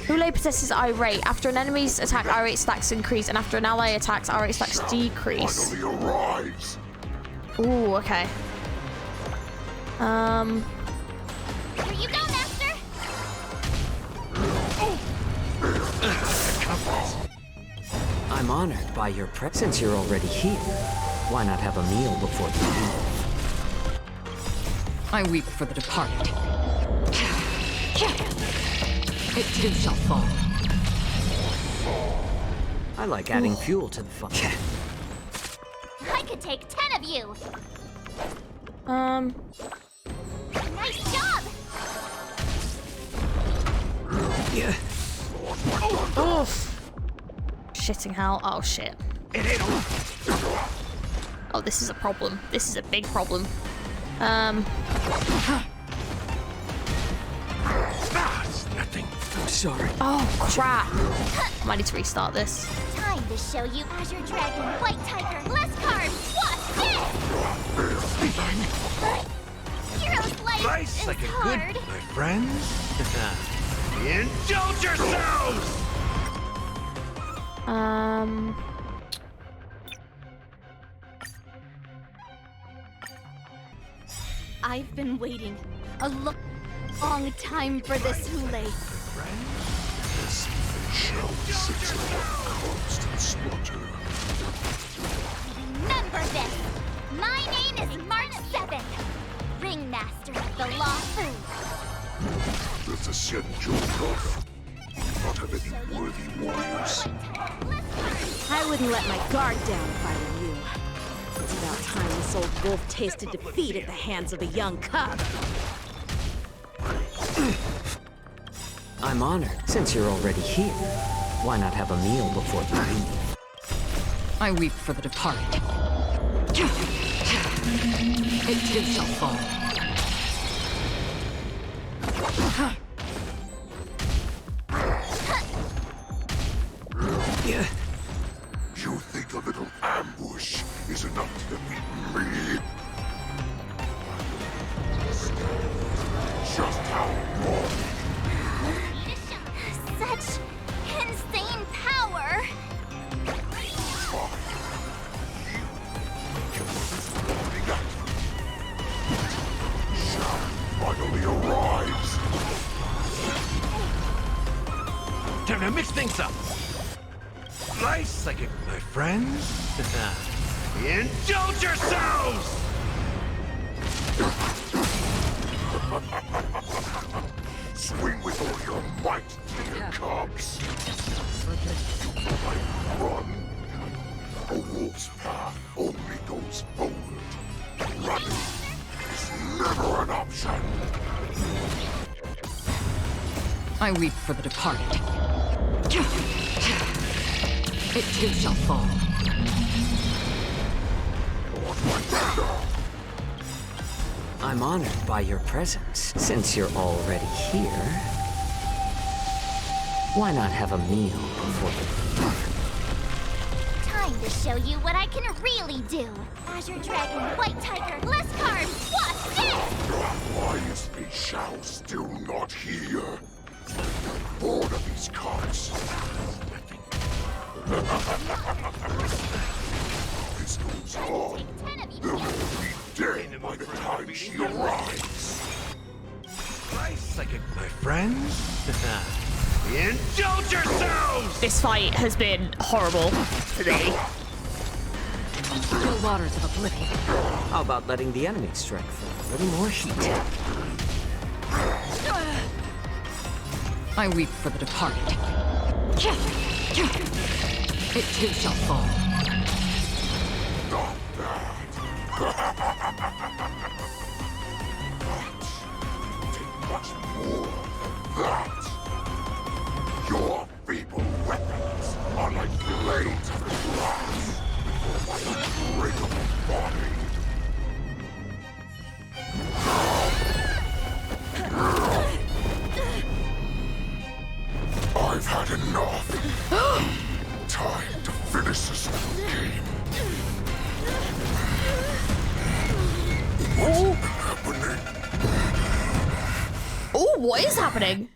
Hule possesses Irate. After an enemy's attack, Irate stacks increase, and after an ally attacks, Irate stacks decrease. Ooh, okay. Here you go, Master. I'm honored by your presence. You're already here. Why not have a meal before the meal? I weep for the departed. It too shall fall. I like adding fuel to the fire. I could take 10 of you. Nice job. Yeah. Oof. Shitting hell. Oh, shit. Oh, this is a problem. This is a big problem. It's nothing. I'm sorry. Oh, crap. Might need to restart this. Time to show you Azure Dragon, White Tiger, less carbs. Watch this! Hero's life Life's is like a hard. good, my friends. Indulge yourselves! I've been waiting a long time for this, Hule. This feixiao sits upon constant slaughter. Remember this. My name is March 7th, Ringmaster of the Law Food. Let's ascend your path. We do not have any worthy warriors. I wouldn't let my guard down if I were you. It's about time this old wolf tasted defeat at the hands of a young cub. I'm honored. Since you're already here, why not have a meal before the meal? I weep for the departed. It too shall fall. Yeah. You think a little ambush is enough to defeat me? Just how long? Such insane power. Shall finally arrives. Time to mix things up. Life's like a, my friends. Indulge yourselves! Swing with all your might, dear cubs. You might run. A wolf's path only goes forward. Running is never an option. I weep for the departed. It too shall fall. I'm honored by your presence. Since you're already here, why not have a meal before the Time to show you what I can really do. Azure Dragon, White Tiger, less carbs, watch this! Why is feixiao still not here? Bored of these cards. This goes on. They'll all be dead by the time she arrives. Psychic, my friends. Indulge yourselves! This fight has been horrible today. Still waters of oblivion. How about letting the enemy strike for a little more heat? I weep for the departed. It too shall fall. Much more than that. Your feeble weapons are like blades of glass before my unbreakable body. I've had enough. Time to finish this game. What's happening? Oh, what is happening?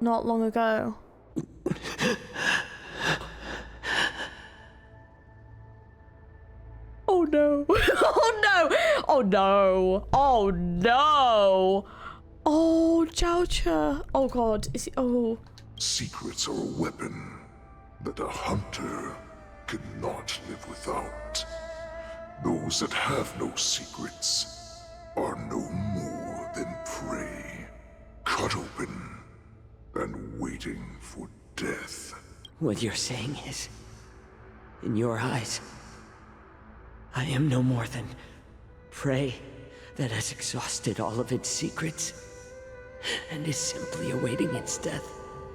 Not long ago. Oh no. Oh no. Oh no. Oh no. Oh, JIAOQUI. Oh god. Is he? Oh. Secrets are a weapon that a hunter cannot live without. Those that have no secrets are no more than prey, cut open and waiting for death. What you're saying is, in your eyes, I am no more than prey that has exhausted all of its secrets and is simply awaiting its death.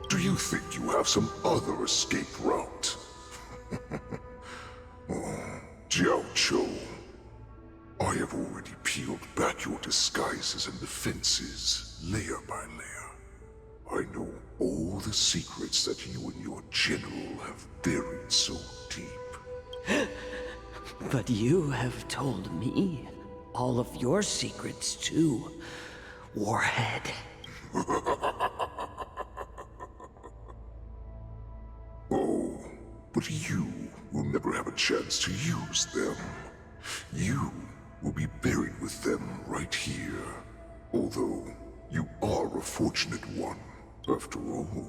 Do you think you have some other escape route? Oh, JIAOQUI, I have already peeled back your disguises and defenses, layer by layer. I know all the secrets that you and your general have buried so deep. But you have told me all of your secrets too, Warhead. Oh, but you will never have a chance to use them. You will be buried with them right here. Although, you are a fortunate one, after all.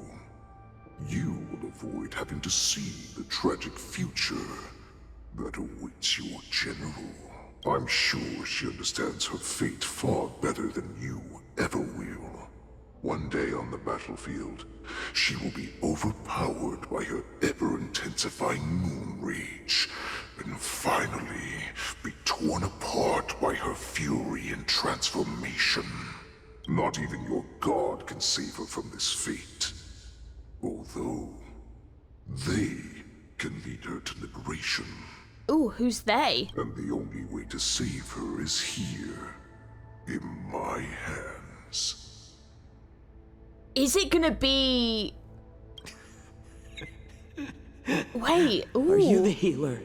You will avoid having to see the tragic future that awaits your general. I'm sure she understands her fate far better than you ever will. One day on the battlefield, she will be overpowered by her ever-intensifying moon rage, and finally be torn apart by her fury and transformation. Not even your god can save her from this fate. Although, they can lead her to liberation. Ooh, who's they? And the only way to save her is here, in my hands. Is it gonna be... Wait, ooh. Are you the healer?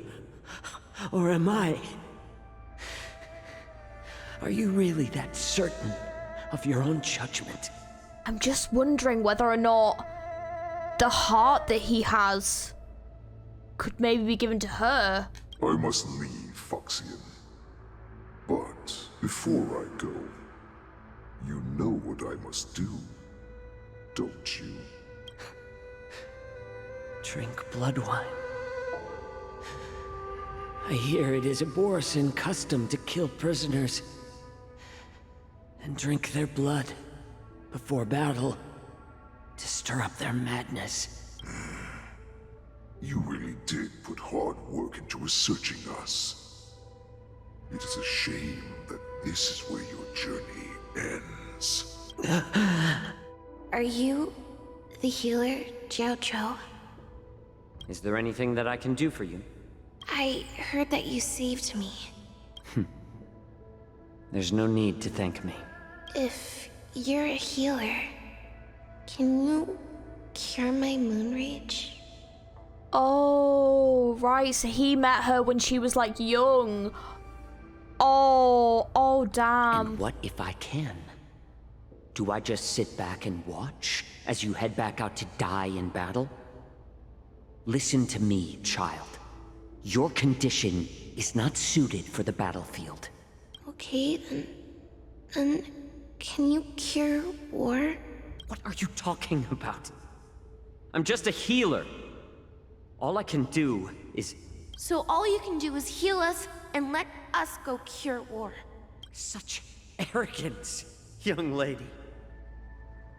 Or am I? Are you really that certain of your own judgment? I'm just wondering whether or not the heart that he has could maybe be given to her. I must leave, Foxian. But before I go, you know what I must do, don't you? Drink blood wine. I hear it is a Borisan custom to kill prisoners and drink their blood before battle to stir up their madness. You really did put hard work into researching us. It is a shame that this is where your journey ends. Are you the healer, JIAOQUI? Is there anything that I can do for you? I heard that you saved me. There's no need to thank me. If you're a healer, can you cure my moon rage? Oh, right. So he met her when she was like young. Oh, damn. And what if I can? Do I just sit back and watch as you head back out to die in battle? Listen to me, child. Your condition is not suited for the battlefield. Okay, then can you cure war? What are you talking about? I'm just a healer. All I can do is... So all you can do is heal us and let us go cure war. Such arrogance, young lady.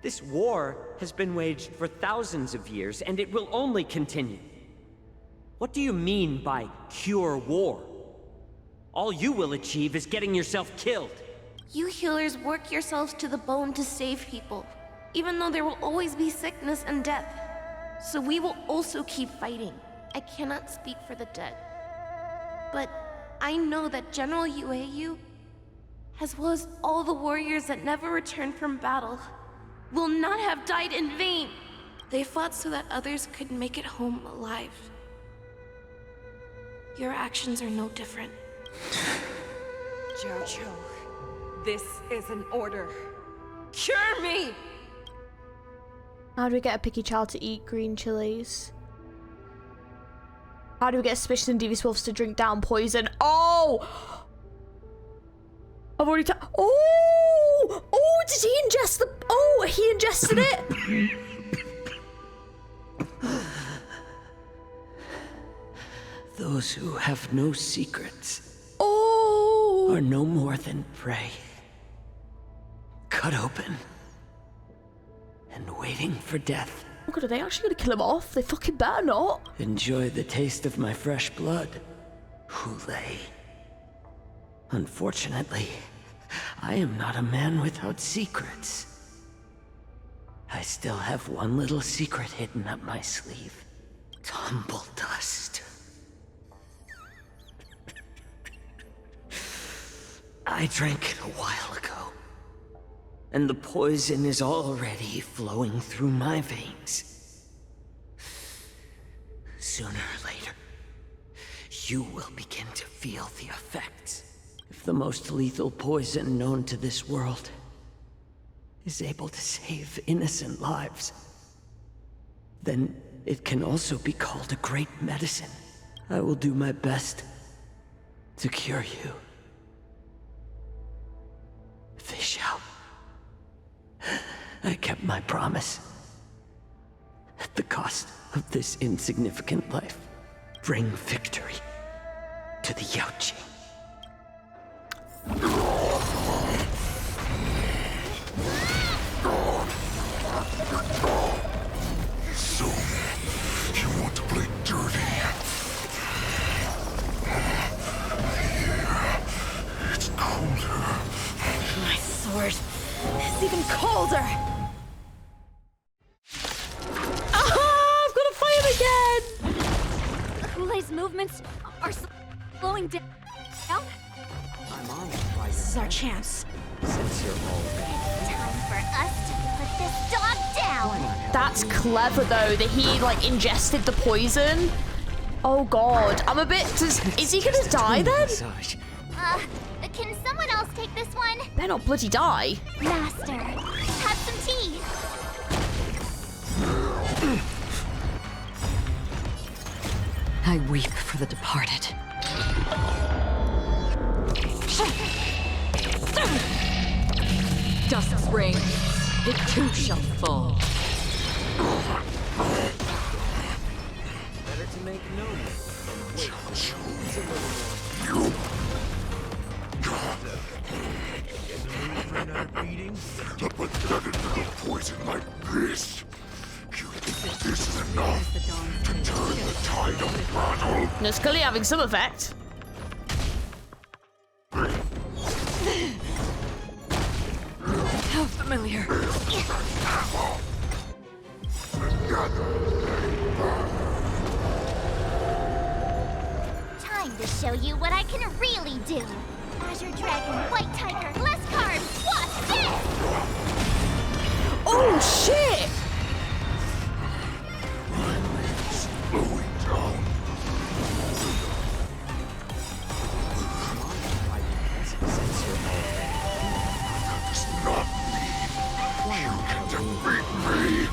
This war has been waged for thousands of years, and it will only continue. What do you mean by cure war? All you will achieve is getting yourself killed. You healers work yourselves to the bone to save people, even though there will always be sickness and death. So we will also keep fighting. I cannot speak for the dead. But I know that General JIAOQUI, as well as all the warriors that never returned from battle, will not have died in vain. They fought so that others could make it home alive. Your actions are no different. Jojo, this is an order. Cure me! How do we get a picky child to eat green chilies? How do we get suspicious and devious wolves to drink down poison? Oh! I've already Oh, did he ingest the... Oh, he ingested it? Those who have no secrets are no more than prey. Cut open and waiting for death. Oh god, are they actually gonna kill him off? They fucking better not. Enjoy the taste of my fresh blood, Hulei. Unfortunately, I am not a man without secrets. I still have one little secret hidden up my sleeve. Tumble dust. I drank it a while ago, and the poison is already flowing through my veins. Sooner or later, you will begin to feel the effects. If the most lethal poison known to this world is able to save innocent lives, then it can also be called a great medicine. I will do my best to cure you. Feixiao. I kept my promise. At the cost of this insignificant life, bring victory to the Yaoqui. So, you want to play dirty? Yeah, it's colder. My sword is even colder! Ah, I've got to fight him again! Hulei's movements are slowing down. I'm on it, right? This is our chance. Since you're already... It's time for us to put this dog down! That's clever though, that he like ingested the poison. Oh god, I'm a bit... Is he gonna die then? Can someone else take this one? Better not bloody die. Master, have some tea. I weep for the departed. Dust's reign, it too shall fall. Better to make known. Wait, The pathetic little poison like this. You think this is enough to turn the tide of battle? No, it's clearly having some effect. How familiar. to show you what I can really do. Azure Dragon, White Tiger, less carbs, watch this! Oh shit! Slowing down. Does not mean you can defeat me.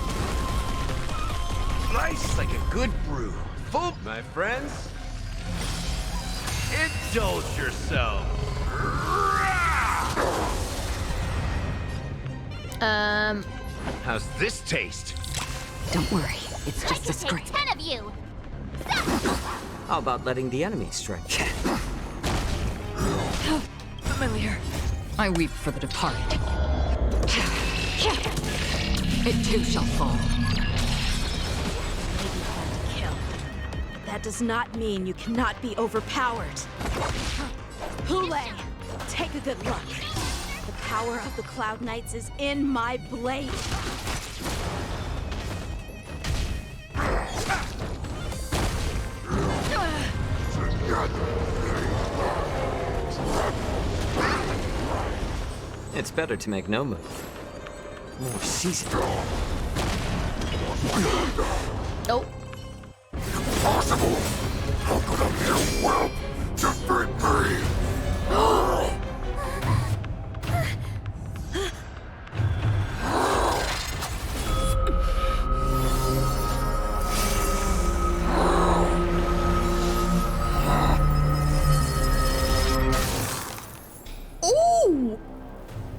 Nice like a good brew. Full, my friends. Indulge yourself. How's this taste? Don't worry, it's I just a can scrape. take 10 of you! How about letting the enemy strike? Familiar. I weep for the departed. It too shall fall. That does not mean you cannot be overpowered. Hule, take a good look. The power of the Cloud Knights is in my blade. It's better to make no move. More seasoned. Oh. Impossible! How could a mere whelp defeat me? Ooh!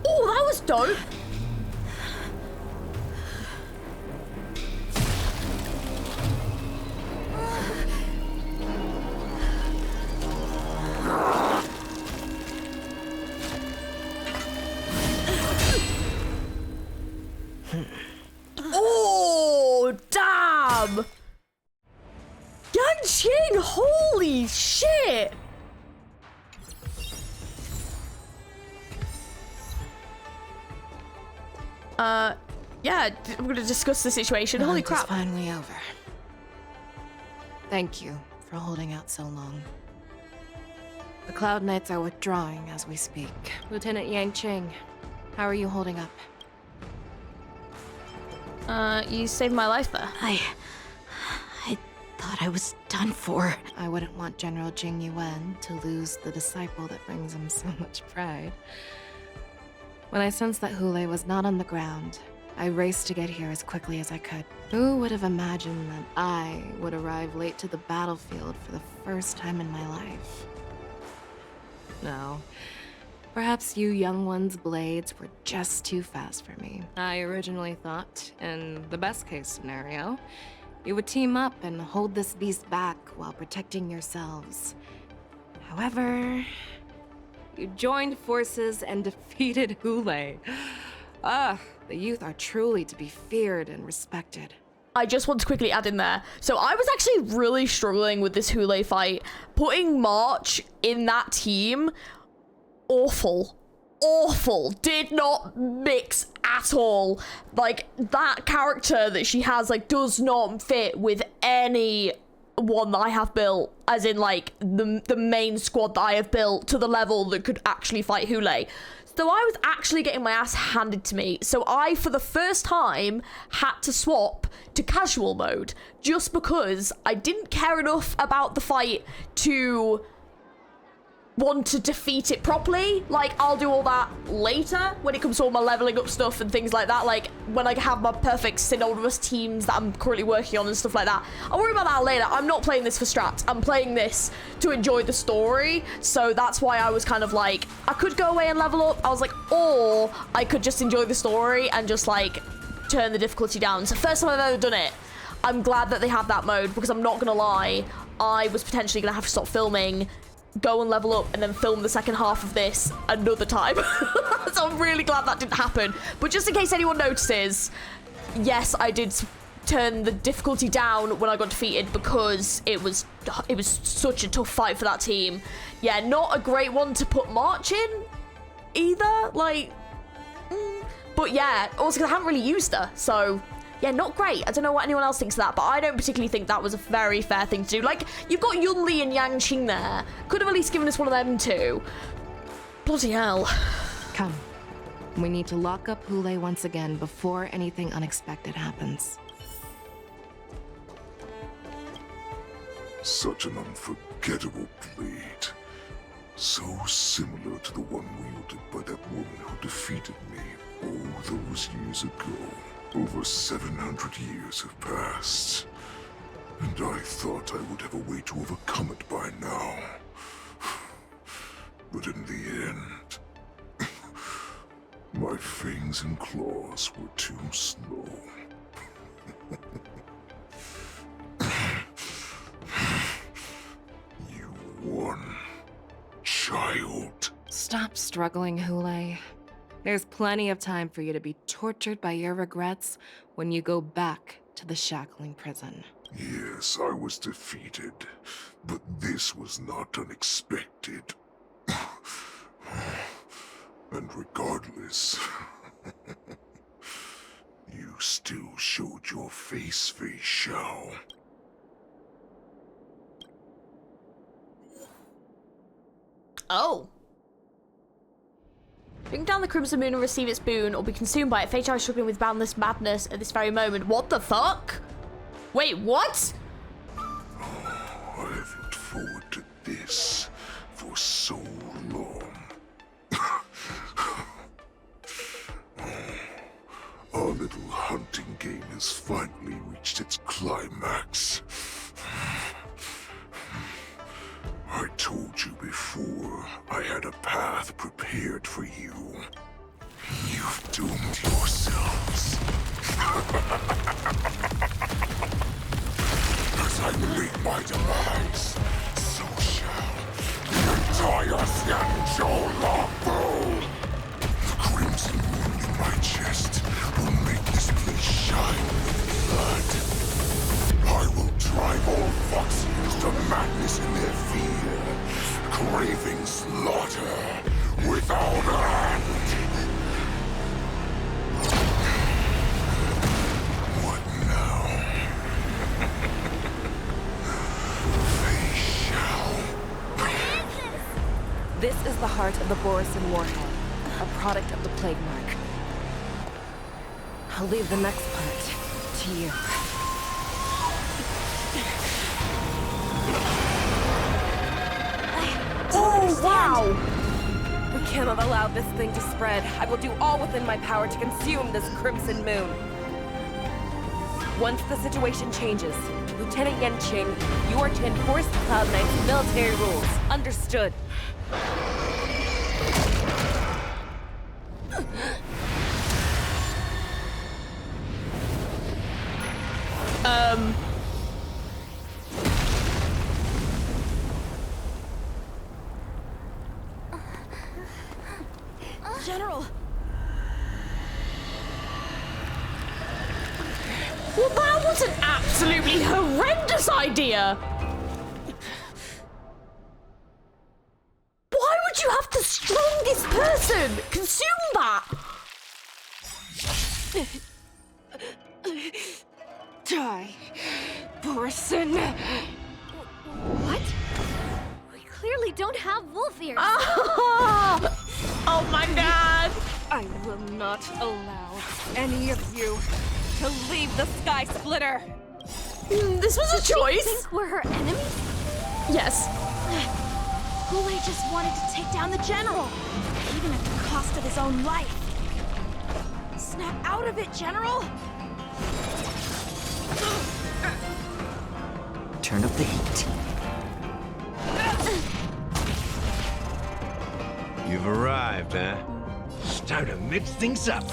Oh, that was dope. Oh, damn! Yanqing, holy shit! Yeah, we're gonna discuss the situation. The Holy hunt is crap. finally over. Thank you for holding out so long. The Cloud Knights are withdrawing as we speak. Lieutenant Yanqing, how are you holding up? You saved my life there. I thought I was done for. I wouldn't want General Jing Yuan to lose the disciple that brings him so much pride. When I sensed that Hule was not on the ground, I raced to get here as quickly as I could. Who would have imagined that I would arrive late to the battlefield for the first time in my life? No. Perhaps you young ones' blades were just too fast for me. I originally thought, in the best case scenario, you would team up and hold this beast back while protecting yourselves. However, you joined forces and defeated Hule. The youth are truly to be feared and respected. I just want to quickly add in there. So I was actually really struggling with this Hule fight. Putting March in that team, awful. Awful. Did not mix at all. Like, that character that she has, like, does not fit with any one that I have built, as in, like, the main squad that I have built to the level that could actually fight Hule. So I was actually getting my ass handed to me. So I, for the first time, had to swap to casual mode just because I didn't care enough about the fight to want to defeat it properly. Like, I'll do all that later when it comes to all my leveling up stuff and things like that. Like, when I have my perfect synonymous teams that I'm currently working on and stuff like that. I'll worry about that later. I'm not playing this for strats. I'm playing this to enjoy the story. So that's why I was kind of like, I could go away and level up. I was like, or I could just enjoy the story and just, like, turn the difficulty down. So first time I've ever done it. I'm glad that they have that mode because I'm not going to lie. I was potentially going to have to stop filming, go and level up, and then film the second half of this another time. So I'm really glad that didn't happen. But just in case anyone notices, yes, I did turn the difficulty down when I got defeated because it was such a tough fight for that team. Yeah, not a great one to put March in either. Like, but yeah, also 'cause I haven't really used her, so Yeah, not great. I don't know what anyone else thinks of that, but I don't particularly think that was a very fair thing to do. Like, you've got Yunli and Yang Qing there. Could have at least given us one of them too. Bloody hell. Come. We need to lock up Hule once again before anything unexpected happens. Such an unforgettable blade. So similar to the one wielded by that woman who defeated me all those years ago. Over 700 years have passed, and I thought I would have a way to overcome it by now. But in the end, my fangs and claws were too slow. You won, child. Stop struggling, Hule. There's plenty of time for you to be tortured by your regrets when you go back to the shackling prison. Yes, I was defeated, but this was not unexpected. And regardless, you still showed your face, feixiao. Oh. Bring down the Crimson Moon and receive its boon, or be consumed by it. Feixiao is struggling with boundless madness at this very moment. What the fuck? Wait, what? I have looked forward to this for so long. Our little hunting game has finally reached its climax. I told you before, I had a path prepared for you. You've doomed yourselves. As I meet my demise, so shall the entire Xianzhou Longbow. The crimson wound in my chest will make this place shine with blood. I will drive all Foxians to madness in their fear, craving slaughter without end. What now? Feixiao. This is the heart of the Borisin Warhead, a product of the Plague Mark. I'll leave the next part to you. Oh, wow! We cannot allow this thing to spread. I will do all within my power to consume this Crimson Moon. Once the situation changes, Lieutenant Yanqing, you are to enforce the Cloud Knight's military rules. Understood. General! Well, that was an absolutely horrendous idea! Why would you have the strongest person consume that? Die, Borisin! What? We clearly don't have wolf ears. Oh my god! I will not allow any of you to leave the Sky Splitter! This was a choice! Did she think we're her enemies? Yes. Hule just wanted to take down the general, even at the cost of his own life. Snap out of it, General! Turn up the heat. You've arrived, huh? It's time to mix things up.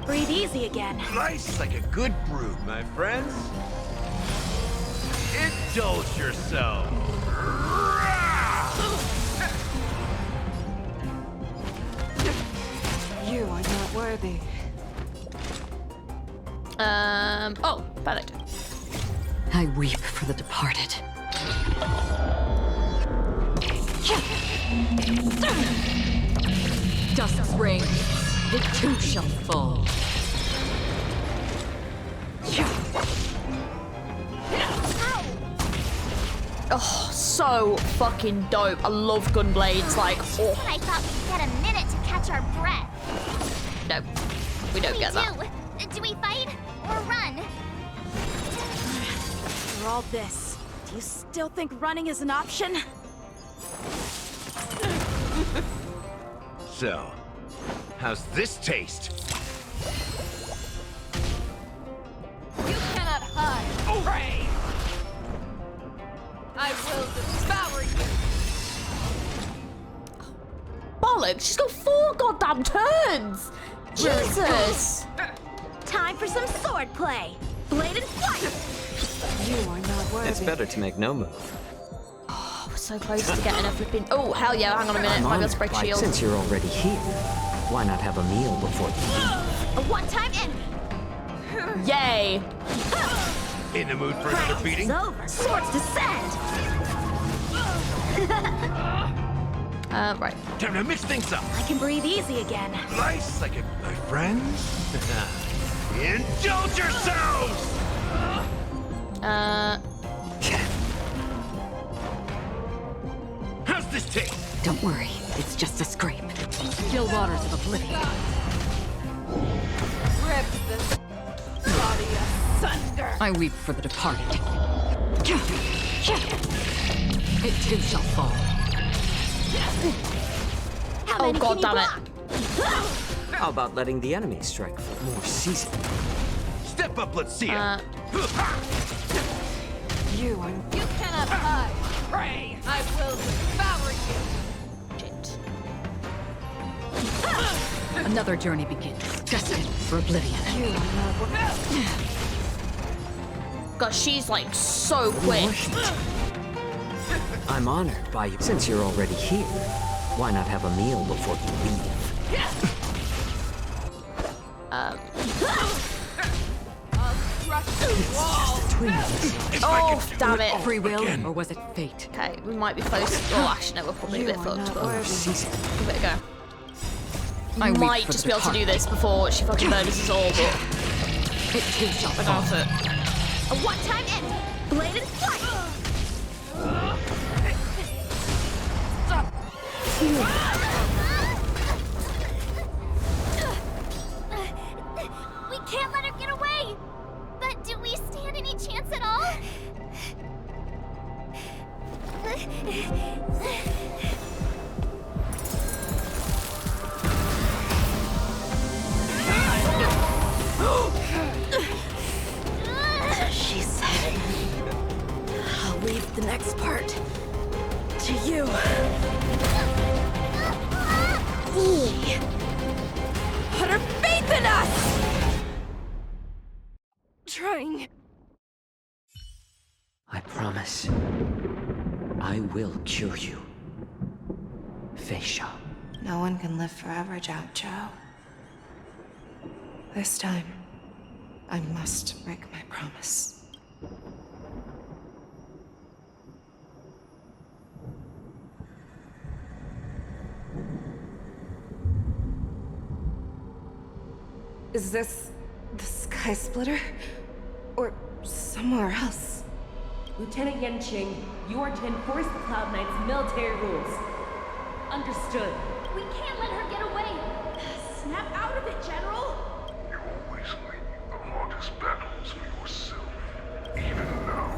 Breathe easy again. Nice like a good brew, my friends. Indulge yourself. You are not worthy. Oh, perfect. I weep for the departed. Dust's reign, it too shall fall. Oh, so fucking dope. I love gun blades. Like, oh. I thought we'd get a minute to catch our breath. No, we don't get that. Do we fight or run? For all this, do you still think running is an option? So, how's this taste? You cannot hide, prey! I will devour you! Bollocks, she's got 4 goddamn turns! Jesus! Time for some sword play! Blade and flight! You are not worthy. It's better to make no move. Oh, we're so close to getting a flipping... Oh, hell yeah, hang on a minute. I'm I got honored break by- shield. Since you're already here, why not have a meal before you leave? A one-time enemy! Yay! In the mood for another beating? It's over. Swords descend! Right. Time to mix things up. I can breathe easy again. Nice, like it, my friends. Indulge yourselves! How's this taste? Don't worry, it's just a scrape. Still waters of oblivion. Rip this body asunder! I weep for the departed. It too shall fall. Oh god damn it. How about letting the enemy strike for more season? Step up, let's see it. You cannot hide, prey! I will devour you! Another journey begins, destined for oblivion. You are not worthy. God, she's like so quick. I'm honored by you. Since you're already here, why not have a meal before you leave? I'll crush the wall! Oh, damn it. Free will, or was it fate? Okay, we might be close. Oh, actually, no, we're probably a bit fucked. But give it a go. I We weep might for just the be able to do departed. this before she fucking murders us all, but It too shall I fall. doubt it. A one-time enemy! Blade and flight! We can't let her get away! But do we stand any chance at all? She said, I'll leave the next part to you. She put her faith in us! Trying. I promise. I will cure you. Feixiao. No one can live forever, Jiao. This time, I must break my promise. Is this the Sky Splitter? Or somewhere else? Lieutenant Yanqing, you are to enforce the Cloud Knight's military rules. Understood. We can't let her get away! Snap out of it, General! You always lead the hardest battles for yourself. Even now,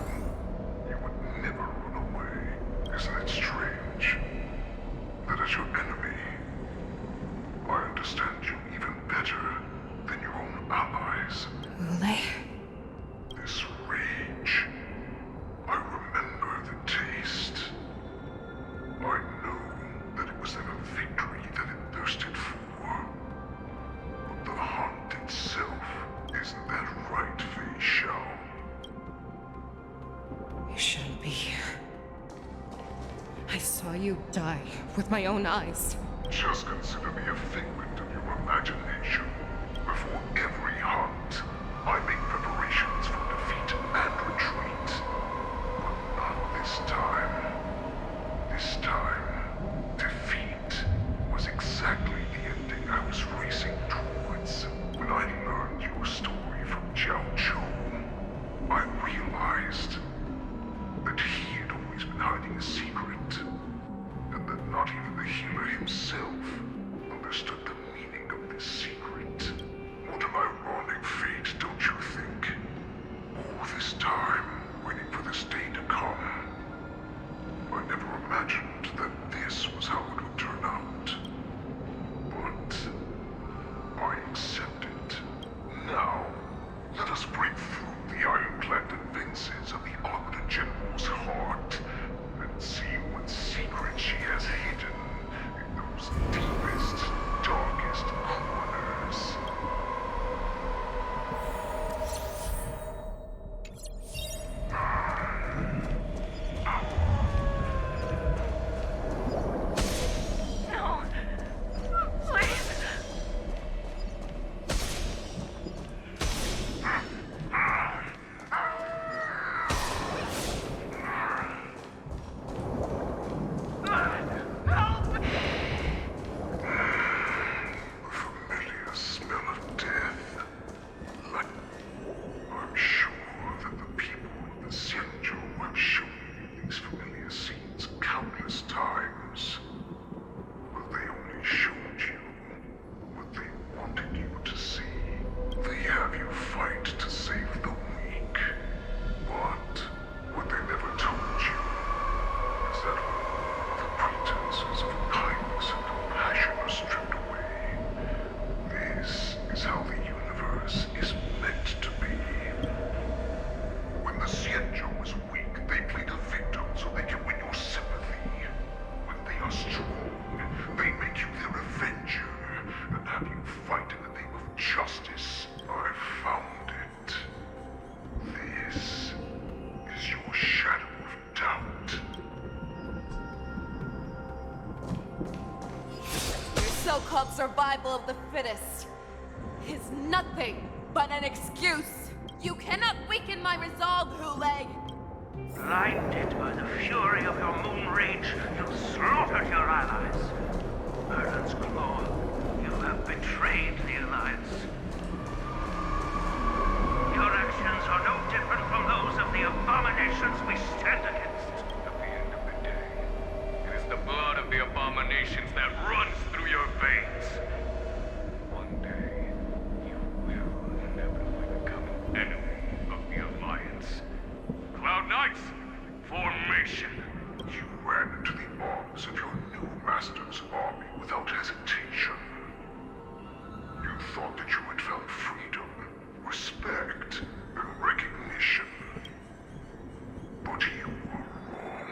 you would never run away. Isn't it strange? That as your enemy, I understand you even better than your own allies. Ule? This rage, I remember the taste. I know that it was never victory that it thirsted for. But the hunt itself, isn't that right, feixiao? You shouldn't be here. I saw you die with my own eyes. Just consider me a figment of your imagination. Before every hunt, I make preparations for defeat and retreat. But not this time. This time, defeat was exactly the ending I was racing towards when I learned your story from Jiao Chu. survival of the fittest is nothing but an excuse. You cannot weaken my resolve, Hule. Blinded by the fury of your moon rage, you slaughtered your allies. Merlin's Claw, you have betrayed the Alliance. Your actions are no different from those of the abominations we stand against. At the end of the day, it is the blood of the abominations that runs through your veins. One day, you will inevitably become an enemy of the Alliance. Cloud Knights, formation! You ran into the arms of your new master's army without hesitation. You thought that you had found freedom, respect, and recognition. But you were wrong.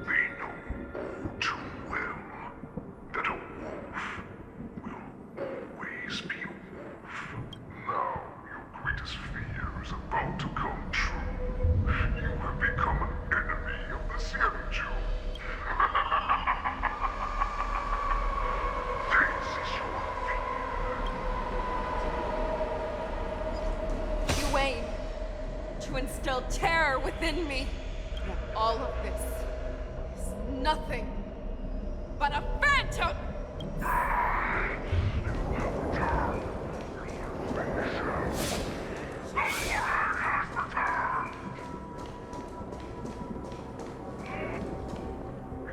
They know all too well that a wolf will always be a wolf. Now your greatest fear is about to come true. You have become an enemy of the Xianzhou. This is your fear. You aim to instill terror within me. Yet all of this is nothing but a phantom!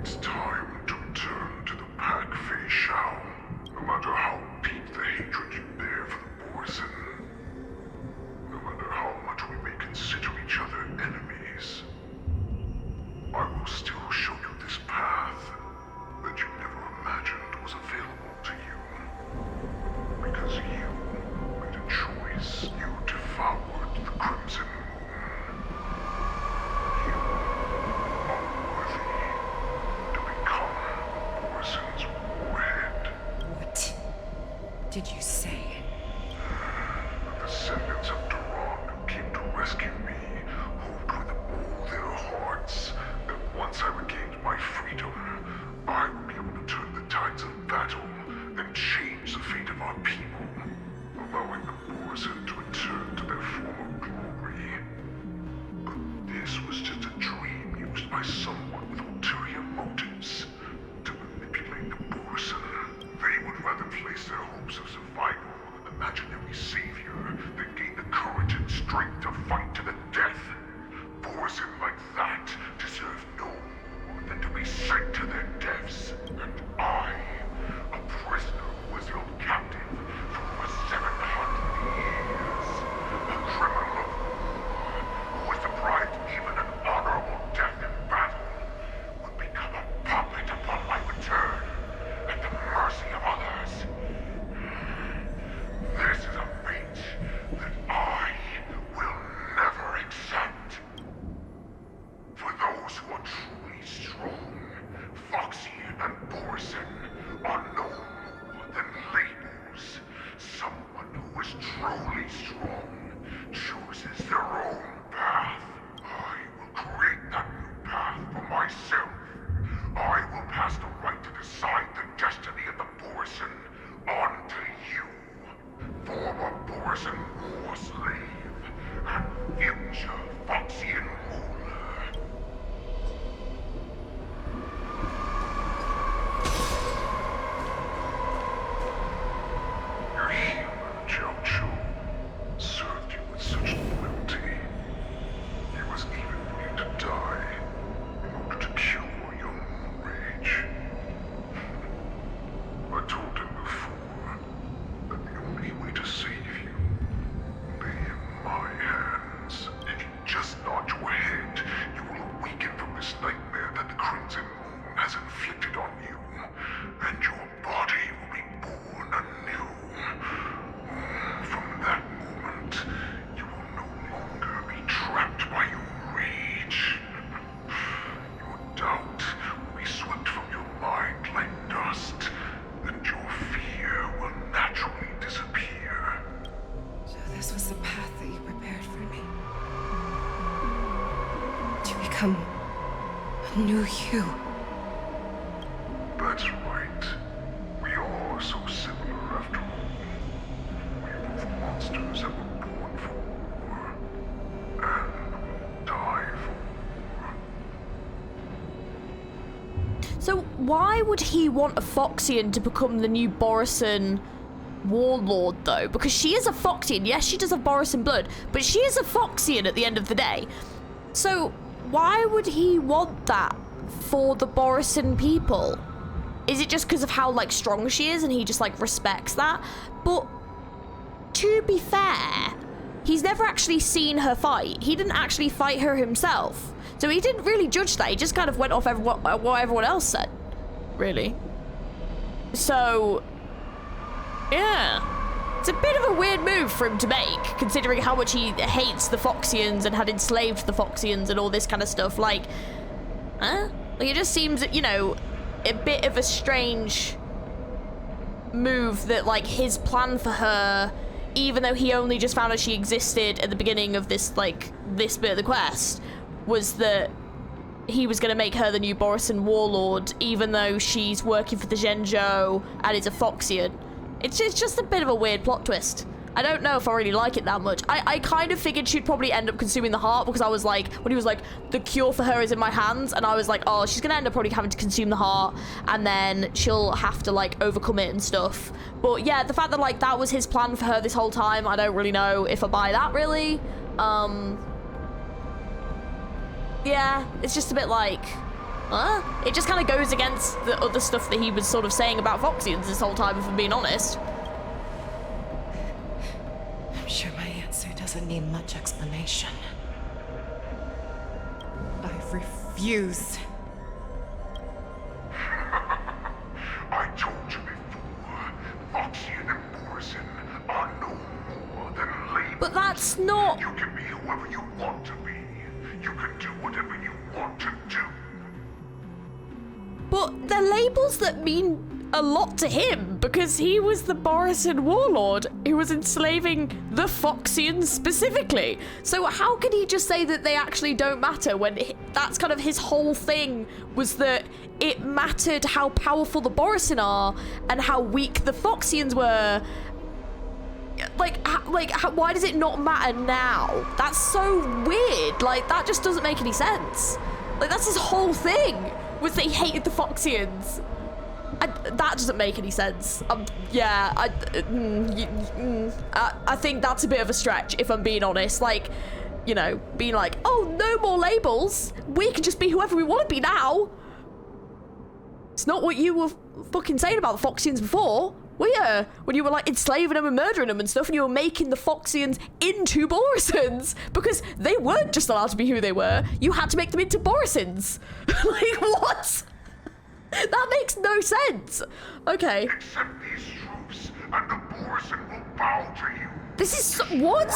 It's time to return to the pack, feixiao. No matter how deep the hatred you bear for the Borzen, no matter how much we may consider each other enemies, I will still show you this path that you never imagined was available to you. Because you made a choice. You devoured the Crimson Moon. You are worthy to become Borzen's warhead. What did you say? The descendants of Duran who came to rescue me hoped with all their hearts that once I regained my freedom, I would be able to turn the tides of battle and change the fate of our people, allowing the Borzen to return to their former glory. But this was just a dream used by someone with ulterior motives to manipulate the Borzen. They would rather place their hopes of survival on an imaginary savior than gain the courage and strength to fight to the death. Borzen like that deserve no more than to be sent to their deaths. And I, a prisoner who was held captive for over 700 years, a criminal of war who was deprived even an honorable death in battle, would become a puppet upon my return at the mercy of others. This is a fate that I will never accept. For those who are truly strong, Foxian and Borzen are no more than labels. Someone who is truly strong chooses their own path. I will create that new path for myself. I will pass the right to decide the destiny of the Borzen on to you, former Borzen war slave and future Foxian ruler. Your healer, JIAOQUI, served you with such loyalty. He was even willing to die in order to cure your moon rage. I told him before that the only way to save you lay in my hands. If you just nod your head, you will awaken from this nightmare that the Crimson Moon has inflicted on you, and your body will be born anew. From that moment, you will no longer be trapped by your rage. Your doubt will be swept from your mind like dust, and your fear will naturally disappear. So this was the path that you prepared for me. To become a new you. That's right. We are So why would he want a Foxian to become the new Borisin warlord, though? Because she is a Foxian. Yes, she does have Borisin blood, but she is a Foxian at the end of the day. So why would he want that for the Borisin people? Is it just because of how, like, strong she is and he just, like, respects that? But to be fair, he's never actually seen her fight. He didn't actually fight her himself. So he didn't really judge that. He just kind of went off what everyone else said, really. So, yeah. It's a bit of a weird move for him to make, considering how much he hates the Foxians and had enslaved the Foxians and all this kind of stuff. Like, huh? Like, it just seems, you know, a bit of a strange move that, like, his plan for her, even though he only just found out she existed at the beginning of this, like, this bit of the quest, was that he was going to make her the new Borisin warlord, even though she's working for the Zhenzhou and is a Foxian. It's just a bit of a weird plot twist. I don't know if I really like it that much. I kind of figured she'd probably end up consuming the heart, because I was like, when he was like, the cure for her is in my hands, and I was like, oh, she's gonna end up probably having to consume the heart, and then she'll have to, like, overcome it and stuff. But yeah, the fact that, like, that was his plan for her this whole time, I don't really know if I buy that, really. Yeah, it's just a bit like, huh? It just kind of goes against the other stuff that he was sort of saying about Foxians this whole time, if I'm being honest. I'm sure my answer doesn't need much explanation. I refuse. I told you before, Foxian and Borisin are no more than labels. But that's not... You can be whoever you want to be. You can do whatever you want to do. But they're labels that mean a lot to him, because he was the Borisin warlord who was enslaving the Foxians specifically. So how can he just say that they actually don't matter when that's kind of his whole thing, was that it mattered how powerful the Borisin are and how weak the Foxians were. Why does it not matter now? That's so weird. Like, that just doesn't make any sense. Like, that's his whole thing, was that he hated the Foxians. That doesn't make any sense. I think that's a bit of a stretch, if I'm being honest. Like, you know, being like, oh, no more labels. We can just be whoever we want to be now. It's not what you were fucking saying about the Foxians before. Well, yeah, when you were, like, enslaving them and murdering them and stuff, and you were making the Foxians into Borisins, because they weren't just allowed to be who they were. You had to make them into Borisins. Like, what? That makes no sense. Okay. Accept these troops, and the Borisin will bow to you. This is what?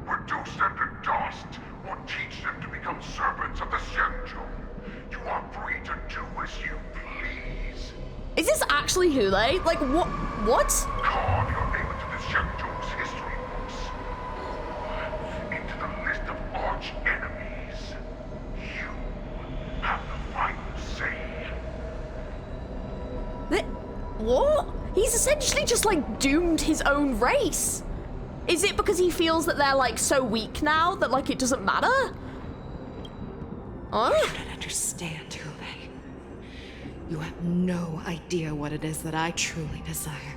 Reduce them to dust, or teach them to become servants of the Zhenzhou. You are free to do as you please. Is this actually Hule? Like, what? What? Carve your name into the Zhenzhou's history books, or into the list of arch enemies. You have the final say. What? He's essentially just, like, doomed his own race. Is it because he feels that they're, like, so weak now that, like, it doesn't matter? Huh? I don't understand, Hule. You have no idea what it is that I truly desire.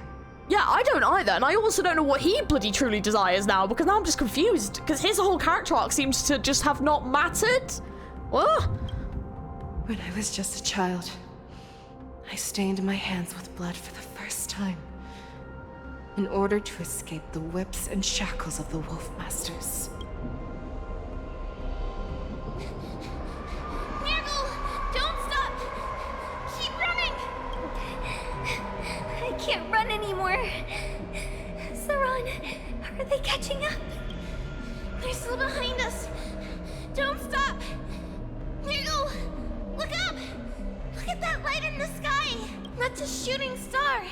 Yeah, I don't either, and I also don't know what he bloody truly desires now, because now I'm just confused, because his whole character arc seems to just have not mattered. What? When I was just a child, I stained my hands with blood for the first time, in order to escape the whips and shackles of the Wolf Masters. I can't run anymore. Saran, are they catching up? They're still behind us. Don't stop. Niggle, look up. Look at that light in the sky. That's a shooting star.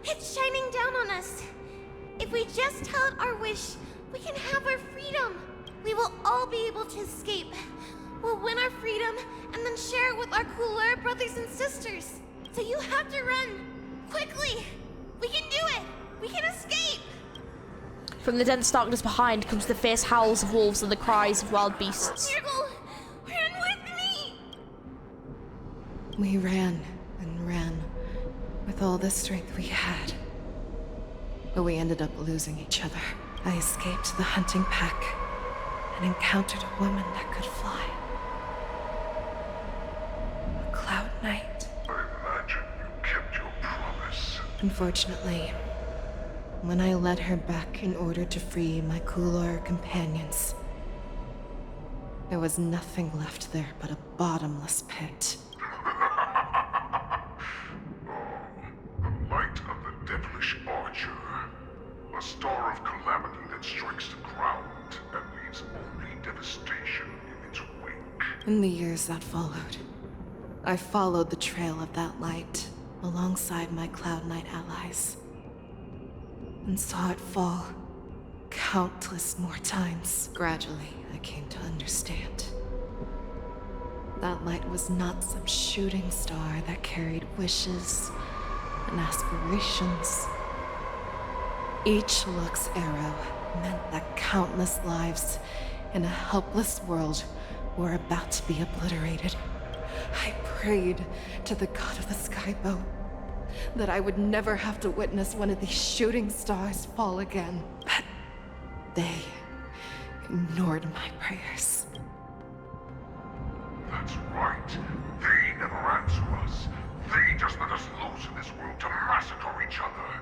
It's shining down on us. If we just tell it our wish, we can have our freedom. We will all be able to escape. We'll win our freedom and then share it with our cooler brothers and sisters. So you have to run. Quickly! We can do it! We can escape! From the dense darkness behind comes the fierce howls of wolves and the cries of wild beasts. Nirgle, run with me! We ran and ran with all the strength we had. But we ended up losing each other. I escaped the hunting pack and encountered a woman that could fly. A Cloud Knight. I imagine you kept your promise. Unfortunately, when I led her back in order to free my Kulor companions, there was nothing left there but a bottomless pit. The light of the devilish archer. A star of calamity that strikes the ground and leaves only devastation in its wake. In the years that followed, I followed the trail of that light alongside my Cloud Knight allies, and saw it fall countless more times. Gradually, I came to understand. That light was not some shooting star that carried wishes and aspirations. Each Luck's arrow meant that countless lives in a helpless world were about to be obliterated. I prayed to the god of the skybow that I would never have to witness one of these shooting stars fall again. But they ignored my prayers. That's right. They never answer us. They just let us loose in this world to massacre each other.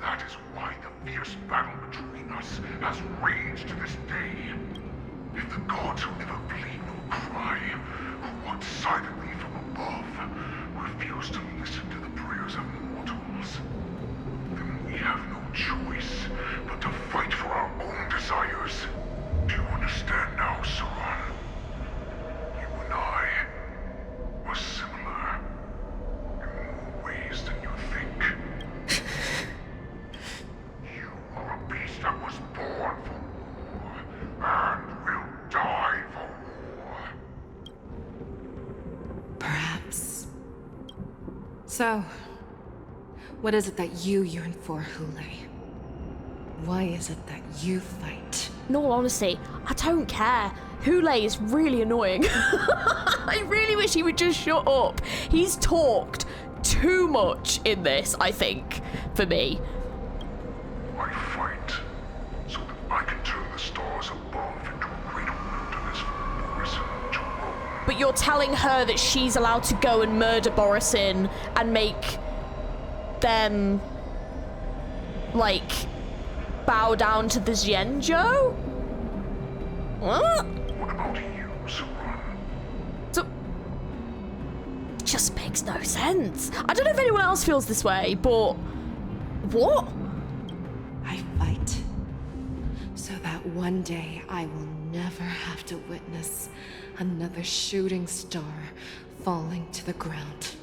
That is why the fierce battle between us has raged to this day. If the gods who never plead nor cry, who watch silently from above, refuse to listen to the prayers of mortals, then we have no choice but to fight for our own desires. Do you understand now, Saran? You and I were similar in more ways than you think. You are a beast that was born for war and will die for war. Perhaps. So, what is it that you yearn for, Hule? Why is it that you fight? In all honesty, I don't care. Hule is really annoying. I really wish he would just shut up. He's talked too much in this, I think, for me. I fight so that I can turn the stars above into a great wilderness for Borison to roam. But you're telling her that she's allowed to go and murder Borison and make them, like, bow down to the Xianzhou? What? What about you, Saran? So, it just makes no sense. I don't know if anyone else feels this way, but what? I fight so that one day I will never have to witness another shooting star falling to the ground.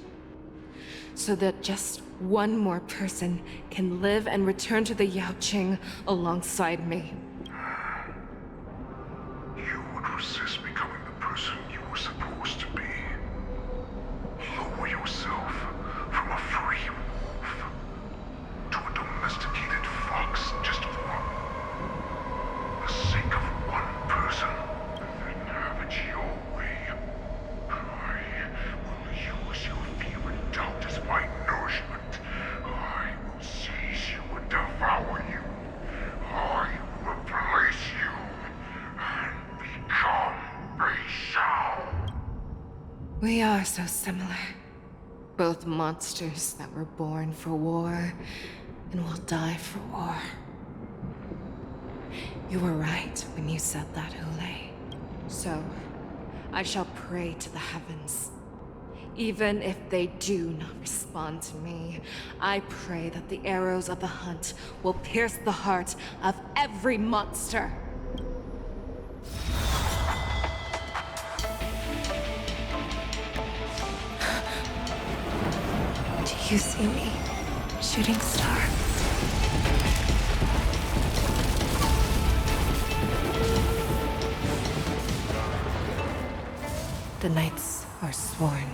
So that just one more person can live and return to the Yaoqing alongside me. You would resist becoming the person you were supposed to be. Lower yourself from a free wolf to a domesticated fox just for the sake of one person. Then have it your way. I will use your fear and doubt as my nourishment. I will seize you and devour you. I will replace you and become feixiao. We are so similar. Both monsters that were born for war and will die for war. You were right when you said that, Hule. So, I shall pray to the heavens. Even if they do not respond to me, I pray that the arrows of the hunt will pierce the heart of every monster. Do you see me, shooting star? The knights are sworn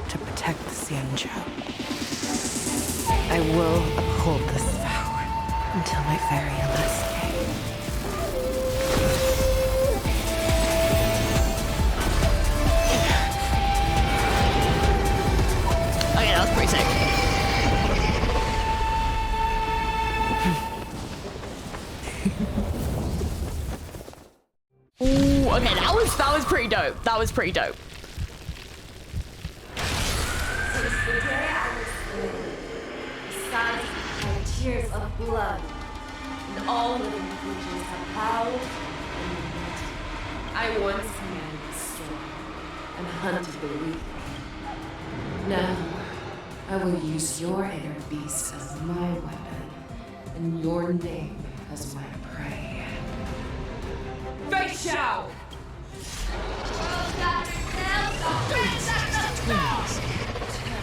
to protect the Xianzhou. I will uphold this vow until my very last day. Okay, that was pretty dope. That was pretty dope. Since the day I was slain, the skies have tears of blood, and all living creatures have howled and wept. I once commanded the storm and hunted the weak. Now, I will use your inner beast as my weapon, and your name as my prey. Feixiao! Tear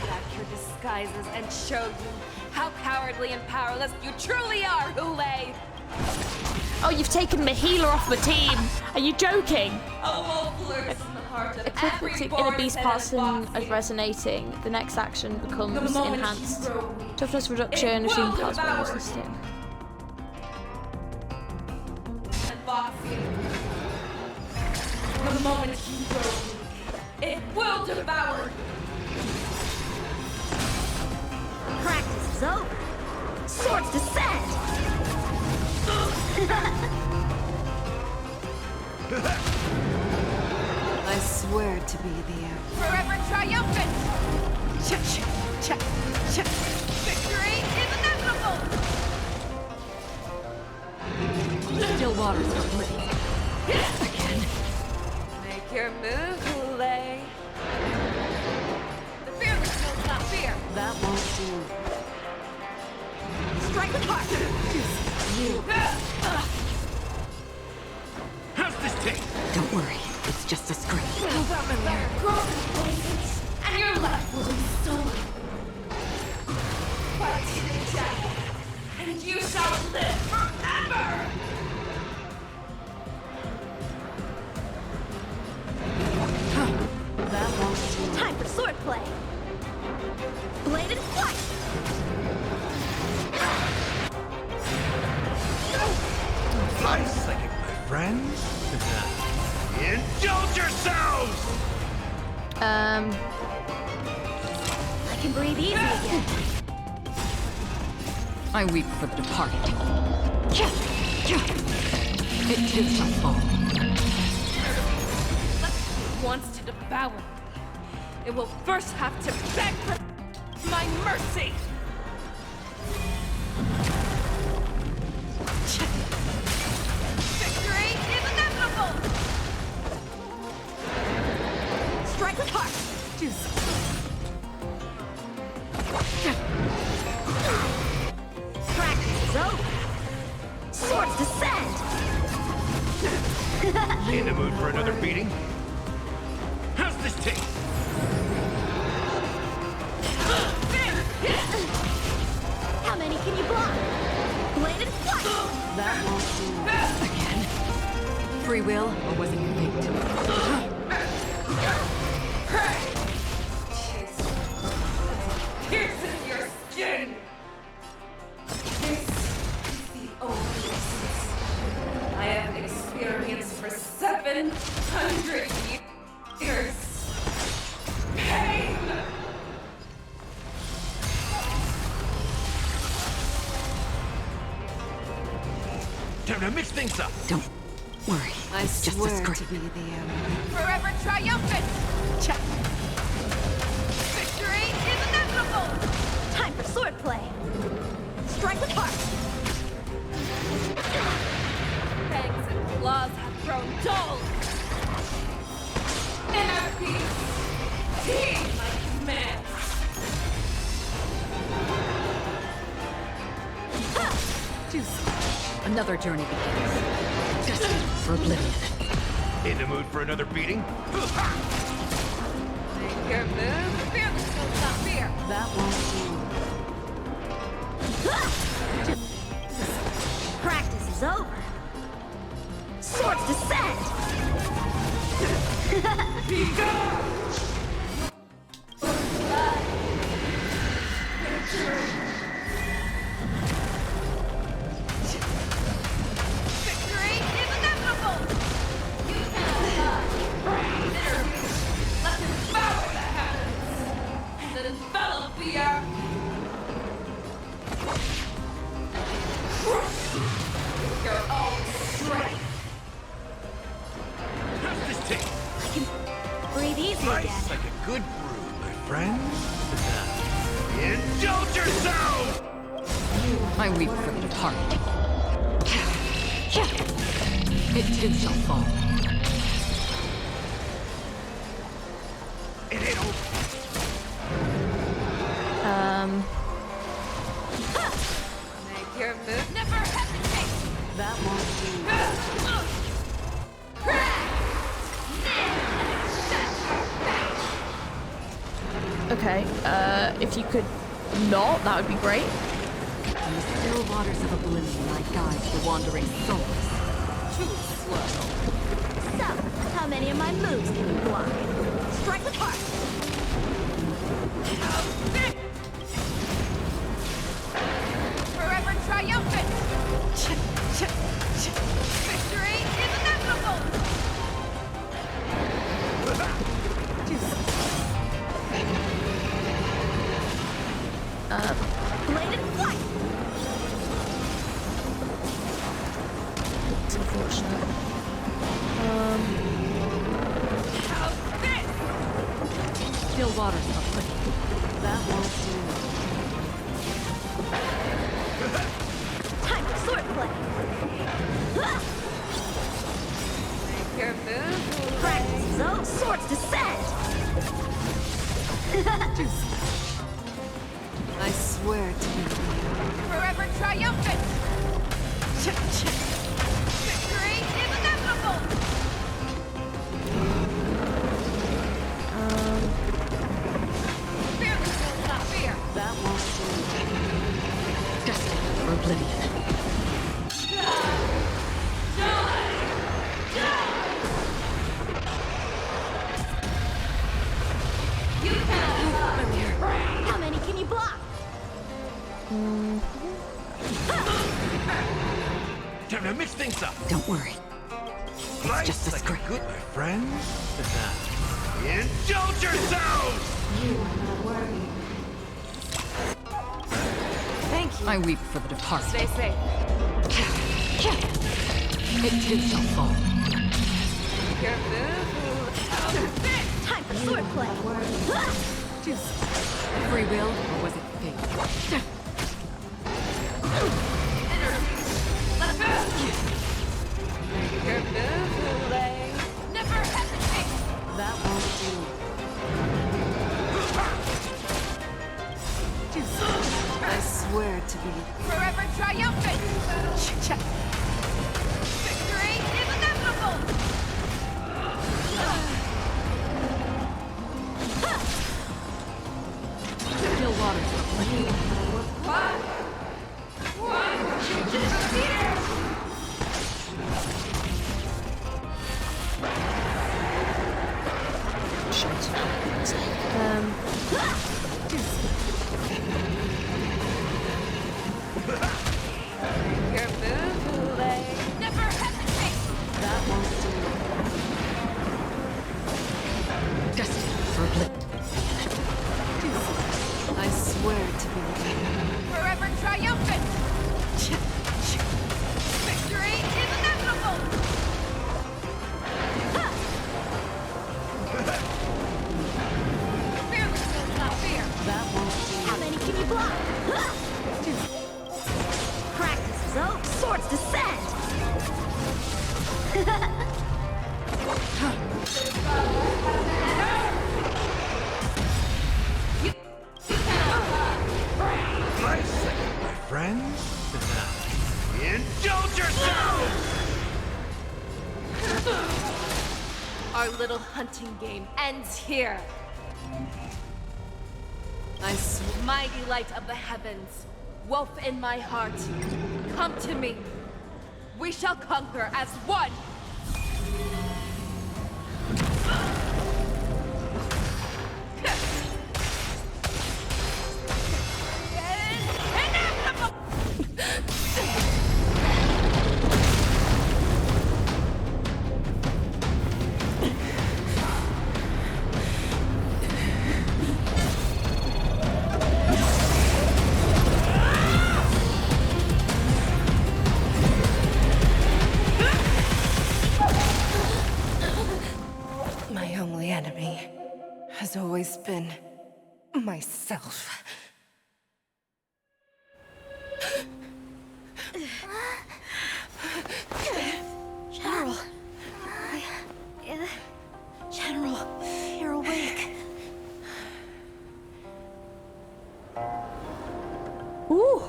back your disguises and show you how cowardly and powerless you truly are, Hule! Oh, you've taken the healer off the team. Are you joking? A wolf lurks in the heart of Equip every inner born beast set person of as Foxians. resonating. The next action becomes The moment enhanced. you grow weak, Toughness reduction, it assume will powers devour bonus listed. And Foxian. The moment you grow weak, it will devour you. Practice is over. Swords descend! I swear to be the end. Forever triumphant! Victory is inevitable! Still waters are pretty. Again. Make your move, Hule. The fearless knows not fear. That won't do. Strike with heart! You. How's this take? Don't worry, it's just a scream. Familiar. And your life will be stolen. Fight to the death, and you shall live forever! That won't do. Time for swordplay. Bladed flight. 5 seconds, my friends. Indulge yourselves! I can breathe easy again. I weep for the departed. It is a fall. Wants to devour. It will first have to beg for my mercy! Victory is inevitable! Strike with heart. Practice is over. Swords descend. In the mood for another beating? How's this take? How many can you block? Bladed flight. That won't do. Again. Free will, or was it fate? Pierces your skin! This is the oasis I have experienced for 700 years. Pain! Time to mix things up. Don't worry, I it's just a swear to scream. be the end. Forever triumphant! Check! Victory is inevitable! Time for swordplay. Strike with heart. Fangs and claws have grown dull! Inner peace! Heed my commands! Another journey begins. Destined for oblivion. In the mood for another beating? Make your move, fearless knows not fear! That won't do. Practice is over. Swords descend. Be gone! Victory is inevitable! You cannot lie. Let's devour the heavens and envelop the earth! Crush your own strength! Breathe easy Nice again. like a good brew, my friends. Indulge yourself! I weep for the departed. It too shall fall. It ain't over. Make your move. Never hesitate. That won't Okay, if you could not, that would be great. In the still waters of oblivion, I guide the wandering souls. Too slow. So, how many of my moves can you block? Strike with heart. Forever triumphant. Victory is inevitable. Bladed flight. It's unfortunate. Still waters of oblivion. That won't do. Time for swordplay. Make your move. Practice zone. Swords descend. I swear to you. Forever triumphant. Victory is inevitable. Fear will not fear. That won't do. Destined for oblivion. You cannot. How many can you block? Time to mix things up. Don't worry. Nice just as like great. a good, my friends. Indulge yourselves! Thank you. I weep for the departed. Stay safe. It too shall fall. Your move. Time for swordplay. Free will, or was it fate? Your move. Never hesitate. That won't do. I swear to be. Forever triumphant. Victory is inevitable. Still waters of oblivion. Your move. Never hesitate. That won't do. Destined for oblivion. I swear to be. Forever triumphant. Victory is inevitable. Fear will not fear. That won't do. How many can you block? Practice zone. Swords descend. Nice second, my friends. Indulge yourselves! Our little hunting game ends here. Mighty light of the heavens, wolf in my heart, come to me. We shall conquer as one. only enemy has always been myself. General. General, you're awake. Ooh.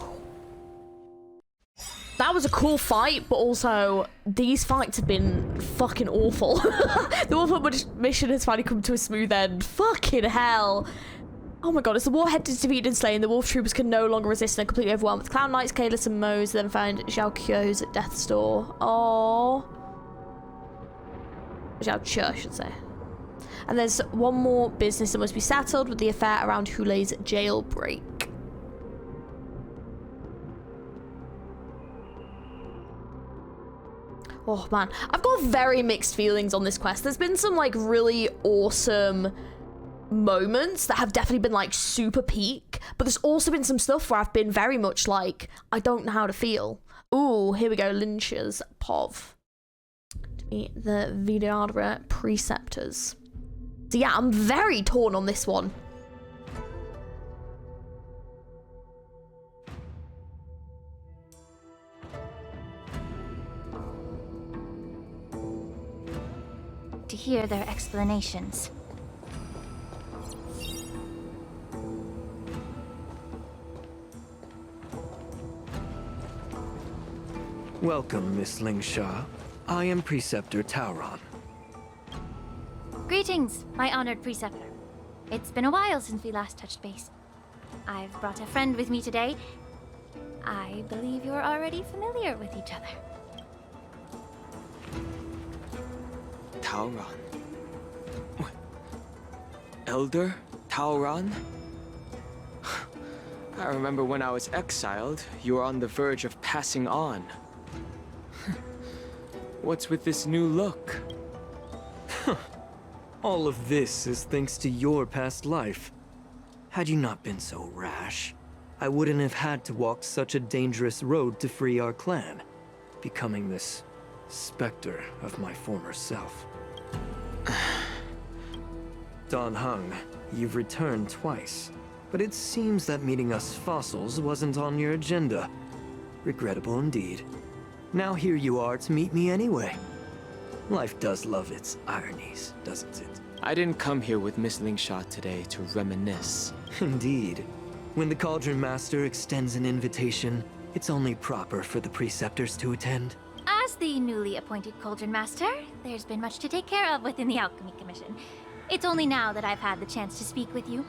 That was a cool fight, but also these fights have been fucking awful. The Wolf mission has finally come to a smooth end. Fucking hell. Oh my god, as the warhead is defeated and slain, the wolf troopers can no longer resist and are completely overwhelmed with Clown Knights, Kalis, and Moes, then find JIAOQUI's at death's door. Aww. JIAOQUI, I should say. And there's one more business that must be settled with the affair around Hulei's jailbreak. Oh man, I've got very mixed feelings on this quest. There's been some like really awesome moments that have definitely been like super peak, but there's also been some stuff where I've been very much like, I don't know how to feel. Ooh, here we go, Lynch's POV. To meet the Vidyadhara preceptors. So yeah, I'm very torn on this one. To hear their explanations. Welcome, Miss Lingsha. I am Preceptor Tauron. Greetings, my honored preceptor. It's been a while since we last touched base. I've brought a friend with me today. I believe you're already familiar with each other. Tauron? What? Elder Tauron? I remember when I was exiled, you were on the verge of passing on. What's with this new look? All of this is thanks to your past life. Had you not been so rash, I wouldn't have had to walk such a dangerous road to free our clan, becoming this specter of my former self. Dan Heng, you've returned twice, but it seems that meeting us fossils wasn't on your agenda. Regrettable indeed. Now here you are to meet me anyway. Life does love its ironies, doesn't it? I didn't come here with Miss Lingsha today to reminisce. Indeed. When the Cauldron Master extends an invitation, it's only proper for the Preceptors to attend. As the newly appointed Cauldron Master, there's been much to take care of within the Alchemy Commission. It's only now that I've had the chance to speak with you.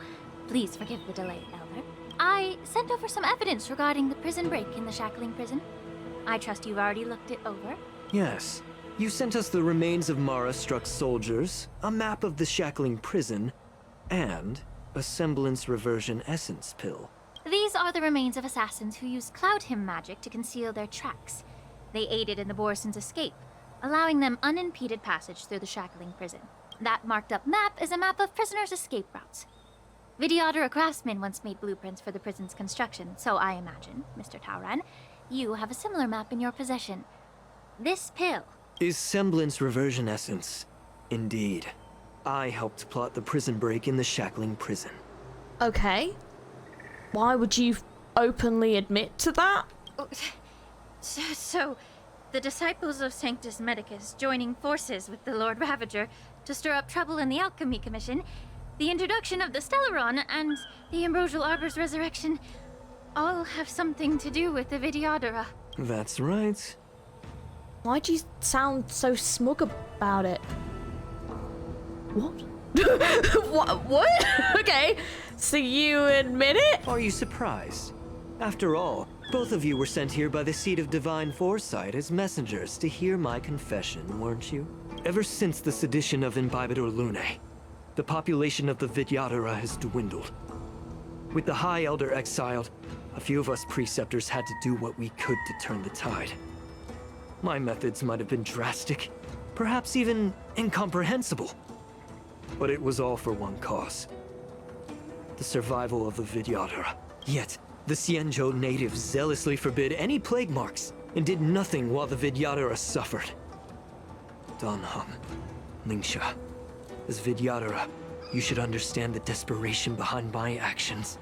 Please forgive the delay, Elder. I sent over some evidence regarding the prison break in the Shackling Prison. I trust you've already looked it over. Yes. You sent us the remains of Mara-struck soldiers, a map of the Shackling Prison, and a semblance reversion essence pill. These are the remains of assassins who used Cloud Hymn magic to conceal their tracks. They aided in the Borisons' escape, allowing them unimpeded passage through the Shackling Prison. That marked-up map is a map of prisoners' escape routes. Vidyadhara craftsmen once made blueprints for the prison's construction, so I imagine, Mr. Tauron, you have a similar map in your possession. This pill is semblance reversion essence. Indeed. I helped plot the prison break in the Shackling Prison. Okay. Why would you openly admit to that? So, the disciples of Sanctus Medicus joining forces with the Lord Ravager to stir up trouble in the Alchemy Commission, the introduction of the Stellaron, and the Ambrosial Arbor's resurrection all have something to do with the Vidyadhara. That's right. Why do you sound so smug about it? What? What? Okay, so you admit it? Are you surprised? After all, both of you were sent here by the Seat of Divine Foresight as messengers to hear my confession, weren't you? Ever since the sedition of Imbibidor Lunae, the population of the Vidyadhara has dwindled. With the High Elder exiled, a few of us Preceptors had to do what we could to turn the tide. My methods might have been drastic, perhaps even incomprehensible. But it was all for one cause. The survival of the Vidyadhara. Yet, the Xianzhou natives zealously forbid any plague marks and did nothing while the Vidyadhara suffered. Dan Heng, Lingsha, As Vidyadhara, you should understand the desperation behind my actions.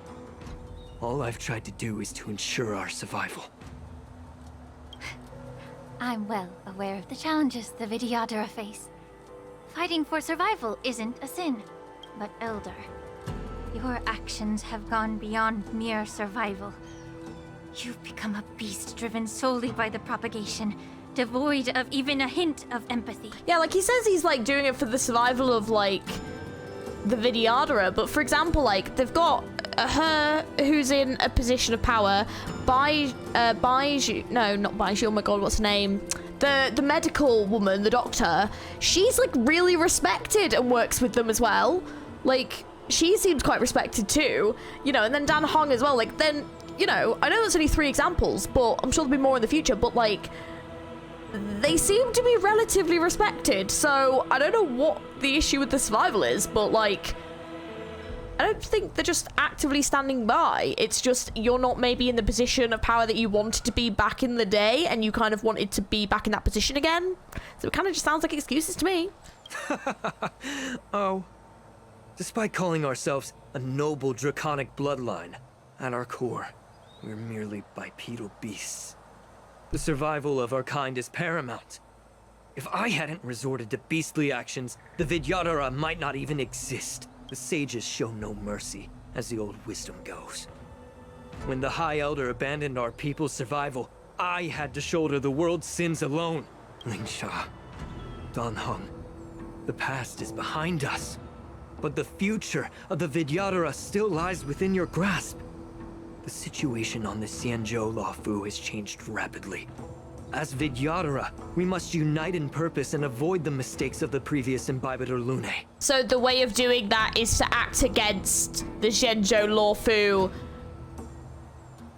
All I've tried to do is to ensure our survival. I'm well aware of the challenges the Vidyadhara face. Fighting for survival isn't a sin, but Elder, your actions have gone beyond mere survival. You've become a beast driven solely by the propagation, devoid of even a hint of empathy. Yeah, like he says he's like doing it for the survival of like the Vidyadhara, but for example, like they've got her who's in a position of power, Baiju, no, not Baiju, oh my god, what's her name? The medical woman, the doctor, she's like really respected and works with them as well. Like, she seems quite respected too, you know, and then Dan Hong as well. Like, then, you know, I know that's only 3 examples, but I'm sure there'll be more in the future, but like, they seem to be relatively respected, so I don't know what the issue with the survival is, but like, I don't think they're just actively standing by. It's just you're not maybe in the position of power that you wanted to be back in the day, and you kind of wanted to be back in that position again. So it kind of just sounds like excuses to me. Oh. Despite calling ourselves a noble draconic bloodline, at our core, we're merely bipedal beasts. The survival of our kind is paramount. If I hadn't resorted to beastly actions, the Vidyadhara might not even exist. The sages show no mercy, as the old wisdom goes. When the High Elder abandoned our people's survival, I had to shoulder the world's sins alone. Lingsha, Dan Hong, the past is behind us, but the future of the Vidyadhara still lies within your grasp. The situation on the Xianzhou Luofu has changed rapidly. As Vidyadhara, we must unite in purpose and avoid the mistakes of the previous Imbibitor Lunae. So the way of doing that is to act against the Xianzhou Luofu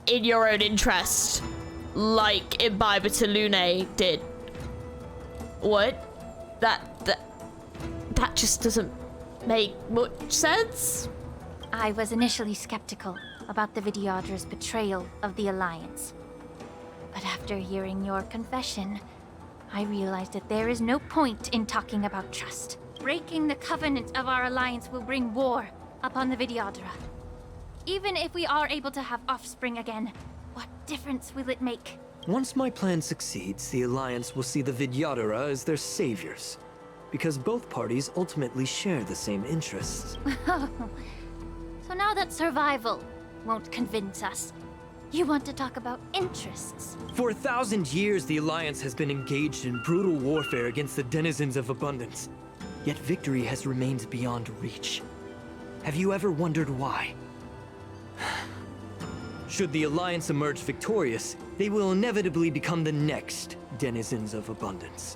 in your own interest, like Imbibitor Lunae did. What? That just doesn't make much sense. I was initially skeptical about the Vidyadhara's betrayal of the Alliance. But after hearing your confession, I realized that there is no point in talking about trust. Breaking the covenant of our alliance will bring war upon the Vidyadhara. Even if we are able to have offspring again, what difference will it make? Once my plan succeeds, the Alliance will see the Vidyadhara as their saviors, because both parties ultimately share the same interests. So now that survival won't convince us, you want to talk about interests? For 1,000 years, the Alliance has been engaged in brutal warfare against the denizens of abundance. Yet victory has remained beyond reach. Have you ever wondered why? Should the Alliance emerge victorious, they will inevitably become the next denizens of abundance.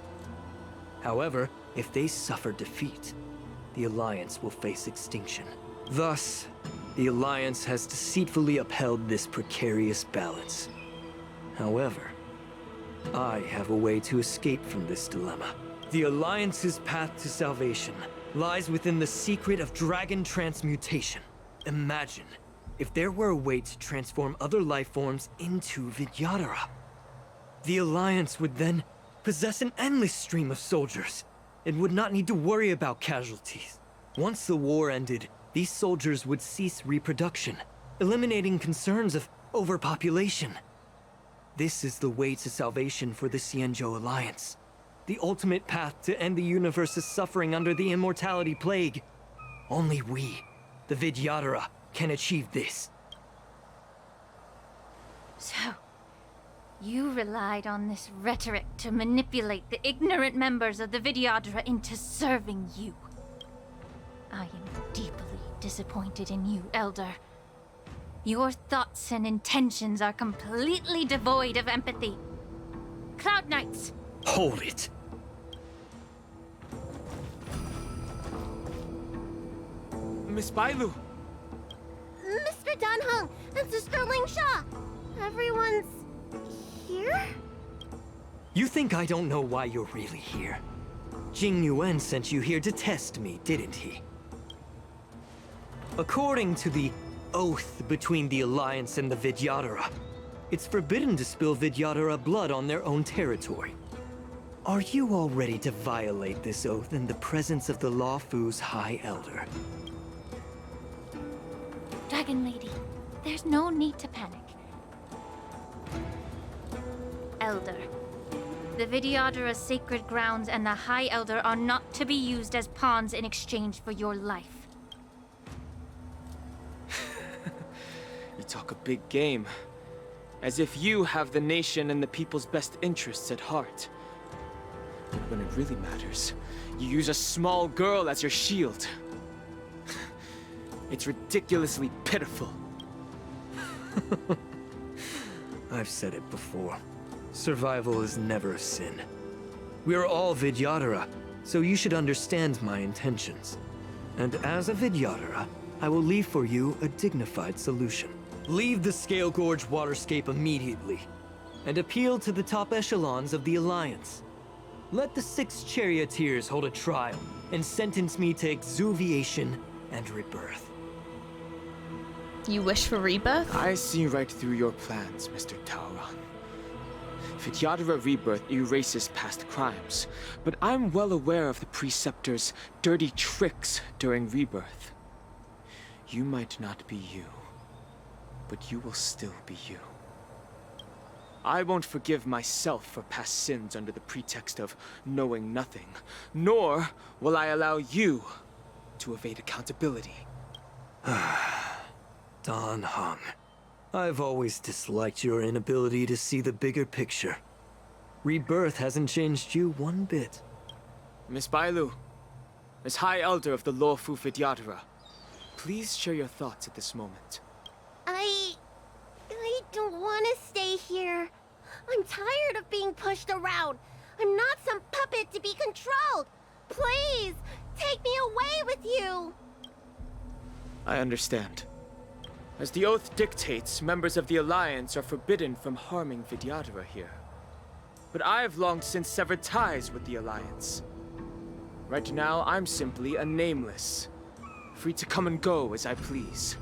However, if they suffer defeat, the Alliance will face extinction. Thus, the Alliance has deceitfully upheld this precarious balance. However, I have a way to escape from this dilemma. The Alliance's path to salvation lies within the secret of dragon transmutation. Imagine if there were a way to transform other life forms into Vidyadhara. The Alliance would then possess an endless stream of soldiers and would not need to worry about casualties. Once the war ended, these soldiers would cease reproduction, eliminating concerns of overpopulation. This is the way to salvation for the Xianzhou Alliance. The ultimate path to end the universe's suffering under the immortality plague. Only we, the Vidyadhara, can achieve this. So, you relied on this rhetoric to manipulate the ignorant members of the Vidyadhara into serving you. I am deeply disappointed in you, Elder. Your thoughts and intentions are completely devoid of empathy. Cloud Knights! Hold it! Miss Bailu! Mr. Dan Hong and Sister Ling Sha! Everyone's here? You think I don't know why you're really here? Jing Yuan sent you here to test me, didn't he? According to the oath between the Alliance and the Vidyadhara, it's forbidden to spill Vidyadhara blood on their own territory. Are you all ready to violate this oath in the presence of the Lawfu's High Elder? Dragon Lady, there's no need to panic. Elder, the Vidyadhara's sacred grounds and the High Elder are not to be used as pawns in exchange for your life. You talk a big game. As if you have the nation and the people's best interests at heart. But when it really matters, you use a small girl as your shield. It's ridiculously pitiful. I've said it before. Survival is never a sin. We're all Vidyadhara, so you should understand my intentions. And as a Vidyadhara, I will leave for you a dignified solution. Leave the Scale Gorge waterscape immediately, and appeal to the top echelons of the Alliance. Let the 6 charioteers hold a trial, and sentence me to exuviation and rebirth. You wish for rebirth? I see right through your plans, Mr. Tauron. Vidyadhara rebirth erases past crimes, but I'm well aware of the Preceptor's dirty tricks during rebirth. You might not be you, but you will still be you. I won't forgive myself for past sins under the pretext of knowing nothing, nor will I allow you to evade accountability. Dan Heng, I've always disliked your inability to see the bigger picture. Rebirth hasn't changed you one bit. Miss Bailu, as High Elder of the Lawfu Vidyadhara, please share your thoughts at this moment. I don't want to stay here. I'm tired of being pushed around. I'm not some puppet to be controlled. Please, take me away with you. I understand. As the oath dictates, members of the Alliance are forbidden from harming Vidyadhara here. But I've long since severed ties with the Alliance. Right now, I'm simply a nameless, free to come and go as I please.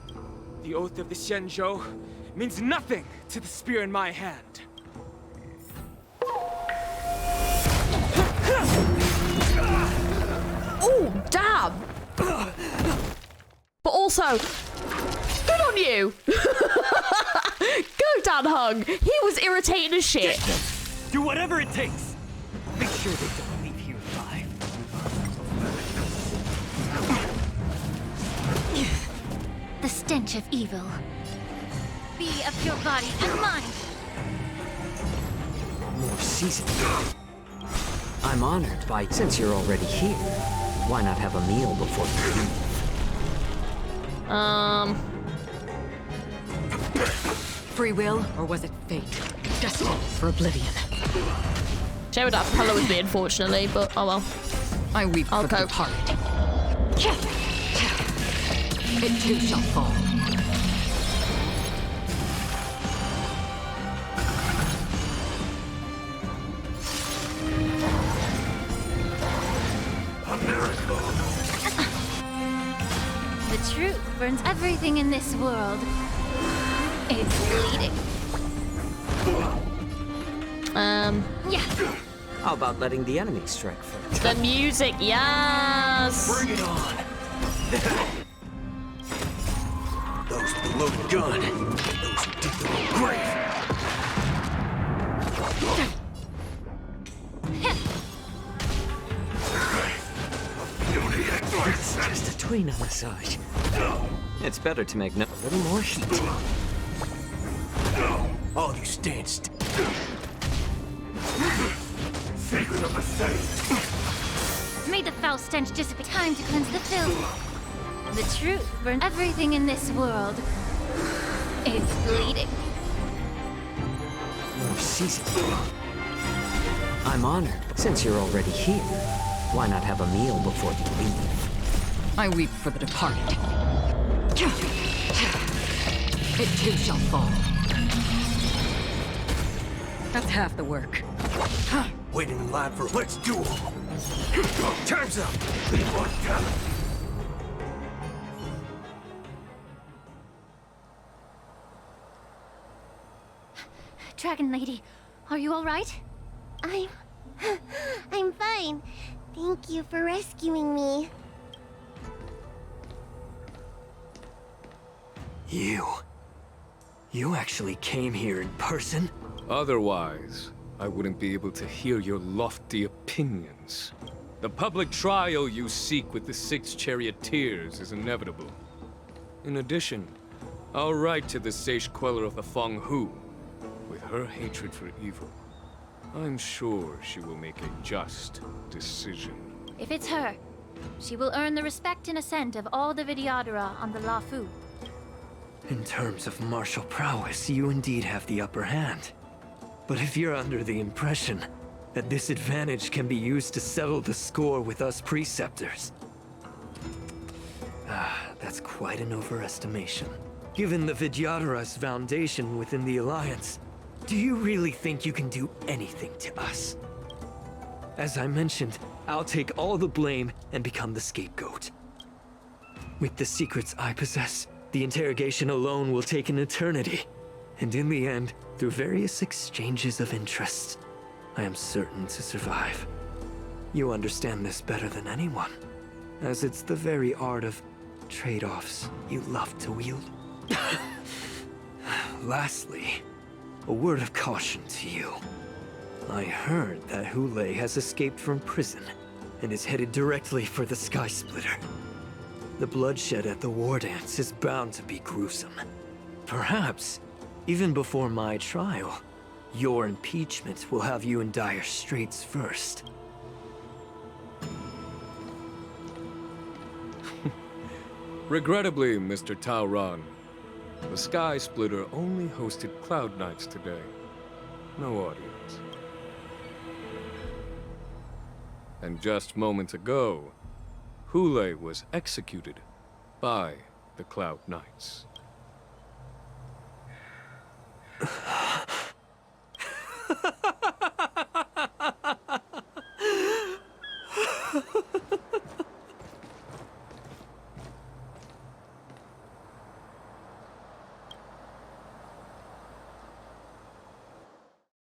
The oath of the Xianzhou means nothing to the spear in my hand. Oh, damn! But also, good on you! Go, Dan Heng! He was irritating as shit. Do whatever it takes! Make sure they don't leave here alive. The stench of evil. Be of your body and mind. More seasoned. I'm honored by, since you're already here, why not have a meal before you leave? Free will, or was it fate? Destined for oblivion. She would have to follow with me, unfortunately, but oh well. I weep for the departed. It too shall fall. The truth burns everything in this world. It's bleeding. Yeah. How about letting the enemy strike first? The music, yes! Bring it on! Those with the loaded gun. Those who dig their own grave. It's just a tween on massage. It's better to make a little more heat. All you stand still. Secret of the safe. May the foul stench dissipate. Time to cleanse the filth. The truth burns everything in this world. It's bleeding. More seasoned. I'm honored, but since you're already here, why not have a meal before you leave? I weep for the departed. It too shall fall. That's half the work. Waiting in line for let's duel. Time's up. Dragon Lady, are you all right? I'm I'm fine. Thank you for rescuing me. You actually came here in person? Otherwise, I wouldn't be able to hear your lofty opinions. The public trial you seek with the 6 charioteers is inevitable. In addition, I'll write to the sage queller of the Feng Hu. With her hatred for evil, I'm sure she will make a just decision. If it's her, she will earn the respect and assent of all the Vidyadhara on the Lafu. In terms of martial prowess, you indeed have the upper hand. But if you're under the impression that this advantage can be used to settle the score with us preceptors, that's quite an overestimation. Given the Vidyadhara's foundation within the Alliance, do you really think you can do anything to us? As I mentioned, I'll take all the blame and become the scapegoat. With the secrets I possess, the interrogation alone will take an eternity. And in the end, through various exchanges of interest, I am certain to survive. You understand this better than anyone, as it's the very art of trade-offs you love to wield. Lastly, a word of caution to you. I heard that Hule has escaped from prison and is headed directly for the Sky Splitter. The bloodshed at the war dance is bound to be gruesome. Perhaps, even before my trial, your impeachment will have you in dire straits first. Regrettably, Mr. Taoran, the Sky Splitter only hosted Cloud Knights today. No audience. And just moments ago, Hule was executed by the Cloud Knights.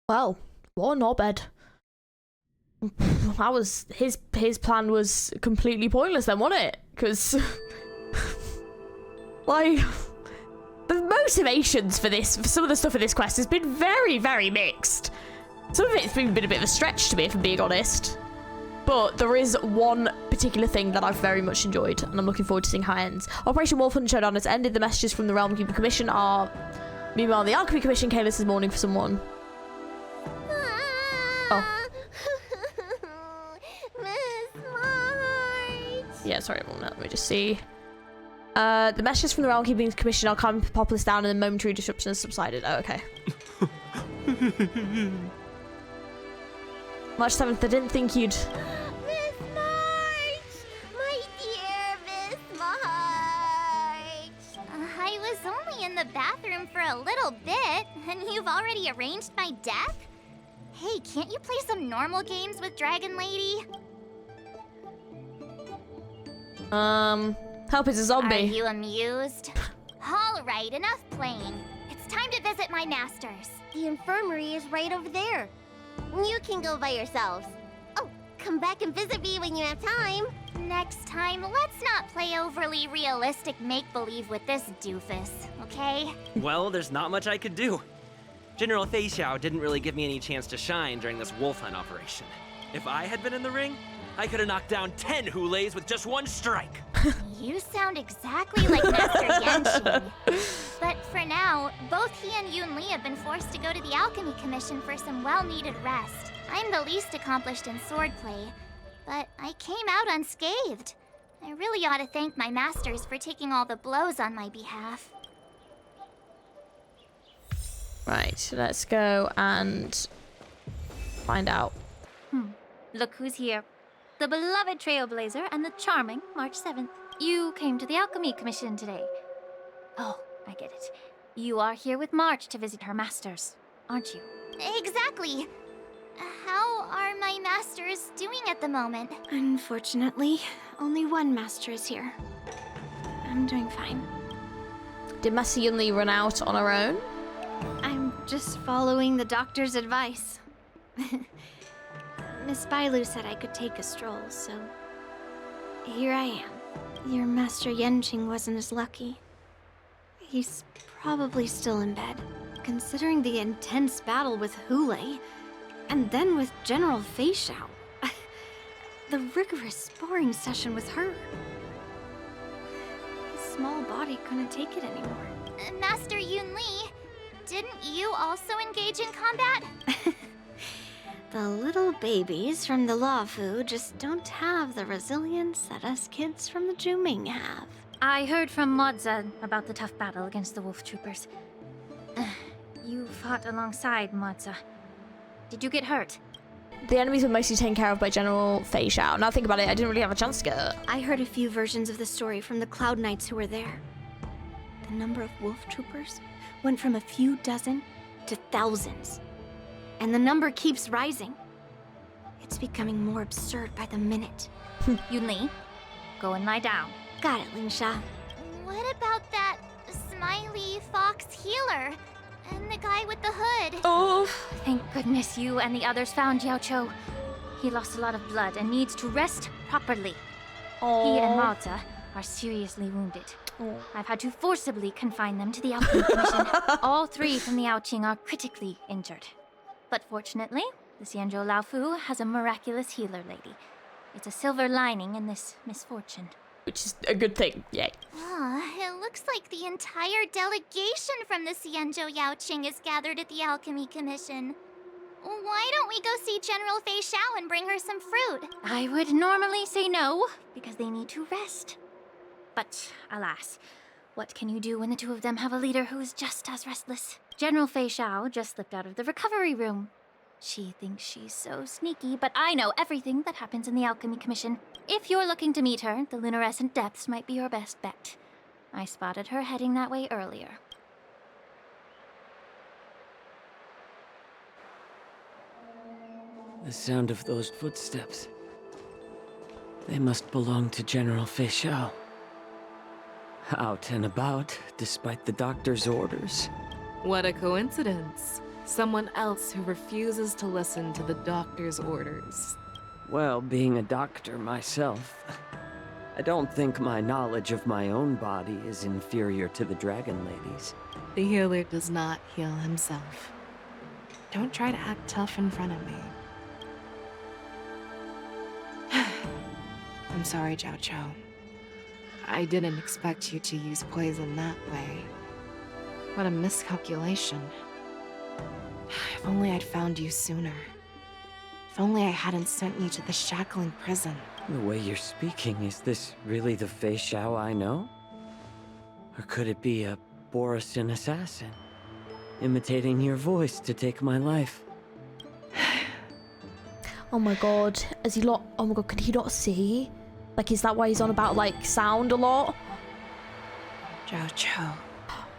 Well, what a knobhead. That was his plan was completely pointless then, wasn't it? Because like the motivations for this, for some of the stuff in this quest has been very, very mixed. Some of it's been a bit of a stretch to me, if I'm being honest. But there is one particular thing that I've very much enjoyed, and I'm looking forward to seeing how it ends. Operation Wolf Hunt Showdown has ended. The messages from the Realm Keeping Commission are... Meanwhile, the Alchemy Commission came this morning for someone. Oh. Yeah, sorry, let me just see. The messages from the Realm Keeping Commission are calming the populace down and the momentary disruption has subsided. Oh, okay. March 7th, I didn't think you'd... Miss March! My dear Miss March! I was only in the bathroom for a little bit, and you've already arranged my death? Hey, can't you play some normal games with Dragon Lady? Help is a zombie. Are you amused? Alright, enough playing. It's time to visit my masters. The infirmary is right over there. You can go by yourselves. Oh, come back and visit me when you have time. Next time, let's not play overly realistic make-believe with this doofus, okay? Well, there's not much I could do. General Feixiao didn't really give me any chance to shine during this wolf hunt operation. If I had been in the ring, I could have knocked down 10 Huleis with just one strike. You sound exactly like Master Yanqing. But for now, both he and Yun Li have been forced to go to the Alchemy Commission for some well-needed rest. I'm the least accomplished in swordplay, but I came out unscathed. I really ought to thank my masters for taking all the blows on my behalf. Right, let's go and find out. Look who's here. The beloved Trailblazer and the charming March 7th. You came to the Alchemy Commission today. Oh, I get it. You are here with March to visit her masters, aren't you? Exactly. How are my masters doing at the moment? Unfortunately, only one master is here. I'm doing fine. Did Master Yun Li run out on her own? I'm just following the doctor's advice. Miss Bailu said I could take a stroll, so here I am. Your Master Yenqing wasn't as lucky. He's probably still in bed. Considering the intense battle with Hule, and then with General Feixiao, the rigorous sparring session with her. His small body couldn't take it anymore. Master Yunli, didn't you also engage in combat? The little babies from the Luofu just don't have the resilience that us kids from the Zhuming have. I heard from Modza about the tough battle against the wolf troopers. You fought alongside Modza. Did you get hurt? The enemies were mostly taken care of by General Feixiao. Now think about it, I didn't really have a chance to get hurt. I heard a few versions of the story from the Cloud Knights who were there. The number of wolf troopers went from a few dozen to thousands. And the number keeps rising. It's becoming more absurd by the minute. Yunli, go and lie down. Got it, Lingsha. What about that smiley fox healer? And the guy with the hood? Oh, thank goodness you and the others found Yaoqiu. He lost a lot of blood and needs to rest properly. He and Malta are seriously wounded. I've had to forcibly confine them to the Alchemy Commission. All three from the Yaoqing are critically injured. But fortunately, the Xianzhou Laofu has a miraculous healer lady. It's a silver lining in this misfortune. Which is a good thing, yay. It looks like the entire delegation from the Xianzhou Yaoqing is gathered at the Alchemy Commission. Why don't we go see General Feixiao and bring her some fruit? I would normally say no, because they need to rest. But alas, what can you do when the two of them have a leader who is just as restless? General Feixiao just slipped out of the recovery room. She thinks she's so sneaky, but I know everything that happens in the Alchemy Commission. If you're looking to meet her, the luminescent depths might be your best bet. I spotted her heading that way earlier. The sound of those footsteps. They must belong to General Feixiao. Out and about, despite the doctor's orders. What a coincidence. Someone else who refuses to listen to the doctor's orders. Well, being a doctor myself, I don't think my knowledge of my own body is inferior to the Dragon Lady's. The healer does not heal himself. Don't try to act tough in front of me. I'm sorry, Jiao. I didn't expect you to use poison that way. What a miscalculation. If only I'd found you sooner. If only I hadn't sent you to the shackling prison. The way you're speaking, is this really the Feixiao I know? Or could it be a Borisin assassin, imitating your voice to take my life? Oh my god, has he not? Oh my god, could he not see? Like, is that why he's on about, like, sound a lot? Jiao.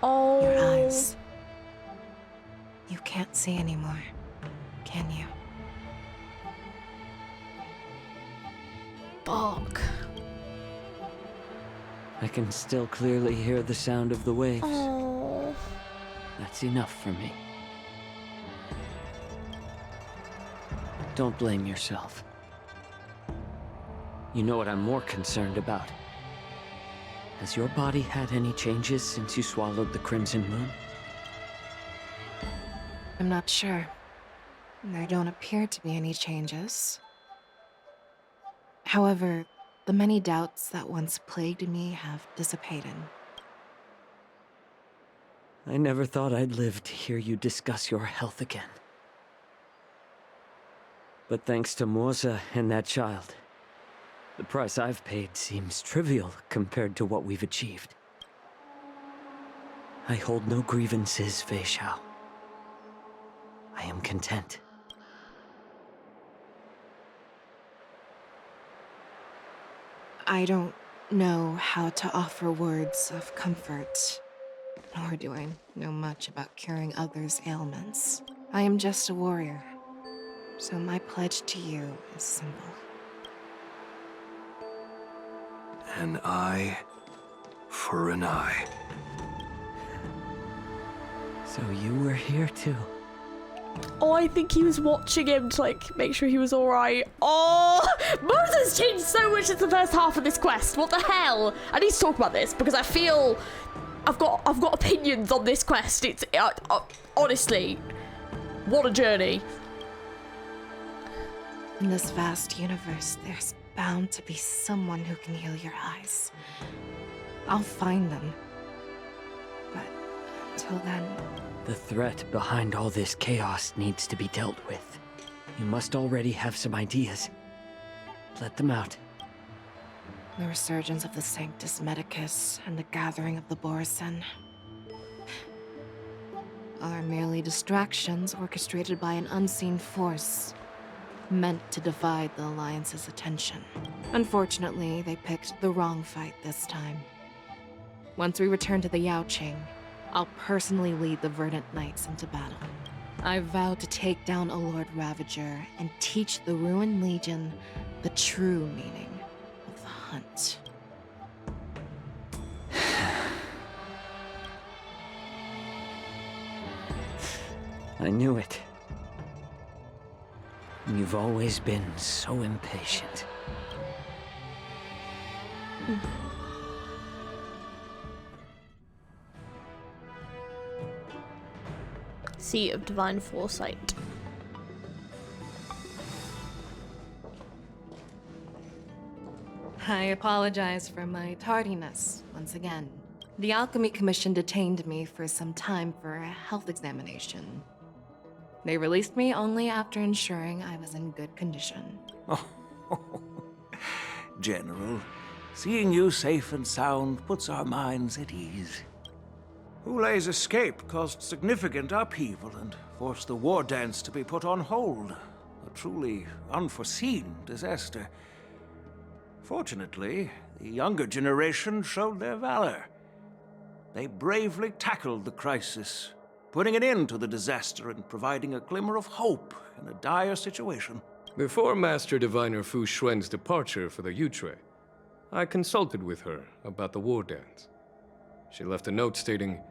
Oh. Your eyes. You can't see anymore, can you? Fuck. I can still clearly hear the sound of the waves. Oh. That's enough for me. Don't blame yourself. You know what I'm more concerned about? Has your body had any changes since you swallowed the Crimson Moon? I'm not sure. There don't appear to be any changes. However, the many doubts that once plagued me have dissipated. I never thought I'd live to hear you discuss your health again. But thanks to Moza and that child, the price I've paid seems trivial compared to what we've achieved. I hold no grievances, Feixiao. I am content. I don't know how to offer words of comfort, nor do I know much about curing others' ailments. I am just a warrior, so my pledge to you is simple. An eye for an eye. So you were here too. Oh, I think he was watching him to, like, make sure he was alright. Oh, Moses changed so much in the first half of this quest. What the hell? I need to talk about this because I feel I've got opinions on this quest. It's honestly, what a journey. In this vast universe, there's bound to be someone who can heal your eyes. I'll find them. But until then... The threat behind all this chaos needs to be dealt with. You must already have some ideas. Let them out. The resurgence of the Sanctus Medicus and the gathering of the Borsen are merely distractions orchestrated by an unseen force, meant to divide the Alliance's attention. Unfortunately, they picked the wrong fight this time. Once we return to the Yaoqing, I'll personally lead the Verdant Knights into battle. I vow to take down a Lord Ravager and teach the Ruined Legion the true meaning of the hunt. I knew it. You've always been so impatient. Seat of Divine Foresight. I apologize for my tardiness once again. The Alchemy Commission detained me for some time for a health examination. They released me only after ensuring I was in good condition. Oh, General, seeing you safe and sound puts our minds at ease. Hulei's escape caused significant upheaval and forced the war dance to be put on hold. A truly unforeseen disaster. Fortunately, the younger generation showed their valor. They bravely tackled the crisis, putting an end to the disaster and providing a glimmer of hope in a dire situation. Before Master Diviner Fu Xuan's departure for the Yutre, I consulted with her about the war dance. She left a note stating,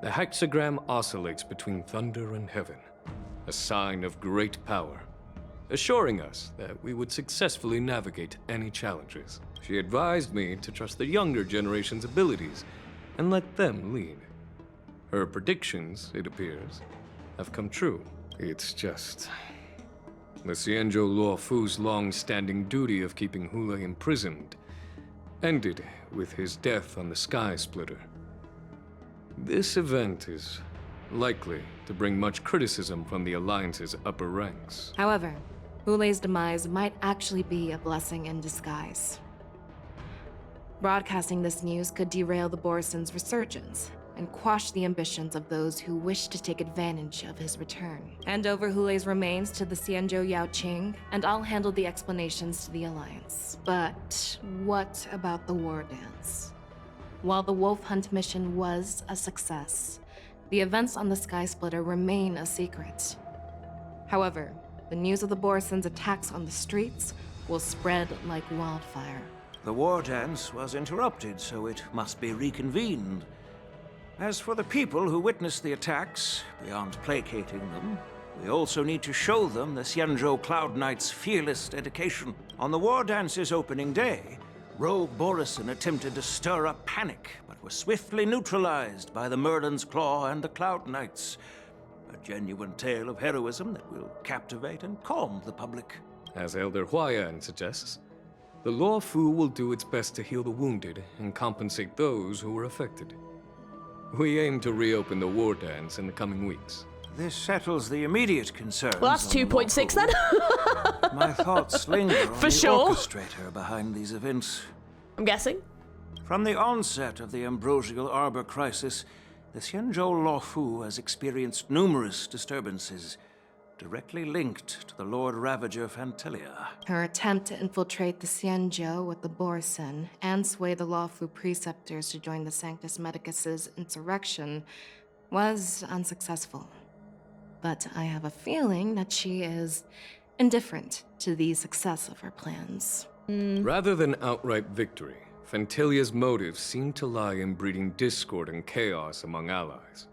"The hexagram oscillates between thunder and heaven, a sign of great power," assuring us that we would successfully navigate any challenges. She advised me to trust the younger generation's abilities and let them lead. Her predictions, it appears, have come true. It's just... the Xianzhou Luofu's long-standing duty of keeping Hulei imprisoned ended with his death on the Sky Splitter. This event is likely to bring much criticism from the Alliance's upper ranks. However, Hulei's demise might actually be a blessing in disguise. Broadcasting this news could derail the Borsen's resurgence and quash the ambitions of those who wish to take advantage of his return. Hand over Hulei's remains to the Xianzhou Yaoqing, and I'll handle the explanations to the Alliance. But what about the war dance? While the Wolf Hunt mission was a success, the events on the Sky Splitter remain a secret. However, the news of the Borsen's attacks on the streets will spread like wildfire. The war dance was interrupted, so it must be reconvened. As for the people who witnessed the attacks, beyond placating them, we also need to show them the Xianzhou Cloud Knights' fearless dedication. On the war dance's opening day, Rogue Borison attempted to stir up panic, but was swiftly neutralized by the Merlin's Claw and the Cloud Knights. A genuine tale of heroism that will captivate and calm the public. As Elder Huayan suggests, the Luofu will do its best to heal the wounded and compensate those who were affected. We aim to reopen the war dance in the coming weeks. This settles the immediate concerns. Well, that's 2.6 then. My thoughts linger on For the sure. orchestrator behind these events. I'm guessing. From the onset of the Ambrosial Arbor crisis, the Xianzhou Luofu has experienced numerous disturbances, directly linked to the Lord Ravager Fantelia. Her attempt to infiltrate the Xianzhou with the Borsen and sway the Luofu preceptors to join the Sanctus Medicus's insurrection was unsuccessful. But I have a feeling that she is indifferent to the success of her plans. Rather than outright victory, Fantelia's motives seem to lie in breeding discord and chaos among allies.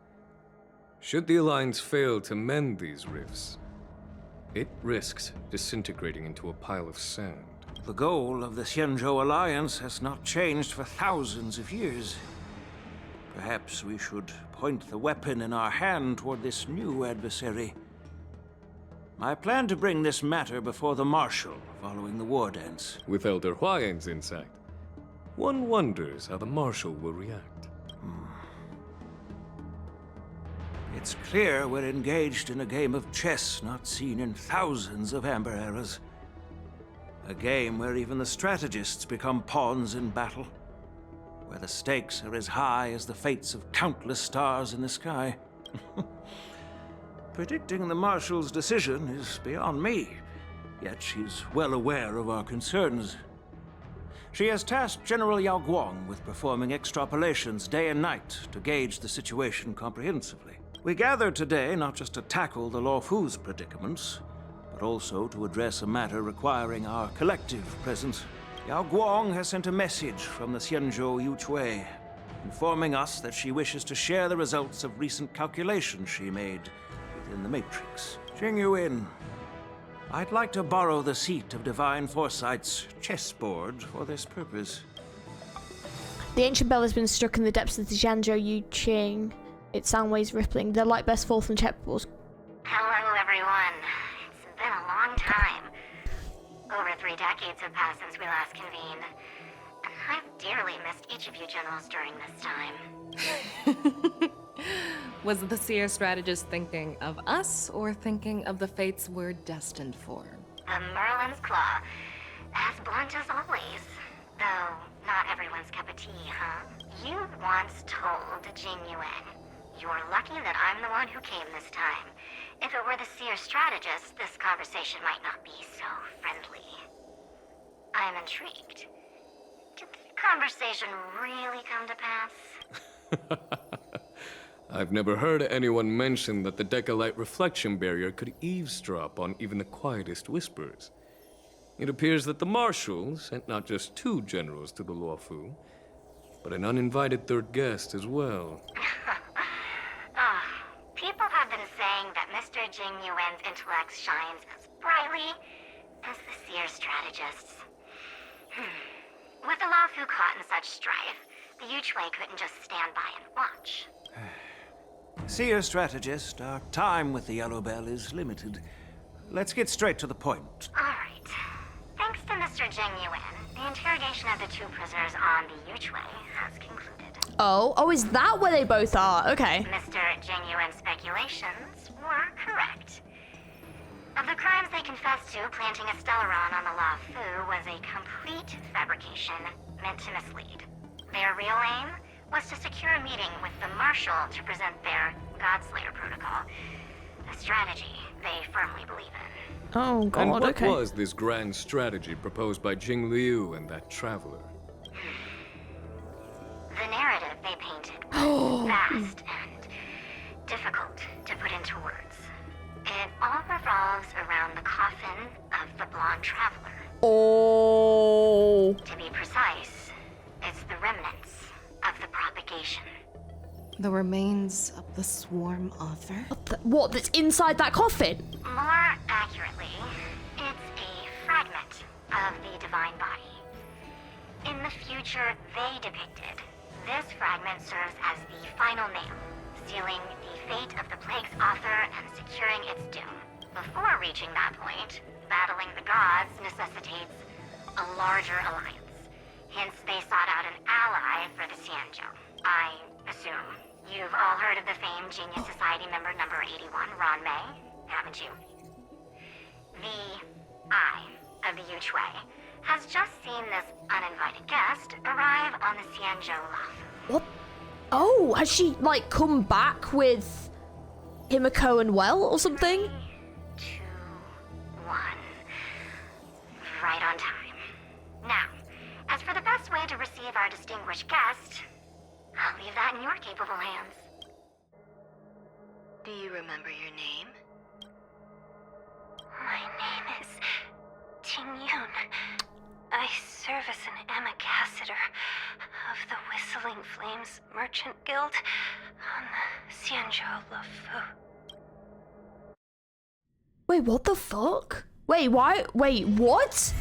Should the Alliance fail to mend these rifts, it risks disintegrating into a pile of sand. The goal of the Xianzhou Alliance has not changed for thousands of years. Perhaps we should point the weapon in our hand toward this new adversary. I plan to bring this matter before the Marshal following the war dance. With Elder Huayan's insight, one wonders how the Marshal will react. It's clear we're engaged in a game of chess not seen in thousands of Amber eras. A game where even the strategists become pawns in battle. Where the stakes are as high as the fates of countless stars in the sky. Predicting the Marshal's decision is beyond me, yet she's well aware of our concerns. She has tasked General Yaoguang with performing extrapolations day and night to gauge the situation comprehensively. We gathered today not just to tackle the Luofu's predicaments, but also to address a matter requiring our collective presence. Yaoguang has sent a message from the Xianzhou Yuchui, informing us that she wishes to share the results of recent calculations she made within the Matrix. Jingyuan, I'd like to borrow the seat of Divine Foresight's chessboard for this purpose. The ancient bell has been struck in the depths of the Xianzhou Yuqing. Its sound waves rippling. The light bursts forth from chessboards. Hello, everyone. It's been a long time. Over 3 decades have passed since we last convened. And I've dearly missed each of you generals during this time. Was the seer strategist thinking of us, or thinking of the fates we're destined for? The Merlin's Claw. As blunt as always. Though, not everyone's cup of tea, huh? You once told Jingyuan, "You're lucky that I'm the one who came this time. If it were the seer strategist, this conversation might not be so friendly." I'm intrigued. Did the conversation really come to pass? I've never heard anyone mention that the Decalite reflection barrier could eavesdrop on even the quietest whispers. It appears that the Marshal sent not just 2 generals to the Luofu, but an uninvited 3rd guest as well. People have been saying that Mr. Jingyuan's intellect shines as brightly as the seer strategist's. With the Luofu caught in such strife, the Yuchui couldn't just stand by and watch. Seer strategist, our time with the Yellow Bell is limited. Let's get straight to the point. Alright. Thanks to Mr. Jingyuan, the interrogation of the 2 prisoners on the Yuchui has concluded. Oh, is that where they both are? Okay. Mr. Jingyuan's speculations were correct. Of the crimes they confessed to, planting a Stellaron on the Luofu was a complete fabrication meant to mislead. Their real aim was to secure a meeting with the Marshal to present their Godslayer protocol, a strategy they firmly believe in. Oh, God, and what okay. was this grand strategy proposed by Jing Liu and that traveler? The narrative they painted was vast and difficult to put into words. It all revolves around the coffin of the blonde traveler. Oh. To be precise, it's the remnants of the propagation. The remains of the swarm author? What, that's inside that coffin? More accurately, it's a fragment of the divine body. In the future they depicted, this fragment serves as the final nail, sealing the fate of the plague's author and securing its doom. Before reaching that point, battling the gods necessitates a larger alliance. Hence, they sought out an ally for the Xianzhou. I assume you've all heard of the famed Genius Society member number 81, Ron Mei, haven't you? The Eye of the Yuchui has just seen this uninvited guest arrive on the Xianzhou Luofu. What? Oh, has she, like, come back with Himiko and Well or something? 3, 2, 1. Right on time. Now, as for the best way to receive our distinguished guest, I'll leave that in your capable hands. Do you remember your name? My name is Tingyun. I serve as an ambassador of the Whistling Flames Merchant Guild. Wait, what the fuck? Wait, why? Wait, what?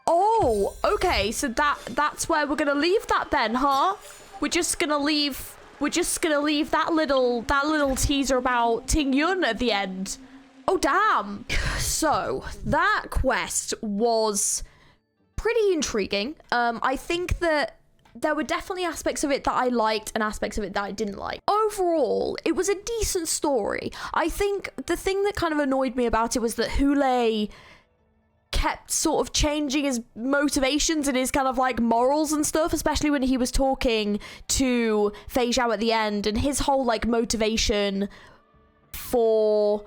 Oh, okay, so that's where we're gonna leave that then, huh? We're just gonna leave that little teaser about Ting Yun at the end. Oh damn. So that quest was pretty intriguing. I think that there were definitely aspects of it that I liked and aspects of it that I didn't like. Overall, it was a decent story. I think the thing that kind of annoyed me about it was that Hule kept sort of changing his motivations and his kind of like morals and stuff, especially when he was talking to Feixiao at the end, and his whole like motivation for,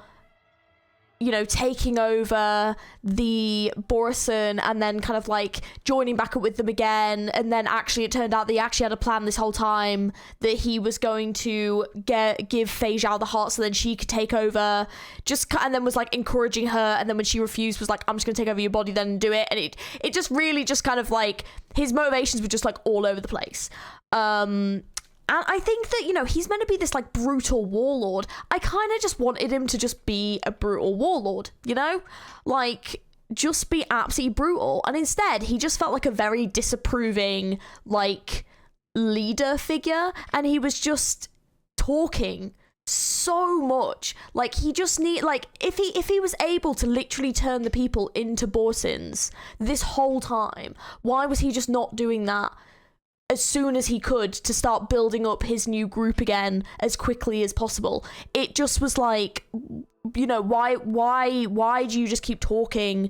you know, taking over the Borisin and then kind of like joining back up with them again, and then actually it turned out that he actually had a plan this whole time, that he was going to give Feixiao the heart so then she could take over, and then was like encouraging her, and then when she refused was like, I'm just gonna take over your body then and do it, and it just really just kind of like, his motivations were just like all over the place. And I think that, you know, he's meant to be this, like, brutal warlord. I kind of just wanted him to just be a brutal warlord, you know? Like, just be absolutely brutal. And instead, he just felt like a very disapproving, like, leader figure. And he was just talking so much. Like, he just if he was able to literally turn the people into Borsins this whole time, why was he just not doing that as soon as he could to start building up his new group again as quickly as possible? It just was like, you know, why do you just keep talking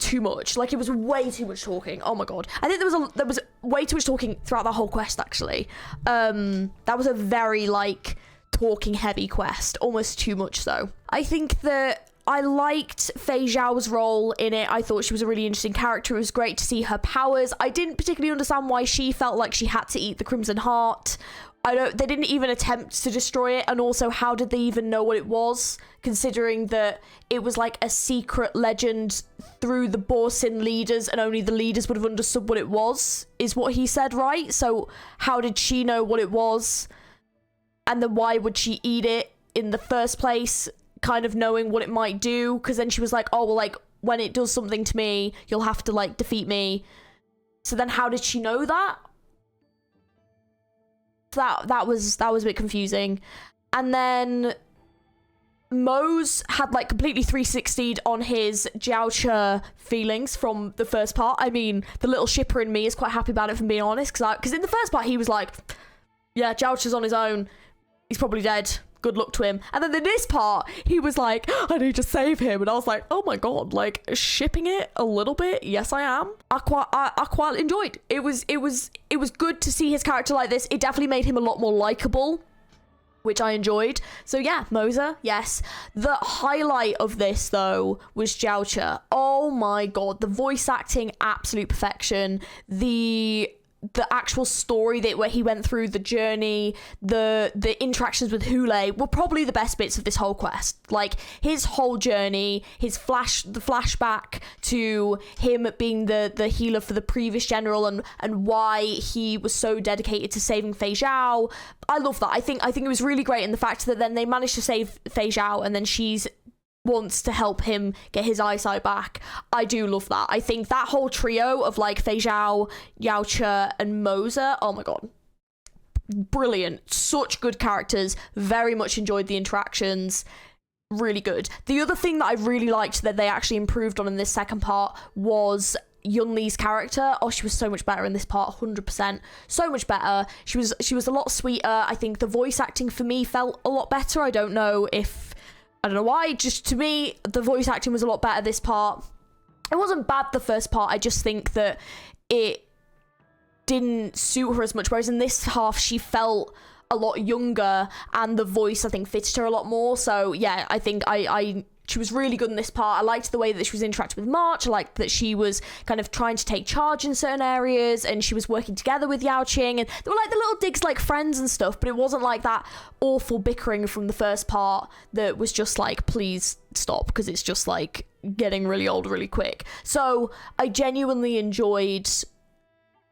too much? Like, it was way too much talking. Oh my god. I think there was way too much talking throughout that whole quest, actually. That was a very, like, talking heavy quest, almost too much so. I think that I liked Feixiao's role in it. I thought she was a really interesting character. It was great to see her powers. I didn't particularly understand why she felt like she had to eat the Crimson Heart. They didn't even attempt to destroy it, and also how did they even know what it was, considering that it was like a secret legend through the Borsin leaders and only the leaders would have understood what it was, is what he said, right? So how did she know what it was? And then why would she eat it in the first place, kind of knowing what it might do? Because then she was like, oh, well, like, when it does something to me, you'll have to, like, defeat me. So then how did she know that? That was a bit confusing. And then Mose had, like, completely 360'd on his Jiaoqui feelings from the first part. I mean, the little shipper in me is quite happy about it, if I'm being honest, because in the first part he was like, yeah, Jiaoqi's on his own, he's probably dead, good luck to him. And then in this part, he was like, I need to save him. And I was like, oh my god, like, shipping it a little bit. Yes, I am. I quite enjoyed. It was good to see his character like this. It definitely made him a lot more likable, which I enjoyed. So yeah, Moser, yes. The highlight of this, though, was Jiaoqui. Oh my god, the voice acting, absolute perfection. The actual story where he went through the journey, the interactions with Hule were probably the best bits of this whole quest. Like, his whole journey, the flashback to him being the healer for the previous general, and why he was so dedicated to saving Feixiao. I love that. I think it was really great in the fact that then they managed to save Feixiao, and then she's wants to help him get his eyesight back. I do love that. I think that whole trio of, like, Feixiao, Yaoqui, and Moser, oh my god, brilliant. Such good characters. Very much enjoyed the interactions. Really good. The other thing that I really liked that they actually improved on in this second part was Yunli's character. Oh, she was so much better in this part, 100%. So much better. She was a lot sweeter. I think the voice acting for me felt a lot better. I don't know why, just to me, the voice acting was a lot better this part. It wasn't bad the first part, I just think that it didn't suit her as much, whereas in this half, she felt a lot younger, and the voice, I think, fitted her a lot more. So yeah, I think she was really good in this part. I liked the way that she was interacting with March. I liked that she was kind of trying to take charge in certain areas, and she was working together with Yao Qing, and there were like the little digs like friends and stuff, but it wasn't like that awful bickering from the first part that was just like, please stop, because it's just like getting really old really quick. So I genuinely enjoyed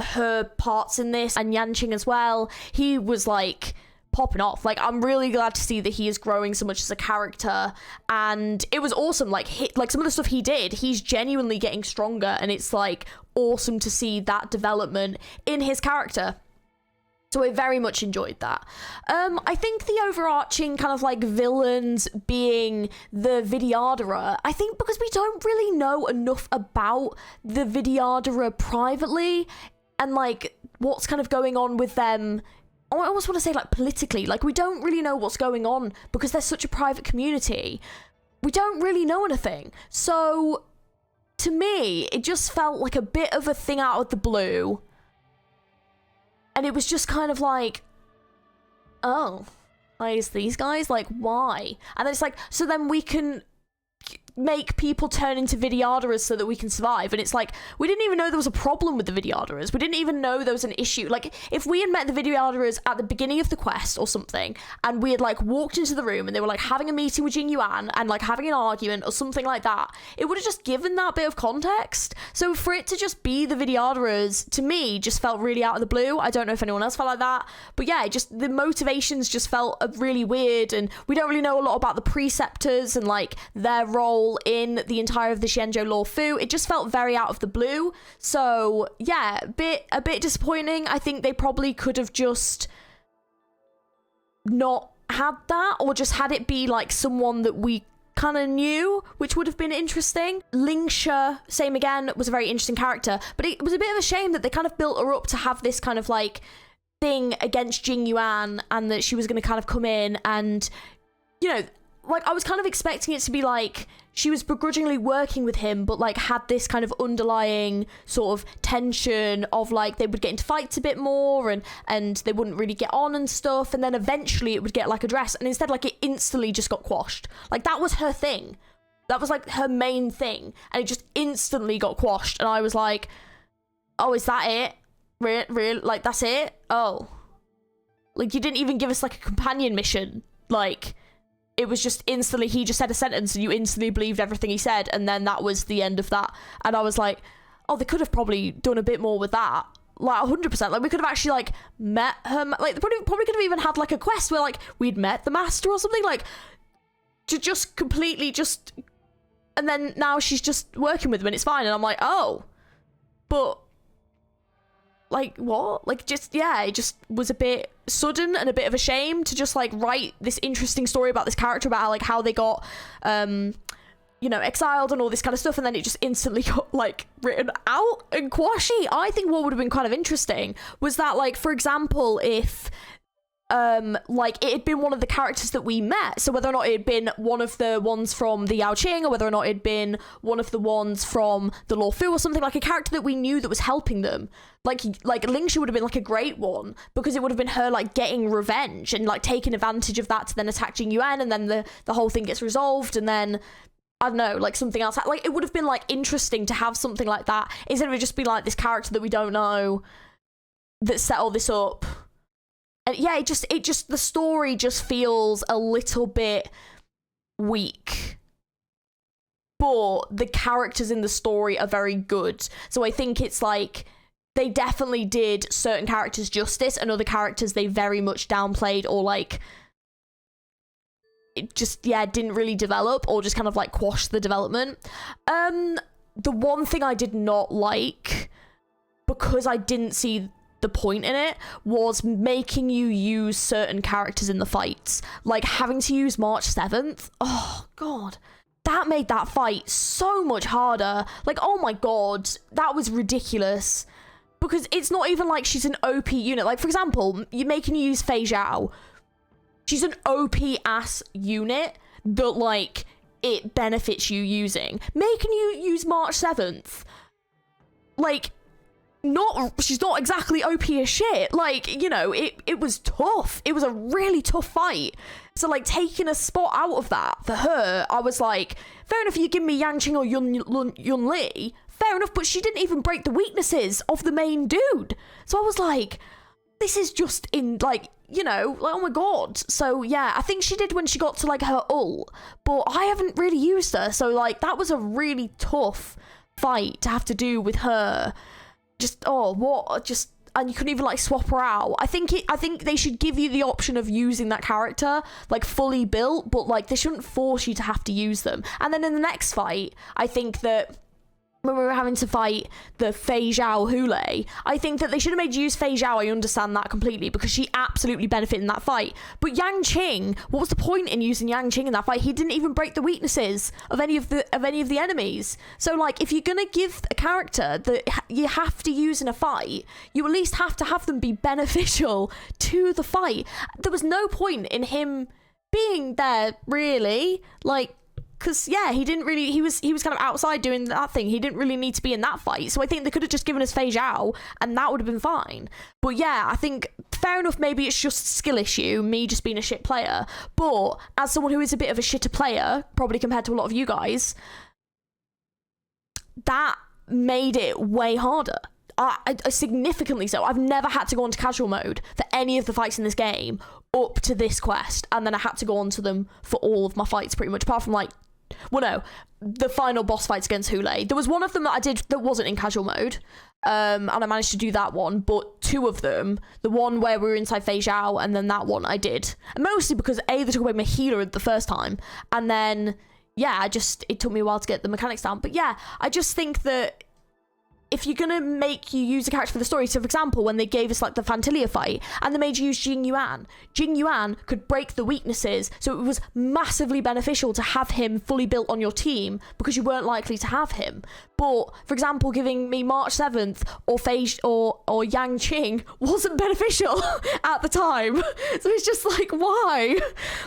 her parts in this, and Yanqing as well, he was like popping off. Like, I'm really glad to see that he is growing so much as a character, and it was awesome. Like, some of the stuff he did, he's genuinely getting stronger, and it's like awesome to see that development in his character. So I very much enjoyed that. I think the overarching kind of like villains being the Vidyadhara, I think because we don't really know enough about the Vidyadhara privately and like what's kind of going on with them. I almost want to say like politically, like we don't really know what's going on because they're such a private community. We don't really know anything. So to me, it just felt like a bit of a thing out of the blue. And it was just kind of like, oh, like, it's these guys? Like, why? And then it's like, so then we can make people turn into Vidyadharas so that we can survive. And it's like, we didn't even know there was a problem with the Vidyadharas. We didn't even know there was an issue. Like, if we had met the Vidyadharas at the beginning of the quest or something, and we had like walked into the room and they were like having a meeting with Jing Yuan and like having an argument or something like that, it would have just given that bit of context. So for it to just be the Vidyadharas, to me, just felt really out of the blue. I don't know if anyone else felt like that, but yeah, just the motivations just felt really weird, and we don't really know a lot about the preceptors and like their role in the entire of the Xianzhou Law Fu. It just felt very out of the blue. So yeah, a bit disappointing. I think they probably could have just not had that, or just had it be like someone that we kind of knew, which would have been interesting. Lingsha, same again, was a very interesting character, but it was a bit of a shame that they kind of built her up to have this kind of like thing against Jing Yuan, and that she was going to kind of come in and, you know, like I was kind of expecting it to be like she was begrudgingly working with him, but like had this kind of underlying sort of tension of like they would get into fights a bit more and they wouldn't really get on and stuff, and then eventually it would get like addressed, and instead like it instantly just got quashed. Like that was her thing. That was like her main thing, and it just instantly got quashed, and I was like, oh, is that it? Real? Like that's it? Oh. Like you didn't even give us like a companion mission. Like it was just instantly, he just said a sentence and you instantly believed everything he said, and then that was the end of that. And I was like, oh, they could have probably done a bit more with that. Like 100%. Like we could have actually like met her, like they probably could have even had like a quest where like we'd met the master or something, like to just completely just, and then now she's just working with him and it's fine. And I'm like, oh, but like what? Like just, yeah, it just was a bit sudden and a bit of a shame to just like write this interesting story about this character, about like how they got you know, exiled and all this kind of stuff, and then it just instantly got like written out and quashy. I think what would have been kind of interesting was that, like, for example, if like it had been one of the characters that we met, so whether or not it had been one of the ones from the Yaoqing, or whether or not it had been one of the ones from the Law Fu or something, like a character that we knew that was helping them, like Lingsha would have been like a great one, because it would have been her like getting revenge and like taking advantage of that to then attack Jing Yuan, and then the whole thing gets resolved, and then I don't know, like something else, like it would have been like interesting to have something like that instead of it just be like this character that we don't know that set all this up. And yeah, it just the story just feels a little bit weak, but the characters in the story are very good. So I think it's like they definitely did certain characters justice, and other characters they very much downplayed, or like it just, yeah, didn't really develop, or just kind of like quashed the development. The one thing I did not like, because I didn't see the point in it, was making you use certain characters in the fights, like having to use March 7th. Oh god, that made that fight so much harder. Like, oh my god, that was ridiculous, because it's not even like she's an OP unit. Like, for example, you're making you use feixiao. She's an OP ass unit that like it benefits you using. Making you use March 7th, like, she's not exactly OP as shit. Like, you know, it was tough. It was a really tough fight. So like taking a spot out of that for her, I was like, fair enough, you give me Yanqing or Yun Li, fair enough, but she didn't even break the weaknesses of the main dude. So I was like, this is just in like, you know, like, oh my god. So yeah, I think she did when she got to like her ult, but I haven't really used her. So like that was a really tough fight to have to do with her. and you couldn't even like swap her out. I think they should give you the option of using that character like fully built, but like they shouldn't force you to have to use them. And then in the next fight, I think that when we were having to fight the feixiao Hule, I think that they should have made you use feixiao. I understand that completely because she absolutely benefited in that fight. But Yang Qing, what was the point in using Yang Qing in that fight? He didn't even break the weaknesses of any of the enemies. So like, if you're gonna give a character that you have to use in a fight, you at least have to have them be beneficial to the fight. There was no point in him being there, really. Like, because yeah, he was kind of outside doing that thing. He didn't really need to be in that fight. So I think they could have just given us feixiao and that would have been fine. But yeah, I think fair enough, maybe it's just a skill issue, me just being a shit player. But as someone who is a bit of a shitter player, probably compared to a lot of you guys, that made it way harder. Significantly so. I've never had to go onto casual mode for any of the fights in this game up to this quest, and then I had to go onto them for all of my fights pretty much, apart from like, well, no, the final boss fights against Hule. There was one of them that I did that wasn't in casual mode, and I managed to do that one, but two of them, the one where we were inside feixiao and then that one, I did. And mostly because A, they took away my healer the first time, and then, yeah, it took me a while to get the mechanics down. But yeah, I just think that if you're gonna make you use a character for the story, so for example, when they gave us like the Fantilia fight and they made you use Jing Yuan could break the weaknesses, so it was massively beneficial to have him fully built on your team because you weren't likely to have him. But for example, giving me March 7th or Yang Qing wasn't beneficial at the time. So it's just like, why?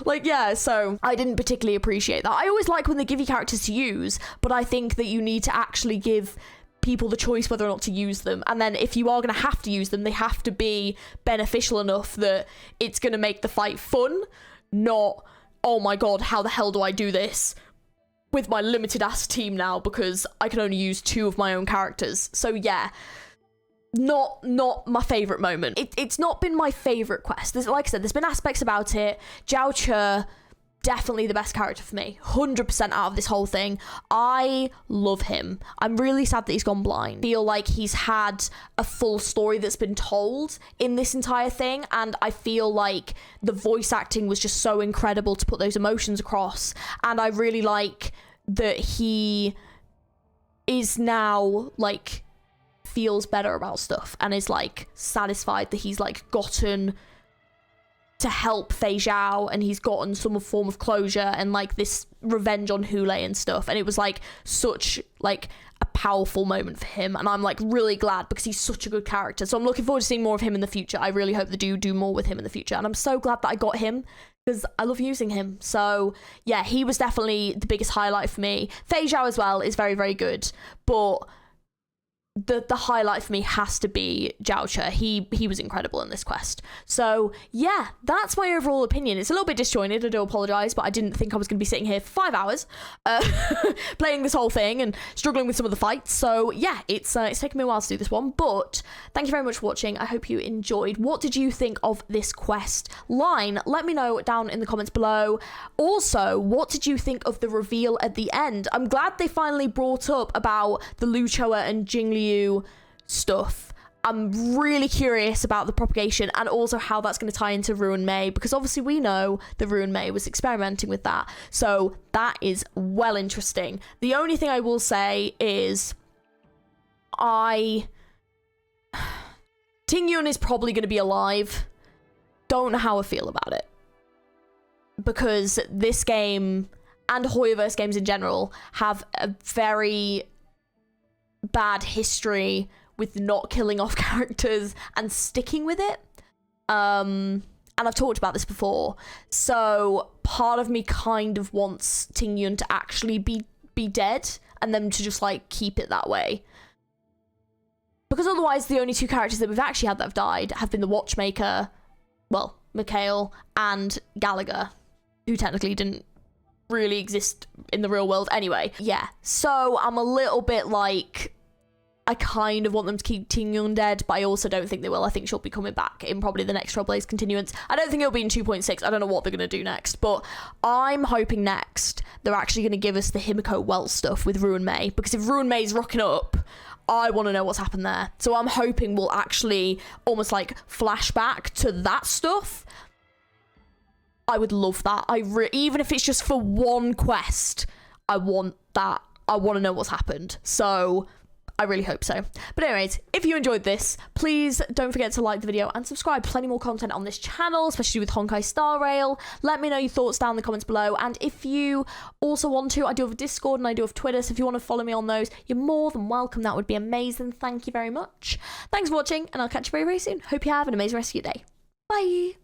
Like, yeah, so I didn't particularly appreciate that. I always like when they give you characters to use, but I think that you need to actually give people the choice whether or not to use them, and then if you are going to have to use them, they have to be beneficial enough that it's going to make the fight fun, not, oh my god, how the hell do I do this with my limited ass team now because I can only use two of my own characters. So yeah, not my favorite moment. It's not been my favorite quest. Like I said, there's been aspects about it. JIAOQUI, definitely the best character for me, 100% out of this whole thing. I love him. I'm really sad that he's gone blind. I feel like he's had a full story that's been told in this entire thing, and I feel like the voice acting was just so incredible to put those emotions across, and I really like that he is now like feels better about stuff and is like satisfied that he's like gotten to help feixiao and he's gotten some form of closure and like this revenge on Hule and stuff, and it was like such like a powerful moment for him, and I'm like really glad because he's such a good character. So I'm looking forward to seeing more of him in the future. I really hope they do more with him in the future, and I'm so glad that I got him because I love using him. So yeah, he was definitely the biggest highlight for me. feixiao as well is very, very good, but the highlight for me has to be JIAOQUI. He was incredible in this quest. So yeah, that's my overall opinion. It's a little bit disjointed, I do apologise, but I didn't think I was going to be sitting here for 5 hours playing this whole thing and struggling with some of the fights. So yeah, it's taken me a while to do this one, but thank you very much for watching. I hope you enjoyed. What did you think of this quest line? Let me know down in the comments below. Also, what did you think of the reveal at the end? I'm glad they finally brought up about the Luchoa and Jingliu stuff. I'm really curious about the propagation and also how that's going to tie into Ruin Mei, because obviously we know that Ruin Mei was experimenting with that, so that is well interesting. The only thing I will say is Ting Yun is probably going to be alive. Don't know how I feel about it, because this game and Hoyoverse games in general have a very bad history with not killing off characters and sticking with it. And I've talked about this before. So part of me kind of wants Ting Yun to actually be dead and them to just like keep it that way. Because otherwise the only two characters that we've actually had that have died have been the Watchmaker, well, Mikhail, and Gallagher, who technically didn't really exist in the real world anyway. Yeah, so I'm a little bit like, I kind of want them to keep Ting Yun dead, but I also don't think they will. I think she'll be coming back in probably the next Trailblaze continuance. I don't think it'll be in 2.6. I don't know what they're going to do next, but I'm hoping next they're actually going to give us the Himiko Well stuff with Ruin Mei, because if Ruin Mei's rocking up, I want to know what's happened there. So I'm hoping we'll actually almost like flash back to that stuff. I would love that. Even if it's just for one quest, I want that. I want to know what's happened. So I really hope so. But anyways, if you enjoyed this, please don't forget to like the video and subscribe. Plenty more content on this channel, especially with Honkai Star Rail. Let me know your thoughts down in the comments below. And if you also want to, I do have a Discord and I do have Twitter. So if you want to follow me on those, you're more than welcome. That would be amazing. Thank you very much. Thanks for watching, and I'll catch you very, very soon. Hope you have an amazing rest of your day. Bye.